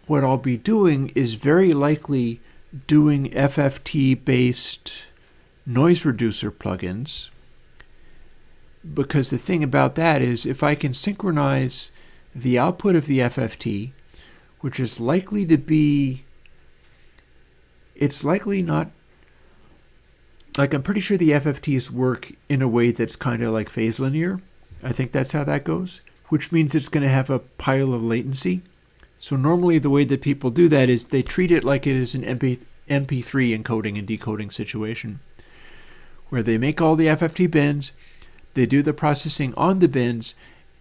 what I'll be doing is very likely doing FFT-based noise reducer plugins, because the thing about that is if I can synchronize the output of the FFT, which is likely to be, it's likely not, like I'm pretty sure the FFTs work in a way that's kind of like phase linear. I think that's how that goes, which means it's going to have a pile of latency. So normally the way that people do that is they treat it like it is an MP3 encoding and decoding situation, where they make all the FFT bins, they do the processing on the bins,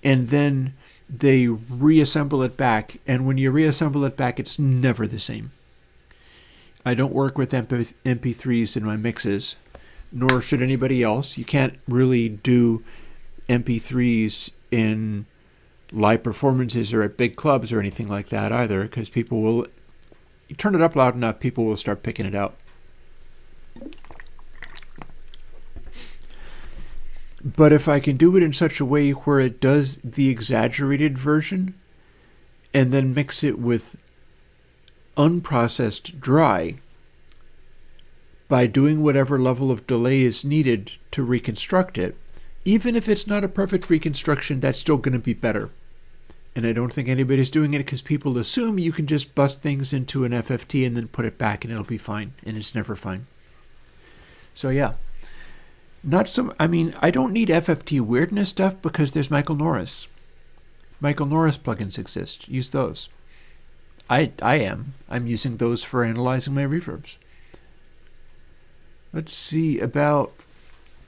and then they reassemble it back. And when you reassemble it back, it's never the same. I don't work with MP3s in my mixes, nor should anybody else. You can't really do MP3s in live performances or at big clubs or anything like that either, because people will, you turn it up loud enough, people will start picking it out. But if I can do it in such a way where it does the exaggerated version and then mix it with unprocessed dry by doing whatever level of delay is needed to reconstruct it, even if it's not a perfect reconstruction, that's still going to be better. And I don't think anybody's doing it because people assume you can just bust things into an FFT and then put it back and it'll be fine. And it's never fine. So yeah. I don't need FFT weirdness stuff because there's Michael Norris. Michael Norris plugins exist. Use those. I'm using those for analyzing my reverbs. Let's see about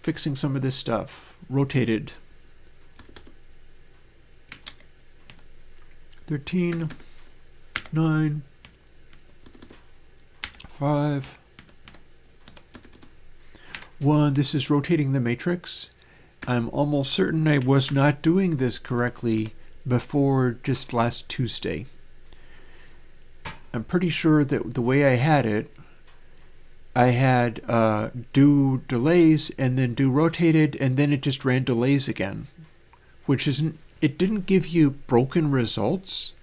fixing some of this stuff. Rotated. 13, 9, 5, 1. This is rotating the matrix. I'm almost certain I was not doing this correctly before just last Tuesday. I'm pretty sure that the way I had it, I had do delays and then do rotated, and then it just ran delays again, which isn't, it didn't give you broken results,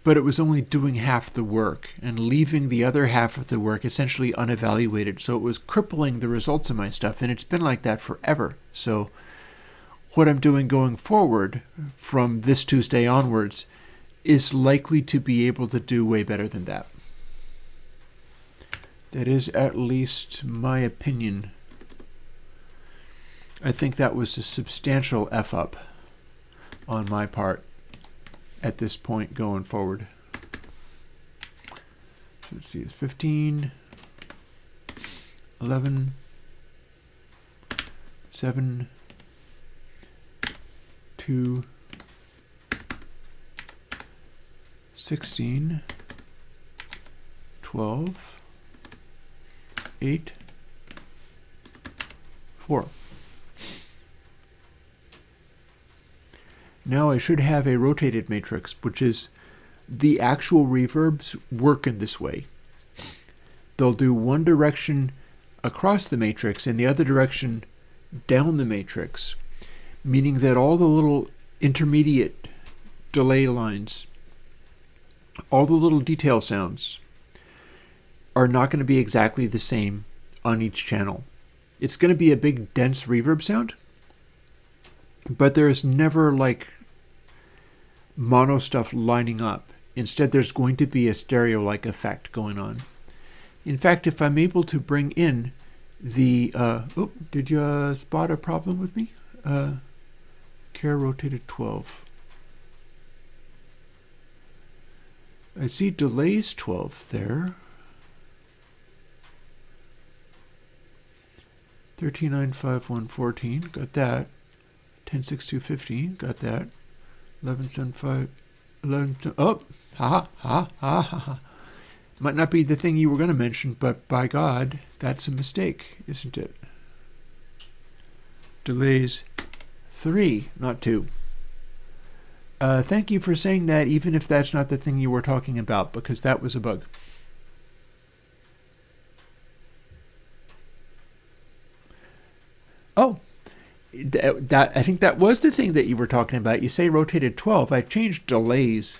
but it was only doing half the work and leaving the other half of the work essentially unevaluated. So it was crippling the results of my stuff, and it's been like that forever. So what I'm doing going forward from this Tuesday onwards is likely to be able to do way better than that. That is at least my opinion. I think that was a substantial F-up on my part at this point going forward. So let's see, it's 15, 11, 7, 2, 16, 12, 8, 4. Now I should have a rotated matrix, which is the actual reverbs work in this way. They'll do one direction across the matrix and the other direction down the matrix, meaning that all the little intermediate delay lines, all the little detail sounds, are not going to be exactly the same on each channel. It's going to be a big dense reverb sound, but there's never like mono stuff lining up. Instead, there's going to be a stereo-like effect going on. In fact, if I'm able to bring in the... did you spot a problem with me? Care rotated 12. I see delays 12 there. 13.951.14, got that. 10.6.2.15, got that. 11.7.5, 11. Oh, ha ha ha ha ha. Might not be the thing you were going to mention, but by God, that's a mistake, isn't it? Delays 3, not 2. Thank you for saying that, even if that's not the thing you were talking about, because that was a bug. Oh, that I think that was the thing that you were talking about. You say rotated 12. I changed delays,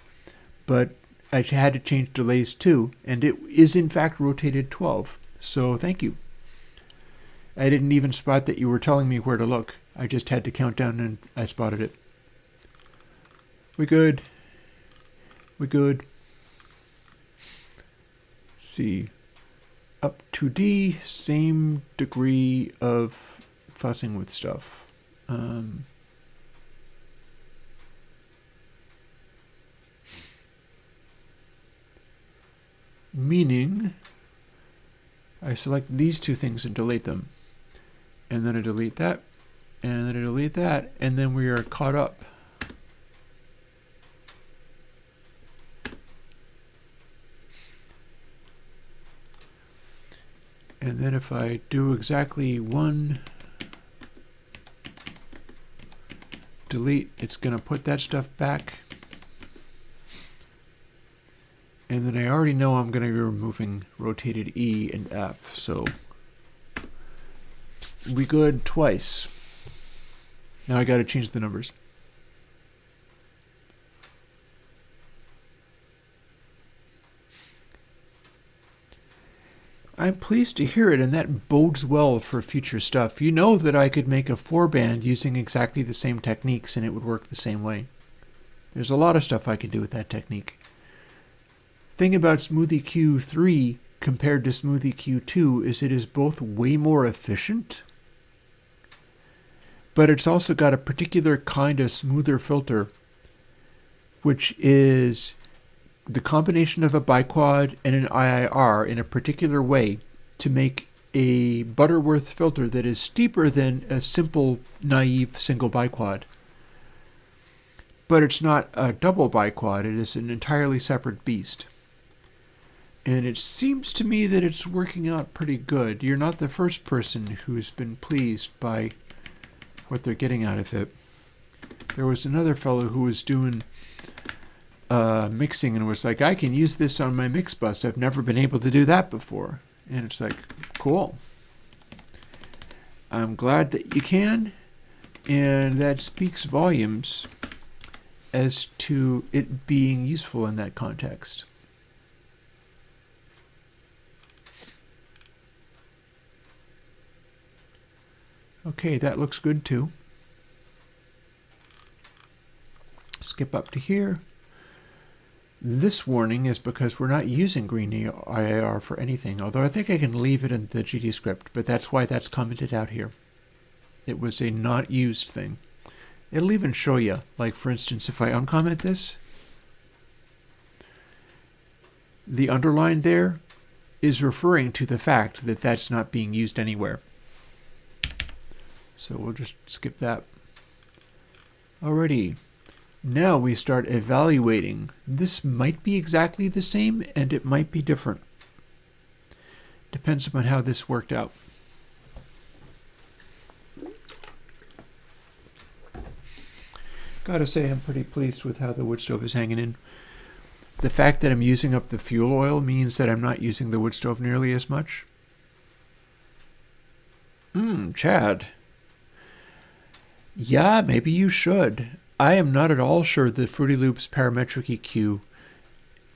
but I had to change delays too, and it is in fact rotated 12. So thank you. I didn't even spot that you were telling me where to look. I just had to count down and I spotted it. We good. We good. C. Up to D, same degree of fussing with stuff. Meaning, I select these two things and delete them. And then I delete that, and then I delete that, and then we are caught up. And then if I do exactly one delete, it's going to put that stuff back. And then I already know I'm going to be removing rotated E and F, so we good twice. Now I got to change the numbers. I'm pleased to hear it, and that bodes well for future stuff. You know that I could make a 4-band using exactly the same techniques and it would work the same way. There's a lot of stuff I could do with that technique. Thing about Smoothie Q3 compared to Smoothie Q2 is it is both way more efficient, but it's also got a particular kind of smoother filter, which is the combination of a biquad and an IIR in a particular way to make a Butterworth filter that is steeper than a simple, naive single biquad. But it's not a double biquad, it is an entirely separate beast. And it seems to me that it's working out pretty good. You're not the first person who's been pleased by what they're getting out of it. There was another fellow who was doing mixing and was like, I can use this on my mix bus. I've never been able to do that before. And it's like, cool. I'm glad that you can, and that speaks volumes as to it being useful in that context. Okay, that looks good too. Skip up to here. This warning is because we're not using green IIR for anything, although I think I can leave it in the GD script, but that's why that's commented out here. It was a not used thing. It'll even show you, like for instance, if I uncomment this, the underline there is referring to the fact that that's not being used anywhere. So we'll just skip that. Alrighty. Now we start evaluating. This might be exactly the same and it might be different. Depends upon how this worked out. Gotta say I'm pretty pleased with how the wood stove is hanging in. The fact that I'm using up the fuel oil means that I'm not using the wood stove nearly as much. Chad. Yeah, maybe you should. I am not at all sure the Fruity Loops parametric EQ,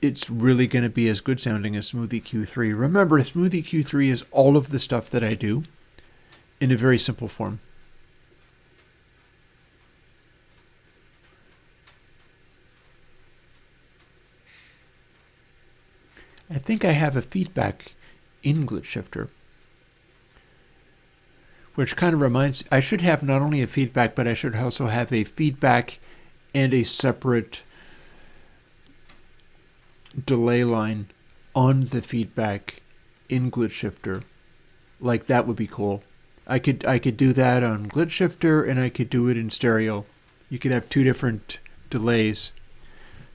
it's really going to be as good sounding as Smooth EQ3. Remember, Smooth EQ3 is all of the stuff that I do in a very simple form. I think I have a feedback in Glitch Shifter, which kind of reminds, I should have not only a feedback, but I should also have a feedback and a separate delay line on the feedback in Glitch Shifter. Like that would be cool. I could do that on Glitch Shifter and I could do it in stereo. You could have two different delays.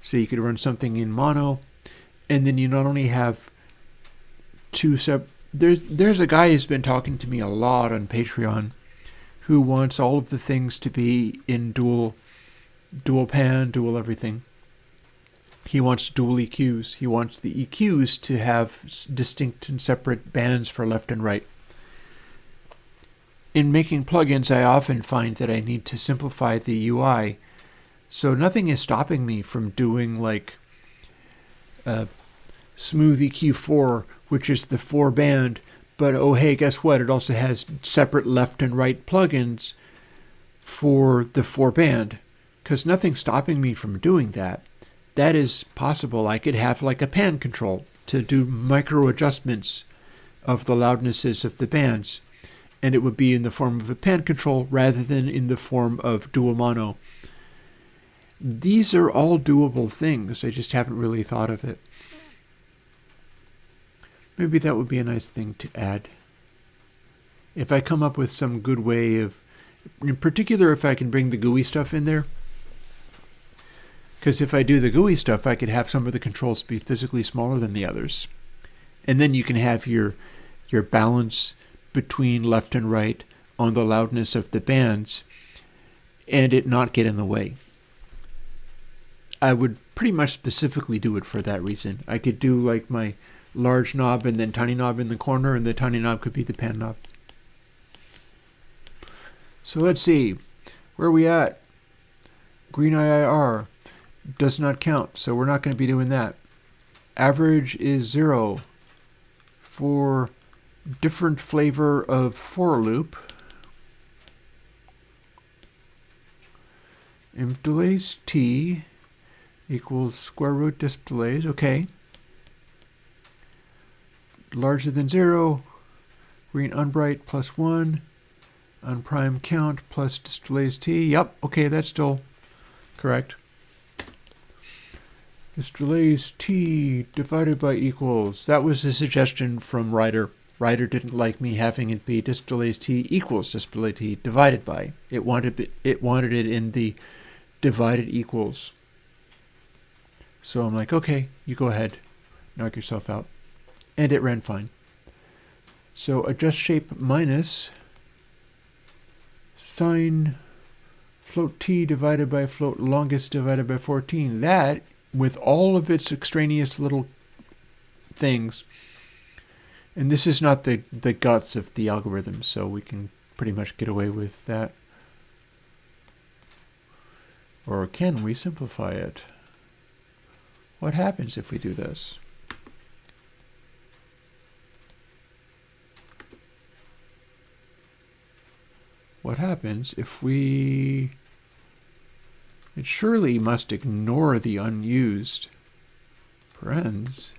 So you could run something in mono, and then you not only have two there's a guy who's been talking to me a lot on Patreon who wants all of the things to be in dual pan, dual everything. He wants dual EQs. He wants the EQs to have distinct and separate bands for left and right. In making plugins, I often find that I need to simplify the UI. So nothing is stopping me from doing like Smooth EQ4, which is the 4-band, but oh hey, guess what? It also has separate left and right plugins for the 4-band, because nothing's stopping me from doing that. That is possible. I could have like a pan control to do micro adjustments of the loudnesses of the bands, and it would be in the form of a pan control rather than in the form of dual mono. These are all doable things. I just haven't really thought of it. Maybe that would be a nice thing to add. If I come up with some good way of, in particular if I can bring the GUI stuff in there. Because if I do the GUI stuff, I could have some of the controls be physically smaller than the others. And then you can have your balance between left and right on the loudness of the bands and it not get in the way. I would pretty much specifically do it for that reason. I could do like my large knob and then tiny knob in the corner, and the tiny knob could be the pan knob. So let's see. Where are we at? Green IIR does not count, so we're not going to be doing that. Average is 0 for different flavor of for loop. Inf delays T equals square root disp delays. Okay. Larger than 0, green unbright plus 1, unprime count plus disp delays T. Yep, okay, that's still correct. Disp delays T divided by equals. That was a suggestion from Ryder. Ryder didn't like me having it be disp delays T equals disp delay T divided by. It wanted it in the divided equals. So I'm like, okay, you go ahead, knock yourself out. And it ran fine. So adjust shape minus sine float T divided by float longest divided by 14. That, with all of its extraneous little things, and this is not the guts of the algorithm, so we can pretty much get away with that. Or can we simplify it? What happens if we do this? What happens if we... It surely must ignore the unused parens.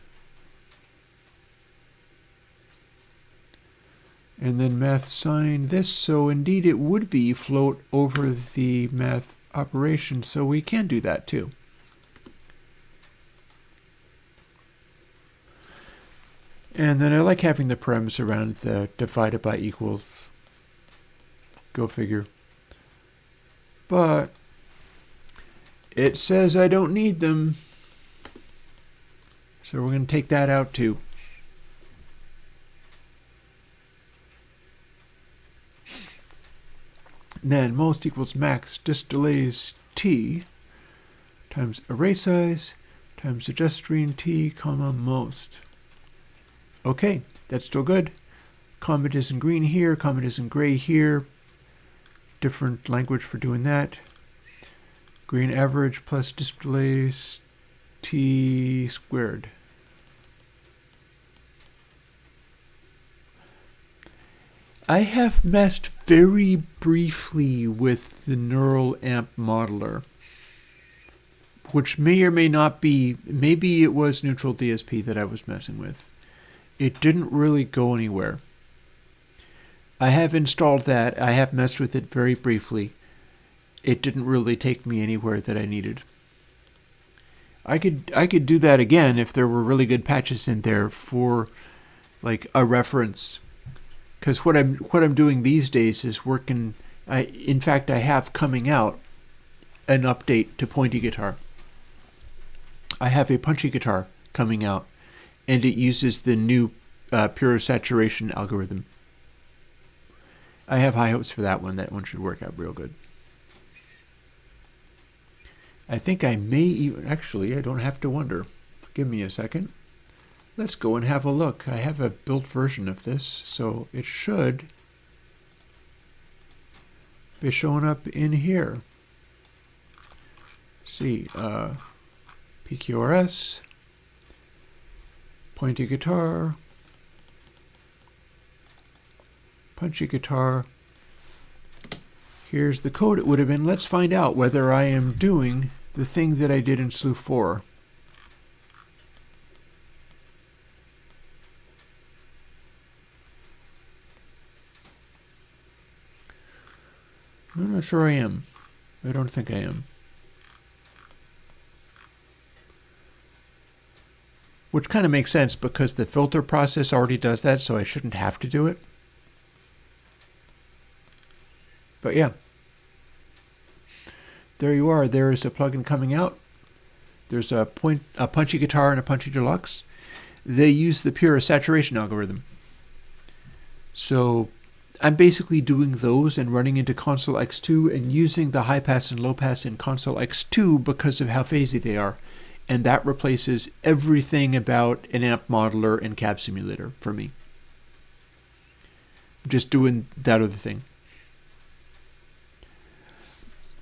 And then math sign this, so indeed it would be float over the math operation, so we can do that too. And then I like having the params around the divided by equals. Go figure. But it says I don't need them. So we're going to take that out too. Then most equals max delays t times array size times adjust string t comma most. Okay, that's still good. Comment is in green here, comment is in gray here. Different language for doing that. Green average plus delays t squared. I have messed very briefly with the neural amp modeler, which may or may not be, maybe it was neutral DSP that I was messing with. It didn't really go anywhere. I have installed that. I have messed with it very briefly. It didn't really take me anywhere that I needed. I could do that again if there were really good patches in there for like a reference. Because what I'm doing these days is working. In fact, I have coming out an update to Pointy Guitar. I have a Punchy Guitar coming out, and it uses the new pure saturation algorithm. I have high hopes for that one. That one should work out real good. I think I may even, actually, I don't have to wonder. Give me a second. Let's go and have a look. I have a built version of this, so it should be showing up in here. Let's see, PQRS, Pointy Guitar, Punchy Guitar. Here's the code it would have been. Let's find out whether I am doing the thing that I did in SLU 4. I'm not sure I am. I don't think I am. Which kind of makes sense because the filter process already does that, so I shouldn't have to do it. But yeah. There you are. There is a plugin coming out. There's a Punchy Guitar and a Punchy Deluxe. They use the pure saturation algorithm. So I'm basically doing those and running into Console X2 and using the high pass and low pass in Console X2 because of how phasey they are. And that replaces everything about an amp modeler and cab simulator for me. Just doing that other thing.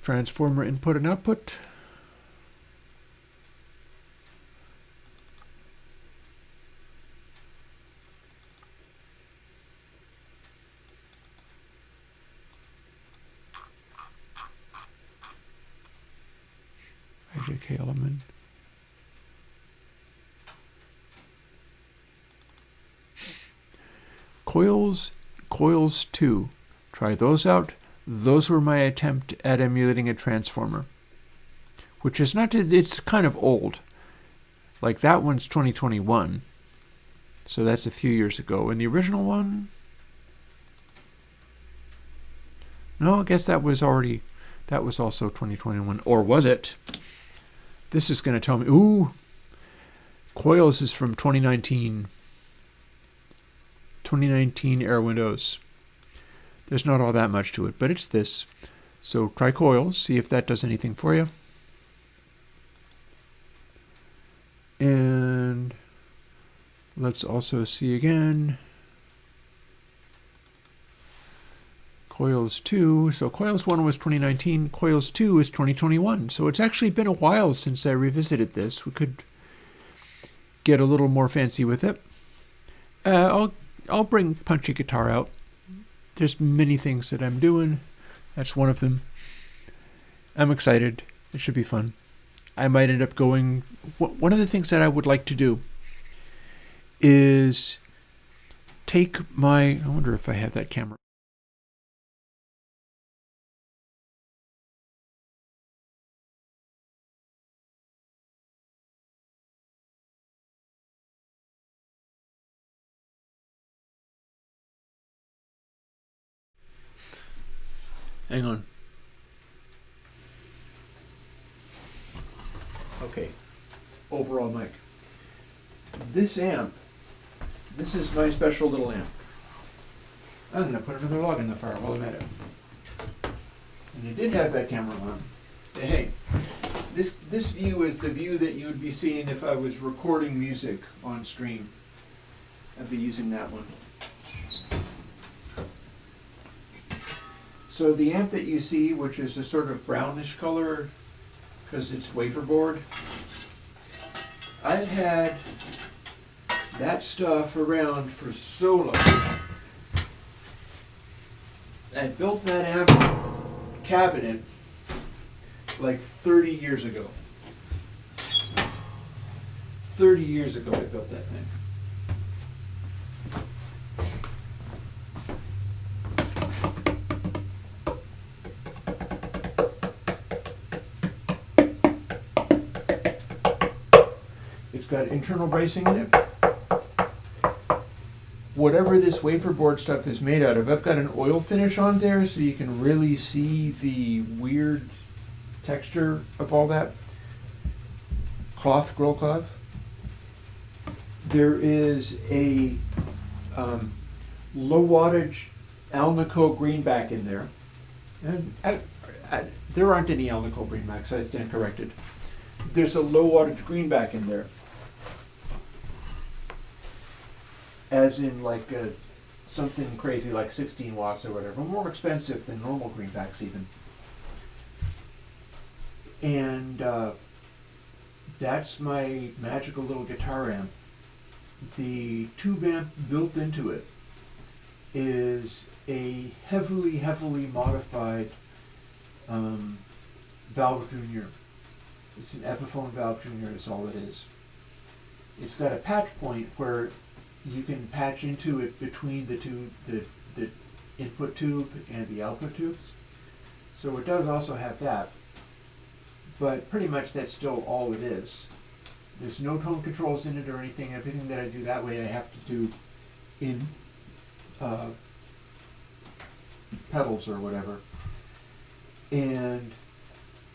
Transformer input and output. IJK element. Coils 2. Try those out. Those were my attempt at emulating a transformer. Which is not, it's kind of old. Like that one's 2021. So that's a few years ago. And the original one? No, I guess that was also 2021. Or was it? This is going to tell me, ooh, Coils is from 2019. 2019 Airwindows. There's not all that much to it, but it's this. So try Coils, see if that does anything for you. And let's also see again. Coils 2. So Coils 1 was 2019. Coils 2 is 2021. So it's actually been a while since I revisited this. We could get a little more fancy with it. I'll bring Punchy Guitar out. There's many things that I'm doing. That's one of them. I'm excited. It should be fun. I might end up going... One of the things that I would like to do is take my... I wonder if I have that camera. Hang on. Okay. Overall mic. This amp, this is my special little amp. I'm going to put another log in the fire while I'm at it. And I did have that camera on. Hey, this view is the view that you would be seeing if I was recording music on stream. I'd be using that one. So the amp that you see, which is a sort of brownish color, because it's wafer board, I've had that stuff around for so long. I built that amp cabinet like 30 years ago. 30 years ago I built that thing. It's got internal bracing in it. Whatever this wafer board stuff is made out of, I've got an oil finish on there so you can really see the weird texture of all that. Cloth, grill cloth. There is a low wattage Alnico greenback in there. And there aren't any Alnico greenbacks, I stand corrected. There's a low wattage greenback in there. As in like something crazy like 16 watts or whatever, more expensive than normal greenbacks even. And that's my magical little guitar amp. The tube amp built into it is a heavily modified Valve Junior. It's an Epiphone Valve Junior is all it is. It's got a patch point where you can patch into it between the two, the input tube and the output tubes. So it does also have that, but pretty much that's still all it is. There's no tone controls in it or anything. Everything that I do that way I have to do in pedals or whatever. And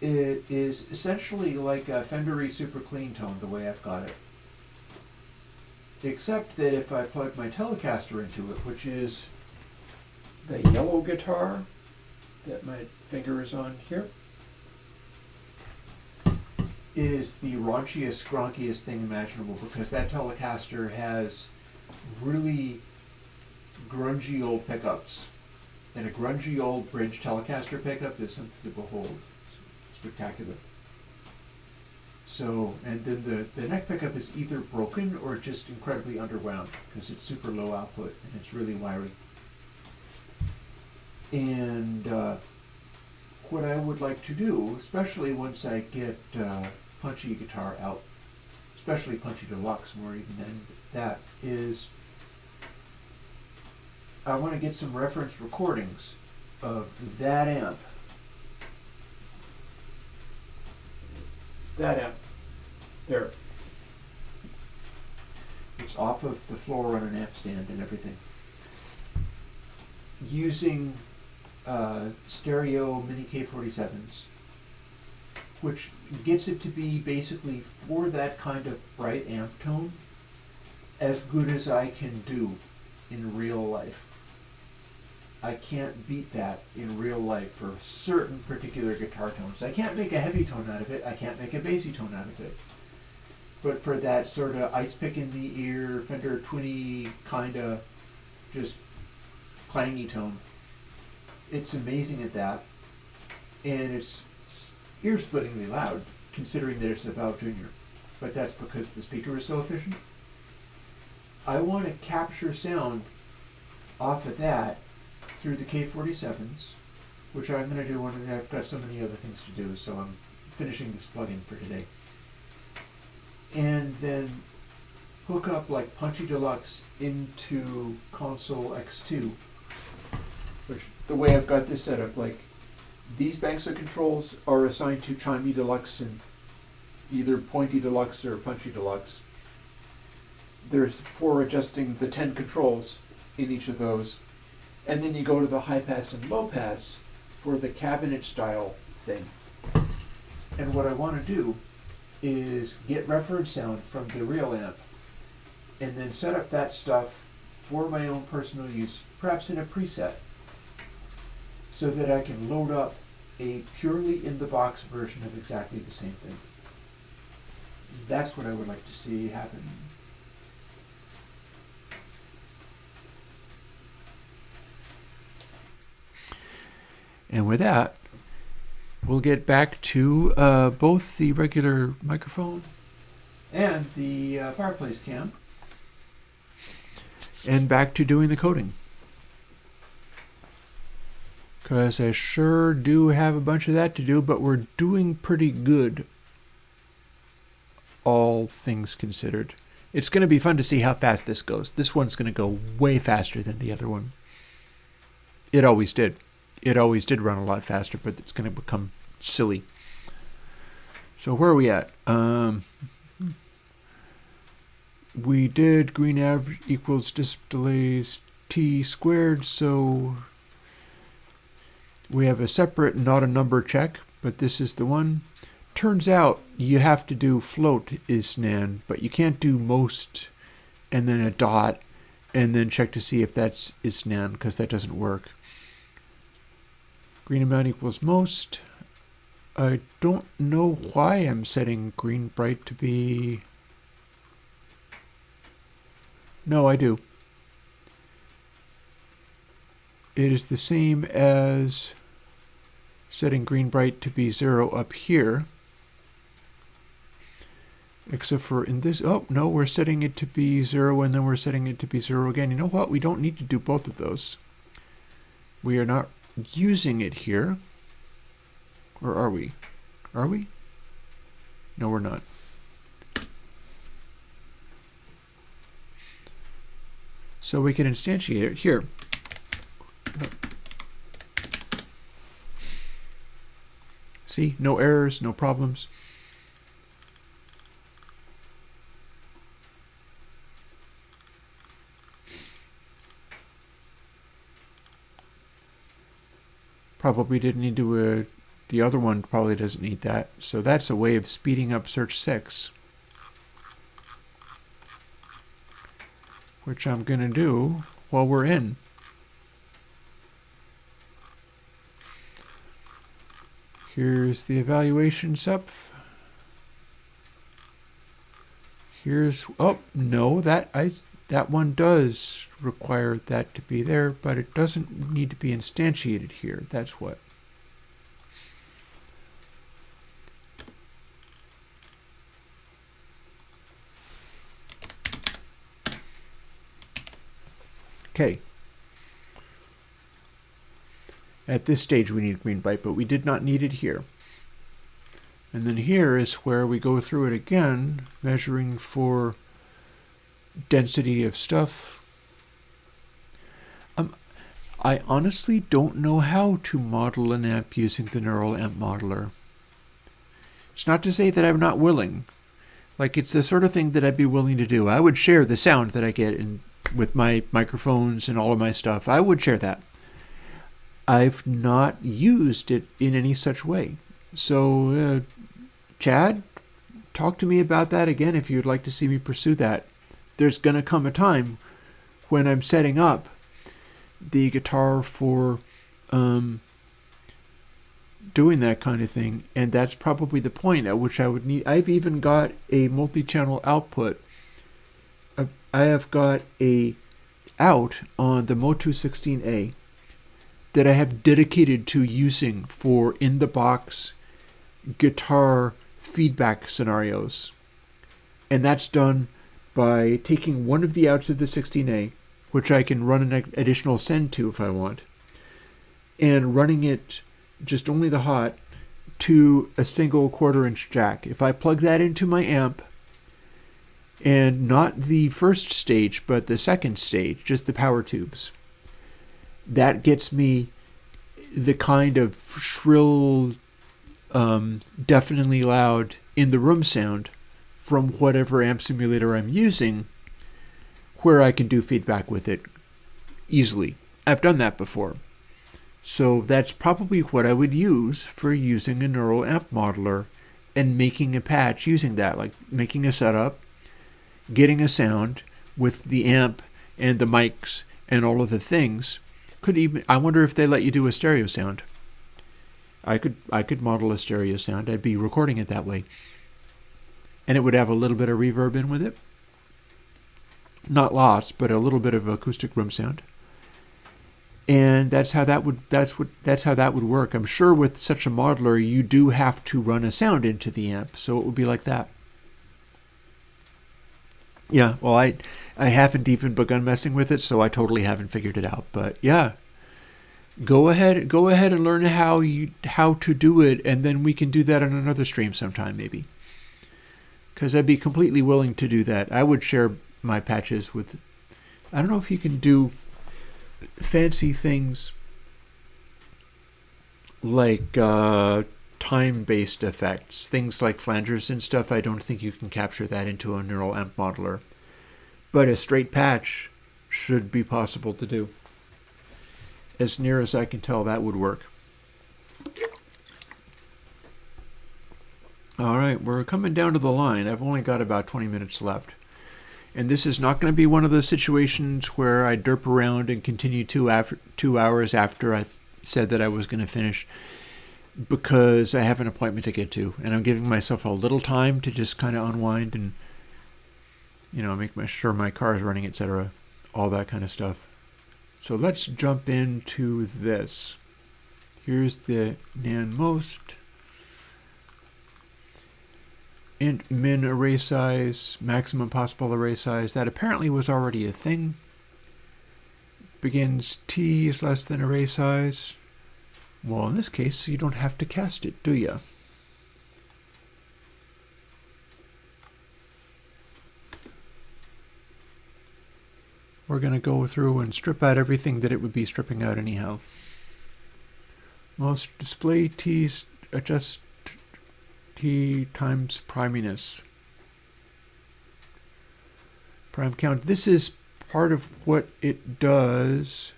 it is essentially like a Fender Super Clean Tone the way I've got it. Except that if I plug my Telecaster into it, which is the yellow guitar that my finger is on here, it is the raunchiest, skronkiest thing imaginable because that Telecaster has really grungy old pickups. And a grungy old bridge Telecaster pickup is something to behold. Spectacular. So, and then the neck pickup is either broken or just incredibly underwound because it's super low output and it's really wiry. And what I would like to do, especially once I get Punchy Guitar out, especially Punchy Deluxe more even than that, is I want to get some reference recordings of that amp. That amp. There. It's off of the floor on an amp stand and everything. Using stereo mini K47s, which gets it to be basically for that kind of bright amp tone as good as I can do in real life. I can't beat that in real life for certain particular guitar tones. I can't make a heavy tone out of it. I can't make a bassy tone out of it. But for that sort of ice pick in the ear, Fender Twinny kind of just clangy tone, It's amazing at that, and it's ear-splittingly loud, considering that it's a Valve Junior. But that's because the speaker is so efficient. I want to capture sound off of that through the K47s, which I'm going to do when I've got so many other things to do, so I'm finishing this plugin for today. And then hook up like Punchy Deluxe into Console X2, which the way I've got this set up, like these banks of controls are assigned to Chimey Deluxe and either Pointy Deluxe or Punchy Deluxe. There's for adjusting the 10 controls in each of those. And then you go to the high pass and low pass for the cabinet style thing. And what I want to do is get reference sound from the real amp and then set up that stuff for my own personal use, perhaps in a preset, so that I can load up a purely in-the-box version of exactly the same thing. That's what I would like to see happen. And with that, we'll get back to both the regular microphone and the fireplace cam, and back to doing the coding. Because I sure do have a bunch of that to do, but we're doing pretty good, all things considered. It's going to be fun to see how fast this goes. This one's going to go way faster than the other one. It always did. It always did run a lot faster, but it's going to become silly. So where are we at? We did green average equals displays t squared, so we have a separate, not a number check, but this is the one. Turns out you have to do float isnan, but you can't do most and then a dot and then check to see if that's isnan, because that doesn't work. Green amount equals most. I don't know why I'm setting green bright to be... No, I do. It is the same as setting green bright to be 0 up here. Except for in this, oh no, we're setting it to be 0 and then we're setting it to be 0 again. You know what? We don't need to do both of those. We are not using it here. Or are we? Are we? No, we're not. So we can instantiate it here. See, no errors, no problems. Probably didn't need to, the other one probably doesn't need that. So that's a way of speeding up search 6. Which I'm going to do while we're in. Here's the evaluation sup. Here's, oh, no, that one does require that to be there, but it doesn't need to be instantiated here. That's what. Okay. At this stage we need green bright, but we did not need it here. And then here is where we go through it again, measuring for density of stuff. I honestly don't know how to model an amp using the neural amp modeler. It's not to say that I'm not willing. Like, it's the sort of thing that I'd be willing to do. I would share the sound that I get with my microphones and all of my stuff. I would share that. I've not used it in any such way. So, Chad, talk to me about that again if you'd like to see me pursue that. There's going to come a time when I'm setting up the guitar for doing that kind of thing, and that's probably the point at which I would need. I've even got a multi-channel output. I have got a out on the Motu 16A that I have dedicated to using for in-the-box guitar feedback scenarios. And that's done by taking one of the outs of the 16A, which I can run an additional send to if I want, and running it just only the hot to a single 1/4-inch jack. If I plug that into my amp, and not the first stage, but the second stage, just the power tubes, that gets me the kind of shrill, deafeningly loud in the room sound from whatever amp simulator I'm using, where I can do feedback with it easily. I've done that before. So that's probably what I would use for using a neural amp modeler and making a patch using that, like making a setup, getting a sound with the amp and the mics and all of the things. I wonder if they let you do a stereo sound. I could model a stereo sound. I'd be recording it that way. And it would have a little bit of reverb in with it. Not lots, but a little bit of acoustic room sound. And that's how that would work. I'm sure with such a modeler you do have to run a sound into the amp, so it would be like that. Yeah, well, I haven't even begun messing with it, so I totally haven't figured it out. But yeah, go ahead and learn how to do it, and then we can do that on another stream sometime, maybe. Because I'd be completely willing to do that. I would share my patches with. I don't know if you can do fancy things like time-based effects, things like flangers and stuff. I don't think you can capture that into a neural amp modeler, but a straight patch should be possible to do. As near as I can tell, that would work. All right, we're coming down to the line. I've only got about 20 minutes left. And this is not going to be one of those situations where I derp around and continue 2 hours after I said that I was going to finish, because I have an appointment to get to, and I'm giving myself a little time to just kind of unwind and, make sure my car is running, etc., all that kind of stuff. So let's jump into this. Here's the nan most. Int min array size, maximum possible array size. That apparently was already a thing. Begins t is less than array size. Well, in this case, you don't have to cast it, do you? We're going to go through and strip out everything that it would be stripping out anyhow. Most display t, adjust t times priminess. Prime count. This is part of what it does.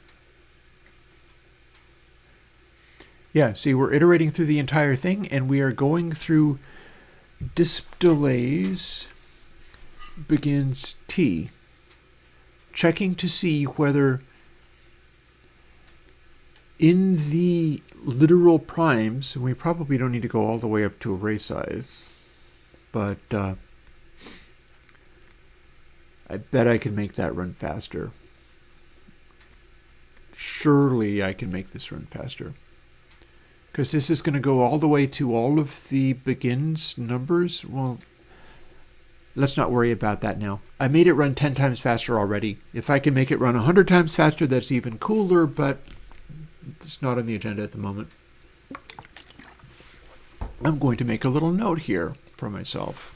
Yeah, see, we're iterating through the entire thing, and we are going through disp delays begins t, checking to see whether in the literal primes, and we probably don't need to go all the way up to array size, but I bet I can make that run faster. Surely I can make this run faster. Because this is going to go all the way to all of the begins numbers. Well, let's not worry about that now. I made it run 10 times faster already. If I can make it run 100 times faster, that's even cooler, but it's not on the agenda at the moment. I'm going to make a little note here for myself.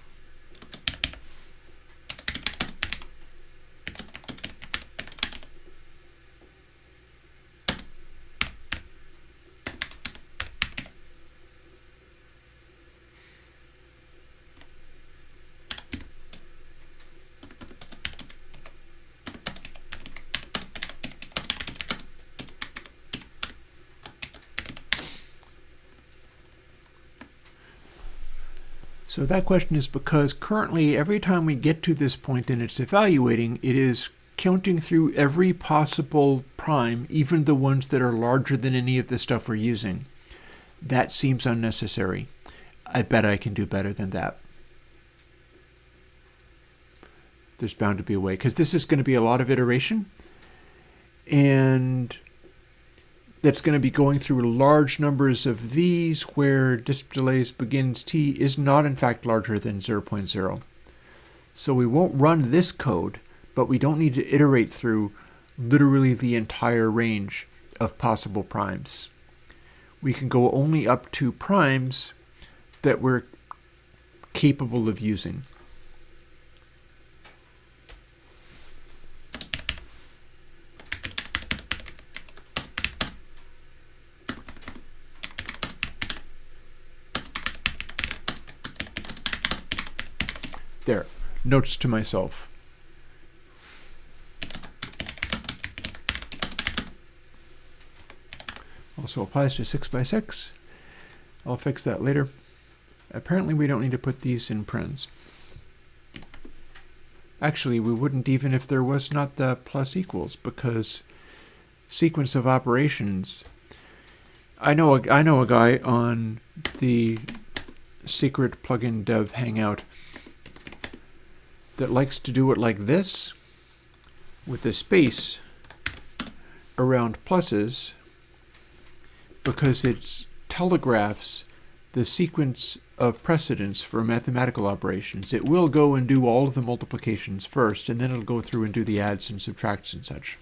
So that question is because currently every time we get to this point and it's evaluating, it is counting through every possible prime, even the ones that are larger than any of the stuff we're using. That seems unnecessary. I bet I can do better than that. There's bound to be a way, because this is going to be a lot of iteration. And that's going to be going through large numbers of these where disk delays begins t is not in fact larger than 0.0. So we won't run this code, but we don't need to iterate through literally the entire range of possible primes. We can go only up to primes that we're capable of using. There, notes to myself. Also applies to 6x6. I'll fix that later. Apparently we don't need to put these in parens. Actually, we wouldn't even if there was not the plus equals, because sequence of operations. I know a guy on the secret plugin dev hangout that likes to do it like this, with a space around pluses, because it telegraphs the sequence of precedence for mathematical operations. It will go and do all of the multiplications first, and then it'll go through and do the adds and subtracts and such.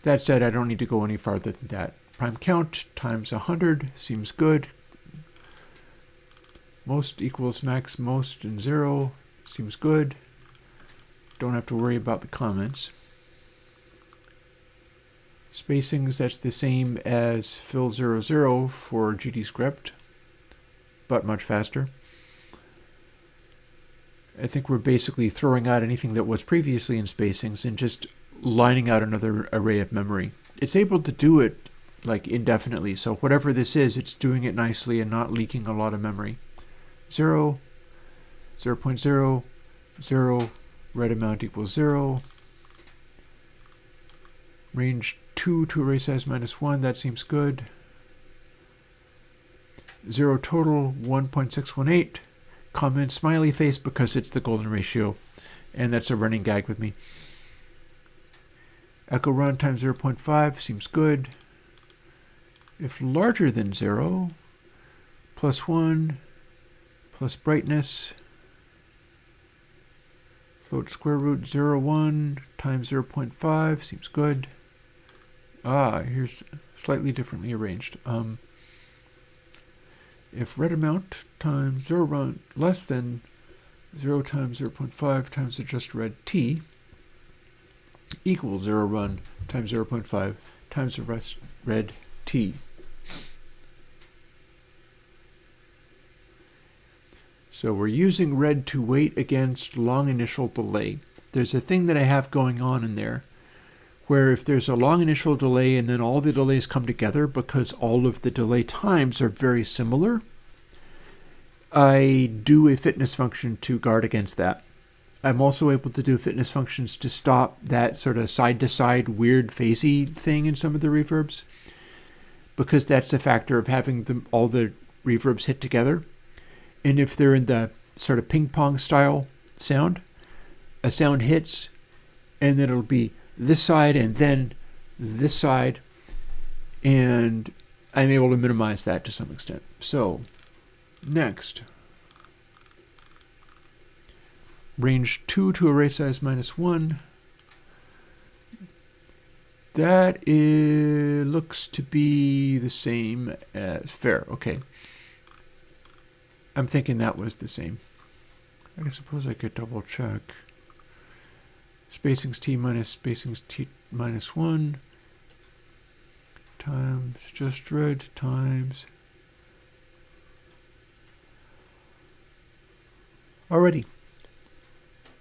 That said, I don't need to go any farther than that. Prime count times 100 seems good. Most equals max most and 0 seems good. Don't have to worry about the comments. Spacings, that's the same as fill00 for GDScript, but much faster. I think we're basically throwing out anything that was previously in spacings and just lining out another array of memory. It's able to do it like indefinitely, so whatever this is, it's doing it nicely and not leaking a lot of memory. 0, 0.0, 0, red amount equals 0. Range 2 to array size -1, that seems good. 0 total, 1.618. Comment smiley face because it's the golden ratio, and that's a running gag with me. Echo run times 0.5 seems good. If larger than 0, +1, plus brightness, float square root 0.1 times 0.5 seems good. Here's slightly differently arranged. If red amount times 0 run less than 0 times 0.5 times the just red t equals 0 run times 0.5 times the rest red t. So we're using red to weight against long initial delay. There's a thing that I have going on in there where if there's a long initial delay and then all the delays come together because all of the delay times are very similar, I do a fitness function to guard against that. I'm also able to do fitness functions to stop that sort of side-to-side weird phasey thing in some of the reverbs, because that's a factor of having all the reverbs hit together. And if they're in the sort of ping-pong style sound, a sound hits, and then it'll be this side and then this side, and I'm able to minimize that to some extent. So, next. Range 2 to array size -1. That looks to be the same as fair. Okay. I'm thinking that was the same. I suppose I could double check. Spacings t minus spacings t -1 times just red times. Alrighty.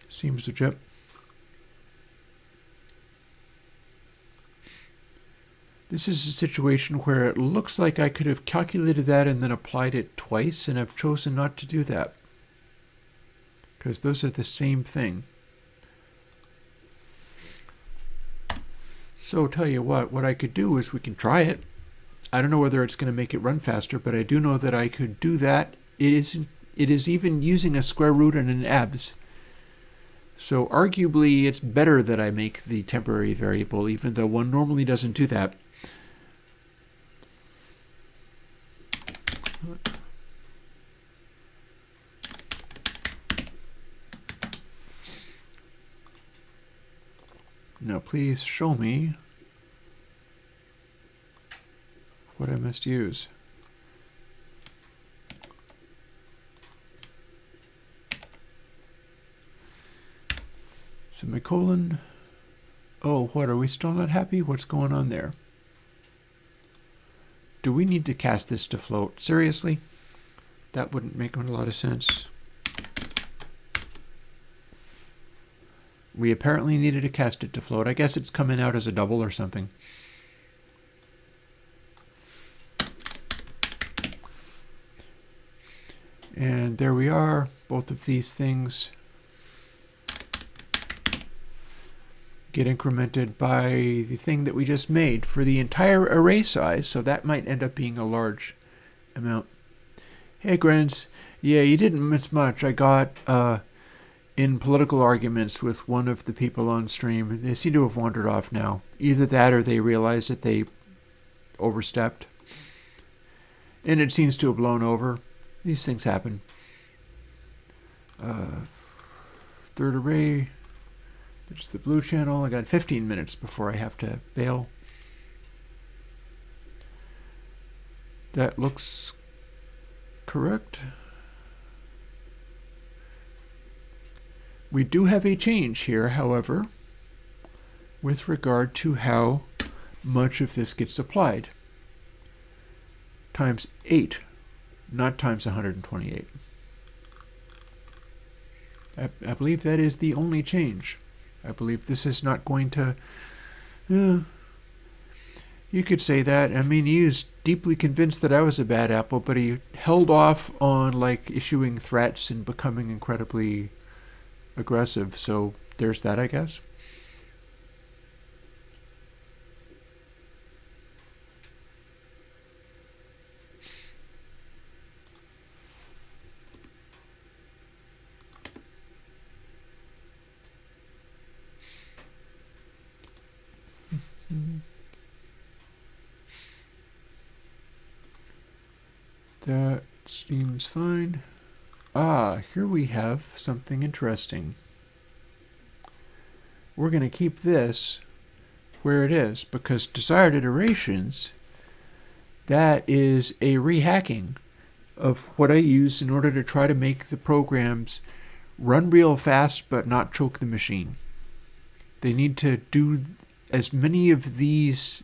Seems legit. This is a situation where it looks like I could have calculated that and then applied it twice, and I've chosen not to do that, because those are the same thing. So tell you what I could do is we can try it. I don't know whether it's going to make it run faster, but I do know that I could do that. It is even using a square root and an abs. So arguably it's better that I make the temporary variable, even though one normally doesn't do that. Now please show me what I must use. Semicolon. Oh, what, are we still not happy? What's going on there? Do we need to cast this to float? Seriously? That wouldn't make a lot of sense. We apparently needed to cast it to float. I guess it's coming out as a double or something. And there we are, both of these things get incremented by the thing that we just made for the entire array size, so that might end up being a large amount. Hey, Grins. Yeah, you didn't miss much. I got in political arguments with one of the people on stream. They seem to have wandered off now. Either that or they realized that they overstepped. And it seems to have blown over. These things happen. Third array. There's the blue channel. I got 15 minutes before I have to bail. That looks correct. We do have a change here, however, with regard to how much of this gets applied. Times 8, not times 128. I believe that is the only change. I believe this is not going to... you could say that. I mean, he was deeply convinced that I was a bad apple, but he held off on, like, issuing threats and becoming incredibly aggressive. So there's that, I guess. That seems fine. Ah, here we have something interesting. We're going to keep this where it is because desired iterations, that is a rehacking of what I use in order to try to make the programs run real fast but not choke the machine. They need to do as many of these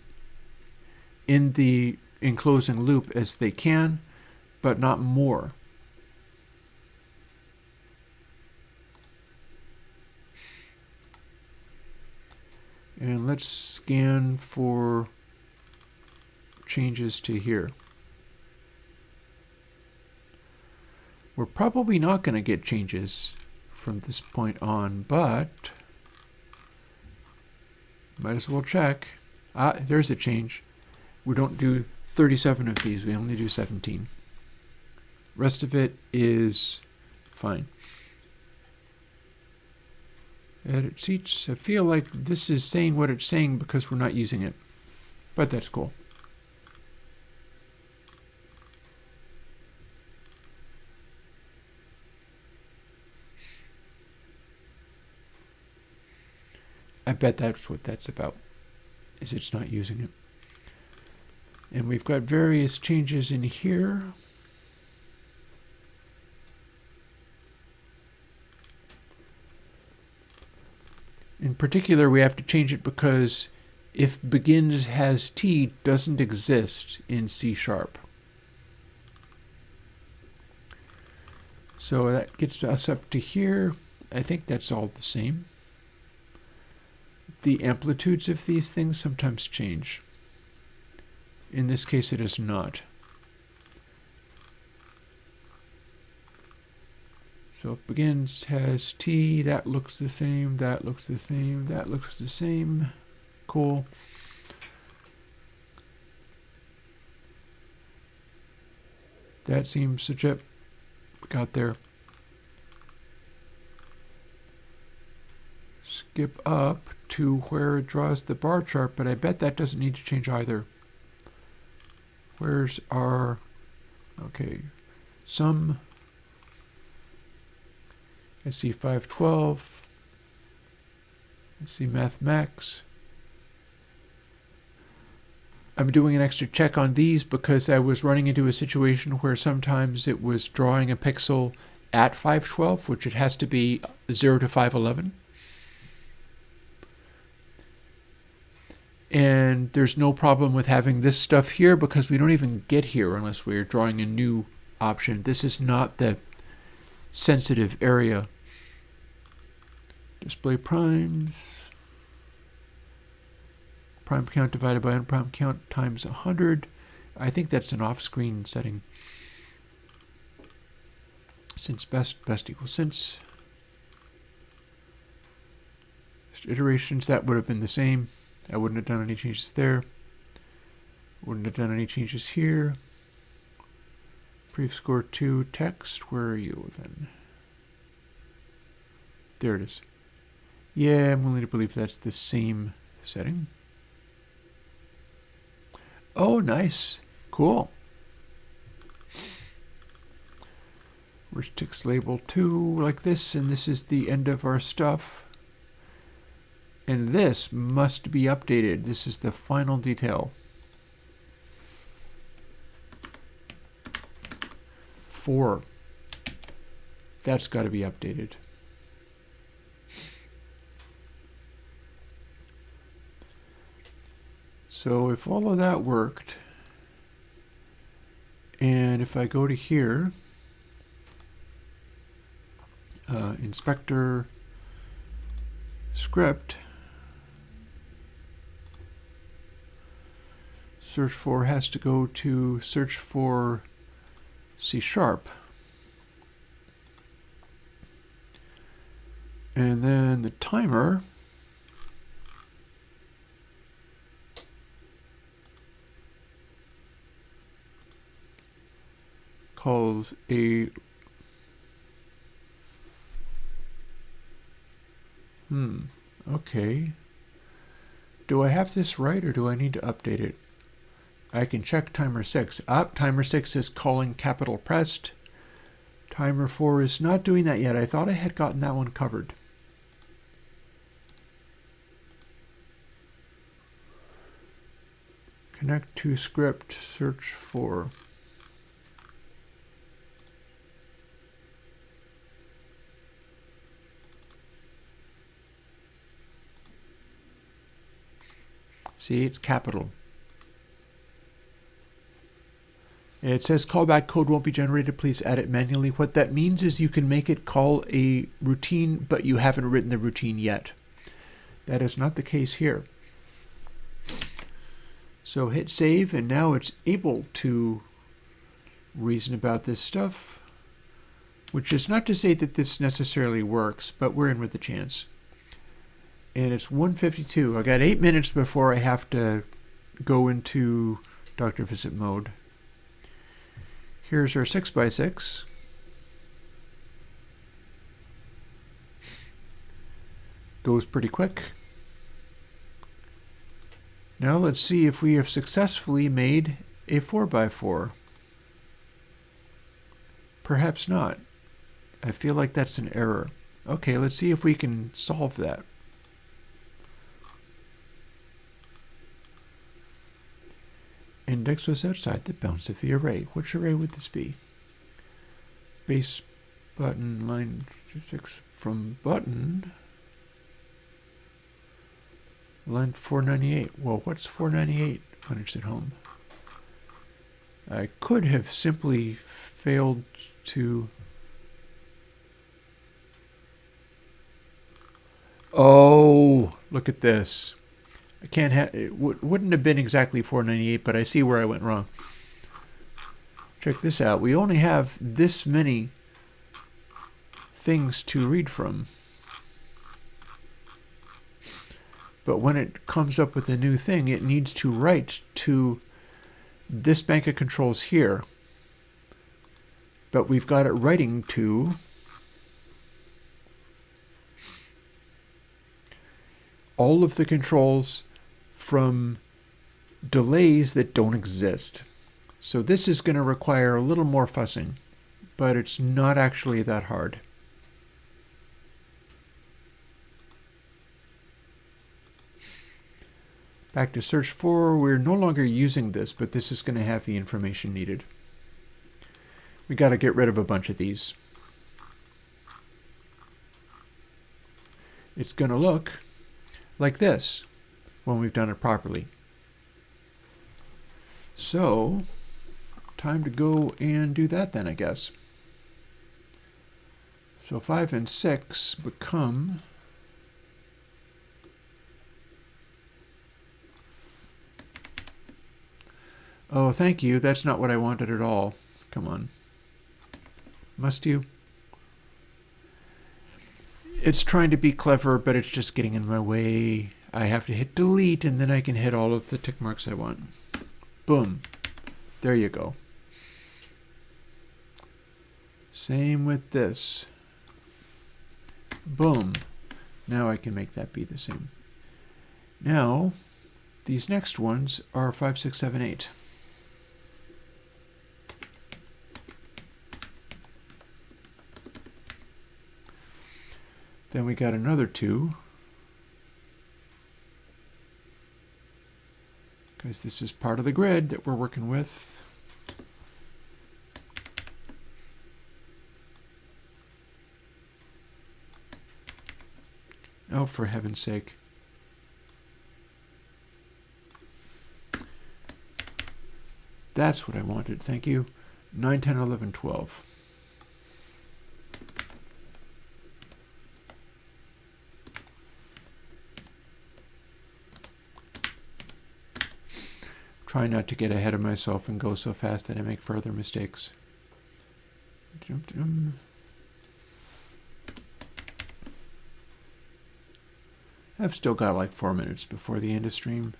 in the enclosing loop as they can, but not more. And let's scan for changes to here. We're probably not going to get changes from this point on, but might as well check. Ah, there's a change. We don't do 37 of these, we only do 17. Rest of it is fine. Edit seats. I feel like this is saying what it's saying because we're not using it, but that's cool. I bet that's what that's about, is it's not using it. And we've got various changes in here. In particular, we have to change it because if begins has T doesn't exist in C#. So that gets us up to here. I think that's all the same. The amplitudes of these things sometimes change. In this case, it is not. So it begins, has T, that looks the same, that looks the same, that looks the same. Cool. That seems legit. Got there. skip up to where it draws the bar chart, but I bet that doesn't need to change either. Where's our, okay, sum, I see 512, I see math max. I'm doing an extra check on these because I was running into a situation where sometimes it was drawing a pixel at 512, which it has to be 0 to 511. And there's no problem with having this stuff here because we don't even get here unless we're drawing a new option. This is not the sensitive area. Display primes. Prime count divided by unprime count times 100. I think that's an off-screen setting. Since best equals since. Iterations, that would have been the same. I wouldn't have done any changes there. Wouldn't have done any changes here. Brief score 2 text. Where are you then? There it is. Yeah, I'm willing to believe that's the same setting. Oh, nice. Cool. Where's text label 2 like this, and this is the end of our stuff. And this must be updated. This is the final detail. 4. That's got to be updated. So if all of that worked, and if I go to here, inspector script, search for has to go to search for C#. And then the timer calls a okay. Do I have this right or do I need to update it? I can check timer 6. Timer 6 is calling capital pressed. Timer 4 is not doing that yet. I thought I had gotten that one covered. Connect to script, search for. See, it's capital. It says callback code won't be generated. Please add it manually. What that means is you can make it call a routine, but you haven't written the routine yet. That is not the case here. So hit save, and now it's able to reason about this stuff, which is not to say that this necessarily works, but we're in with a chance. And it's 1:52. I got 8 minutes before I have to go into Dr. Visit mode. Here's our 6x6. Goes pretty quick. Now let's see if we have successfully made a 4x4. Perhaps not. I feel like that's an error. Okay, let's see if we can solve that. Index was outside the bounds of the array. Which array would this be? Base button line 6 from button. Line 498. Well, what's 498 when it's at home? I could have simply failed to... Oh, look at this. I can't have... It wouldn't have been exactly 498, but I see where I went wrong. Check this out. We only have this many things to read from. But when it comes up with a new thing, it needs to write to this bank of controls here. But we've got it writing to all of the controls from delays that don't exist. So this is going to require a little more fussing, but it's not actually that hard. Back to search for, we're no longer using this, but this is going to have the information needed. We got to get rid of a bunch of these. It's going to look like this when we've done it properly. So, time to go and do that then, I guess. So 5 and 6 become oh, thank you. That's not what I wanted at all. Come on. Must you? It's trying to be clever, but it's just getting in my way. I have to hit delete, and then I can hit all of the tick marks I want. Boom. There you go. Same with this. Boom. Now I can make that be the same. Now, these next ones are 5, 6, 7, 8. Then we got another 2. Because this is part of the grid that we're working with. Oh, for heaven's sake. That's what I wanted. Thank you. 9, 10, 11, 12. Try not to get ahead of myself and go so fast that I make further mistakes. I've still got like 4 minutes before the end of stream.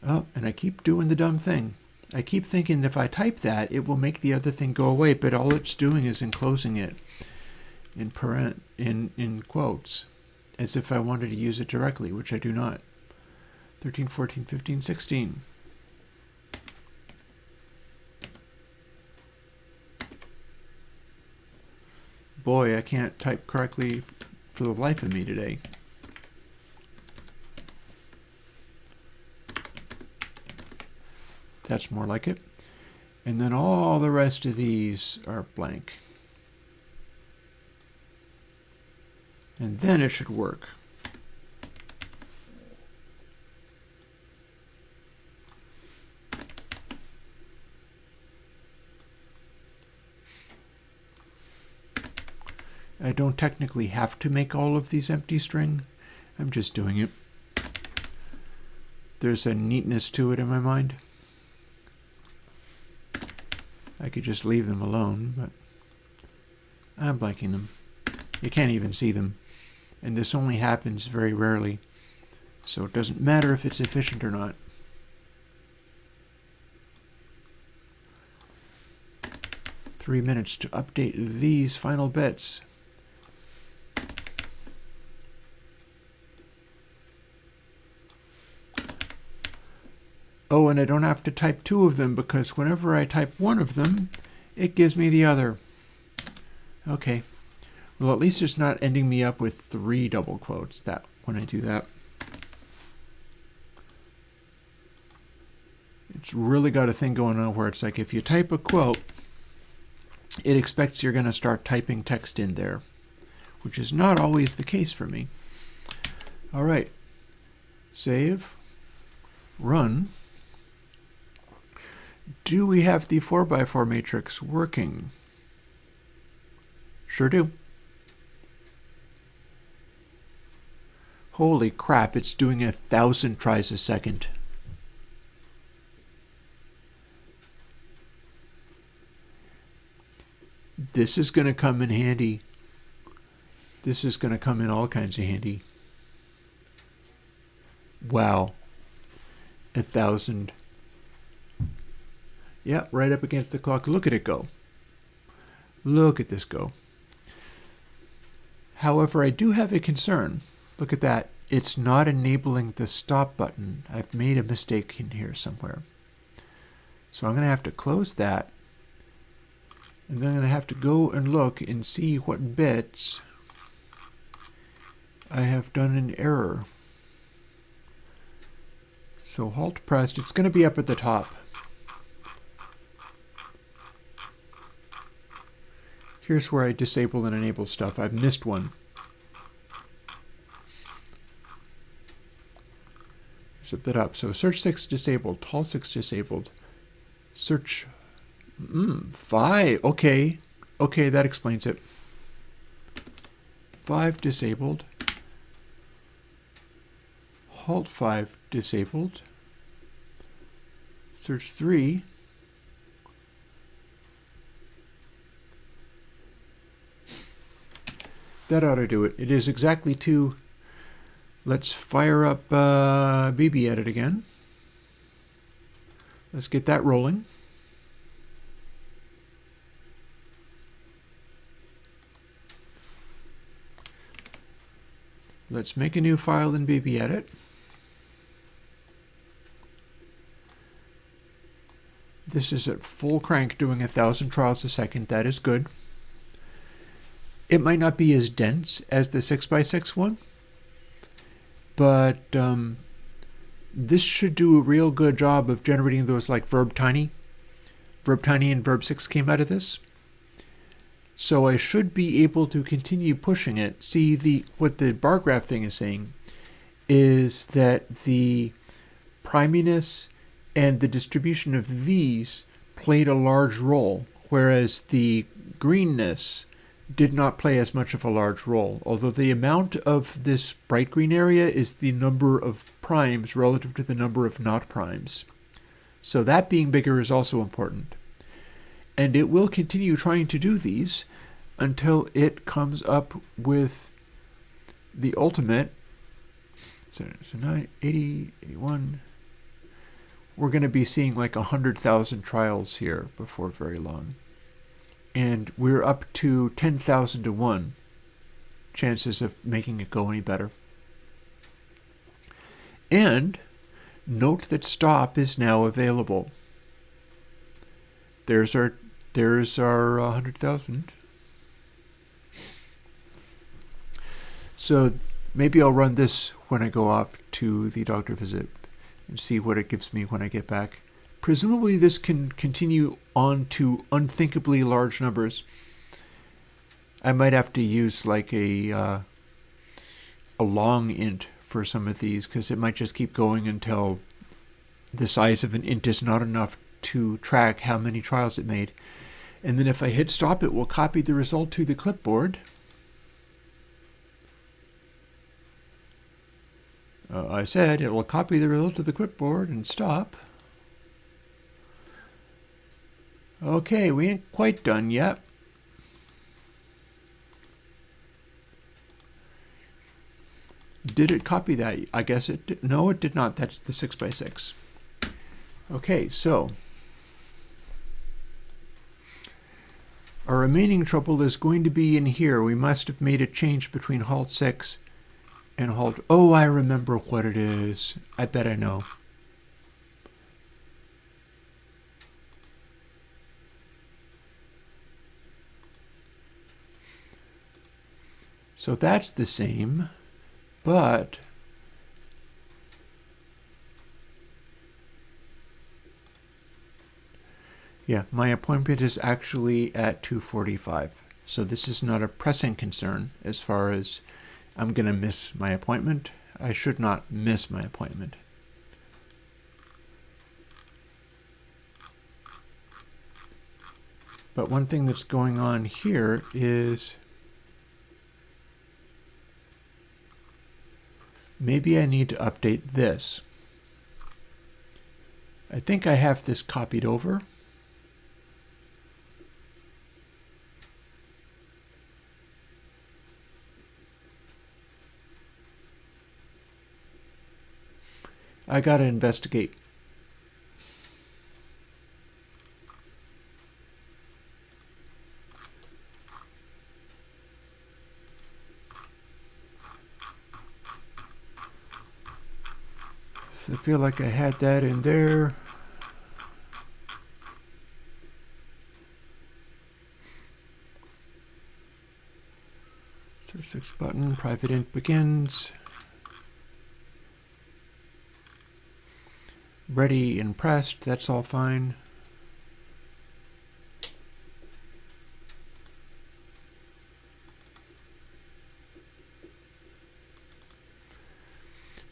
Oh, and I keep doing the dumb thing. I keep thinking if I type that, it will make the other thing go away, but all it's doing is enclosing it in quotes, as if I wanted to use it directly, which I do not. 13, 14, 15, 16. Boy, I can't type correctly for the life of me today. That's more like it. And then all the rest of these are blank. And then it should work. I don't technically have to make all of these empty string. I'm just doing it. There's a neatness to it in my mind. I could just leave them alone, but I'm blanking them. You can't even see them. And this only happens very rarely, so it doesn't matter if it's efficient or not. Three minutes to update these final bits. Oh, and I don't have to type 2 of them because whenever I type 1 of them, it gives me the other. Okay. Well, at least it's not ending me up with 3 double quotes that when I do that. It's really got a thing going on where it's like if you type a quote, it expects you're going to start typing text in there, which is not always the case for me. All right. Save. Run. Do we have the 4x4 matrix working? Sure do. Holy crap, it's doing 1,000 tries a second. This is going to come in handy. This is going to come in all kinds of handy. Wow. 1,000. Yeah, right up against the clock. Look at it go. Look at this go. However, I do have a concern. Look at that. it's not enabling the stop button. I've made a mistake in here somewhere. So I'm going to have to close that. And then I'm going to have to go and look and see what bits I have done an error. So halt pressed, it's going to be up at the top. Here's where I disable and enable stuff. I've missed one. Zip that up. So search 6 disabled, halt 6 disabled. Search 5. Okay. Okay, that explains it. 5 disabled. Halt 5 disabled. Search 3. That ought to do it. It is exactly 2. Let's fire up BB Edit again. Let's get that rolling. Let's make a new file in BB Edit. This is at full crank doing 1,000 trials a second. That is good. It might not be as dense as the 6x6 one, but this should do a real good job of generating those like verb tiny. Verb tiny and verb 6 came out of this. So I should be able to continue pushing it. See, what the bar graph thing is saying is that the priminess and the distribution of these played a large role, whereas the greenness did not play as much of a large role, although the amount of this bright green area is the number of primes relative to the number of not primes. So that being bigger is also important. And it will continue trying to do these until it comes up with the ultimate. So 9, 80, 81. We're going to be seeing like 100,000 trials here before very long. And we're up to 10,000 to 1 chances of making it go any better. And note that stop is now available. There's our 100,000. So maybe I'll run this when I go off to the doctor visit and see what it gives me when I get back. Presumably this can continue on to unthinkably large numbers. I might have to use like a long int for some of these, because it might just keep going until the size of an int is not enough to track how many trials it made. And then if I hit stop, it will copy the result to the clipboard. I said it will copy the result to the clipboard and stop. Okay, we ain't quite done yet. Did it copy that? I guess it did. No, it did not. That's the 6x6. Okay, so our remaining trouble is going to be in here. We must have made a change between halt 6 and halt. Oh, I remember what it is. I bet I know. So that's the same, but yeah, my appointment is actually at 2:45. So this is not a pressing concern as far as I'm going to miss my appointment. I should not miss my appointment. But one thing that's going on here is maybe I need to update this. I think I have this copied over. I gotta investigate. So I feel like I had that in there. So 6 button, private int begins. Ready and pressed, that's all fine.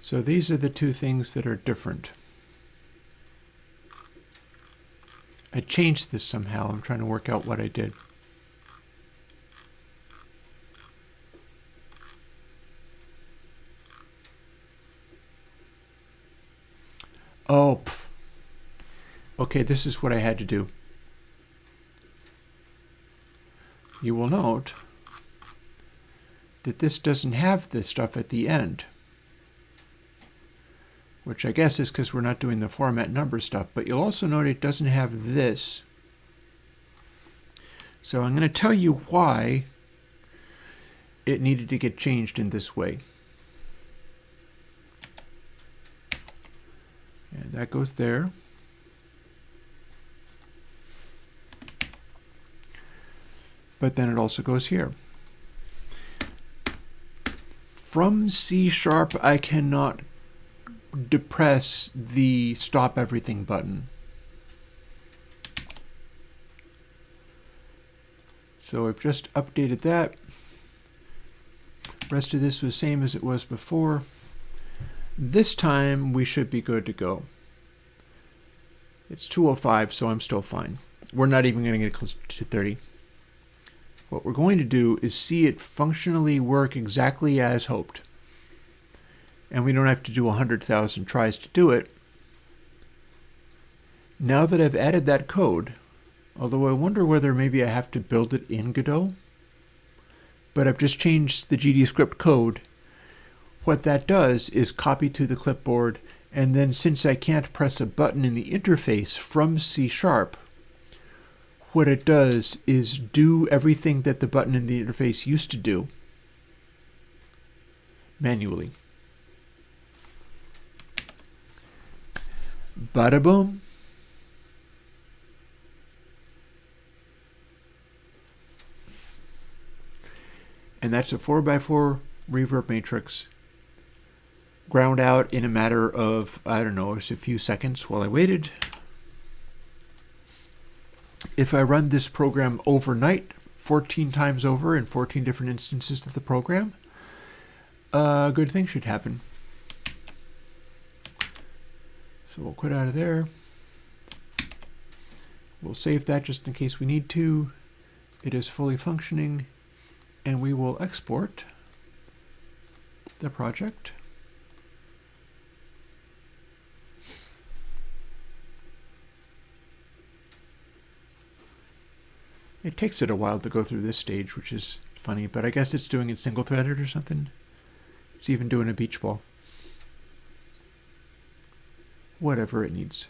So these are the two things that are different. I changed this somehow. I'm trying to work out what I did. Oh, okay, this is what I had to do. You will note that this doesn't have this stuff at the end, which I guess is because we're not doing the format number stuff, but you'll also note it doesn't have this. So I'm going to tell you why it needed to get changed in this way. And that goes there. But then it also goes here. From C#, I cannot depress the stop everything button. So I've just updated that. Rest of this was same as it was before. This time we should be good to go. It's 2:05, so I'm still fine. We're not even going to get close to 30. What we're going to do is see it functionally work exactly as hoped. And we don't have to do 100,000 tries to do it. Now that I've added that code, although I wonder whether maybe I have to build it in Godot, but I've just changed the GDScript code. What that does is copy to the clipboard, and then since I can't press a button in the interface from C#, what it does is do everything that the button in the interface used to do manually. Bada boom. And that's a 4x4 reverb matrix ground out in a matter of, I don't know, just a few seconds while I waited. If I run this program overnight, 14 times over in 14 different instances of the program, a good thing should happen. So we'll quit out of there. We'll save that just in case we need to. It is fully functioning, and we will export the project. It takes it a while to go through this stage, which is funny, but I guess it's doing it single-threaded or something. It's even doing a beach ball. Whatever it needs.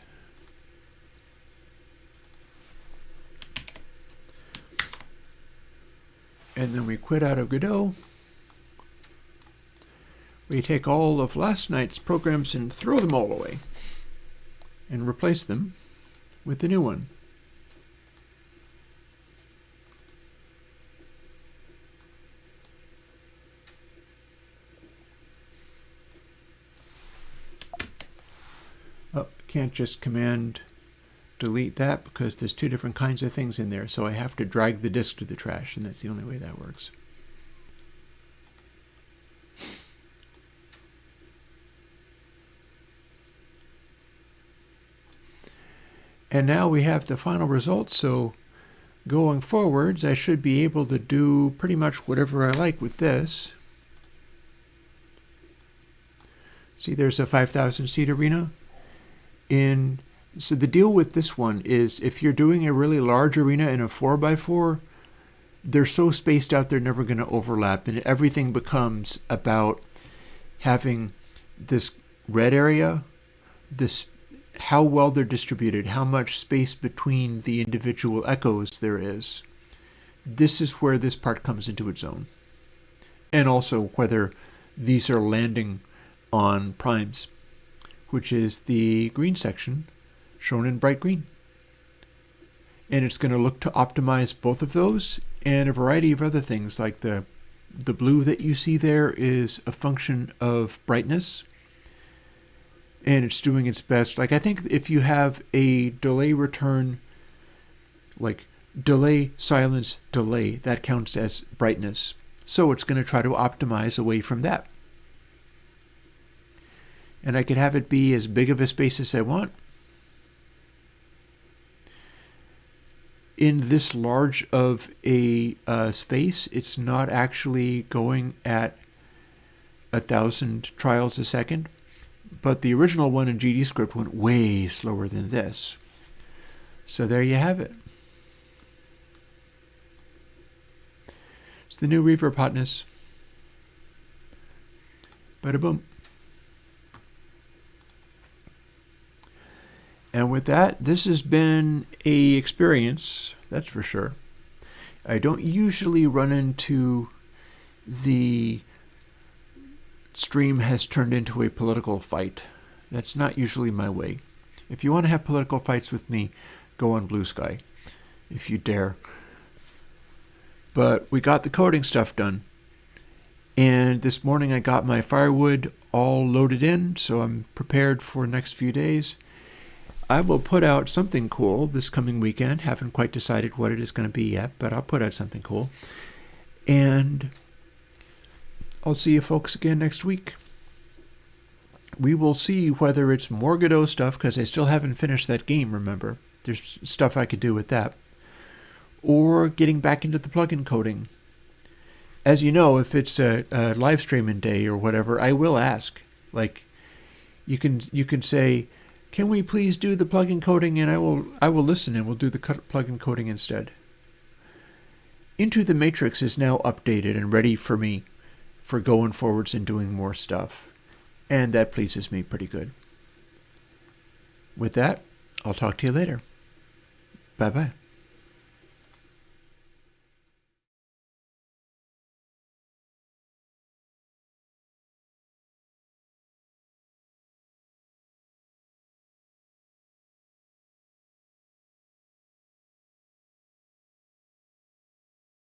And then we quit out of Godot. We take all of last night's programs and throw them all away and replace them with the new one. Oh, can't just command delete that because there's two different kinds of things in there, so I have to drag the disk to the trash, and that's the only way that works. And now we have the final result, so going forwards I should be able to do pretty much whatever I like with this. See, there's a 5,000 seat arena. So the deal with this one is if you're doing a really large arena in a 4x4, they're so spaced out they're never going to overlap, and everything becomes about having this red area, this how well they're distributed, how much space between the individual echoes there is. This is where this part comes into its own. And also whether these are landing on primes. which is the green section shown in bright green. And it's going to look to optimize both of those and a variety of other things, like the blue that you see there is a function of brightness, and it's doing its best. Like, I think if you have a delay return, like delay, silence, delay, that counts as brightness. So it's going to try to optimize away from that. And I can have it be as big of a space as I want. In this large of a space, it's not actually going at 1,000 trials a second, but the original one in GDScript went way slower than this. So there you have it. It's the new reverb hotness. Bada boom. And with that, this has been a experience, that's for sure. I don't usually run into the stream has turned into a political fight. That's not usually my way. If you want to have political fights with me, go on Blue Sky, if you dare. But we got the coding stuff done. And this morning I got my firewood all loaded in, so I'm prepared for the next few days. I will put out something cool this coming weekend. Haven't quite decided what it is going to be yet, but I'll put out something cool. And I'll see you folks again next week. We will see whether it's more Godot stuff, because I still haven't finished that game, remember. There's stuff I could do with that. Or getting back into the plugin coding. As you know, if it's a live streaming day or whatever, I will ask. Like, you can say, can we please do the plugin coding, and I will listen, and we'll do the plugin coding instead. Into the Matrix is now updated and ready for me for going forwards and doing more stuff. And that pleases me pretty good. With that, I'll talk to you later. Bye-bye.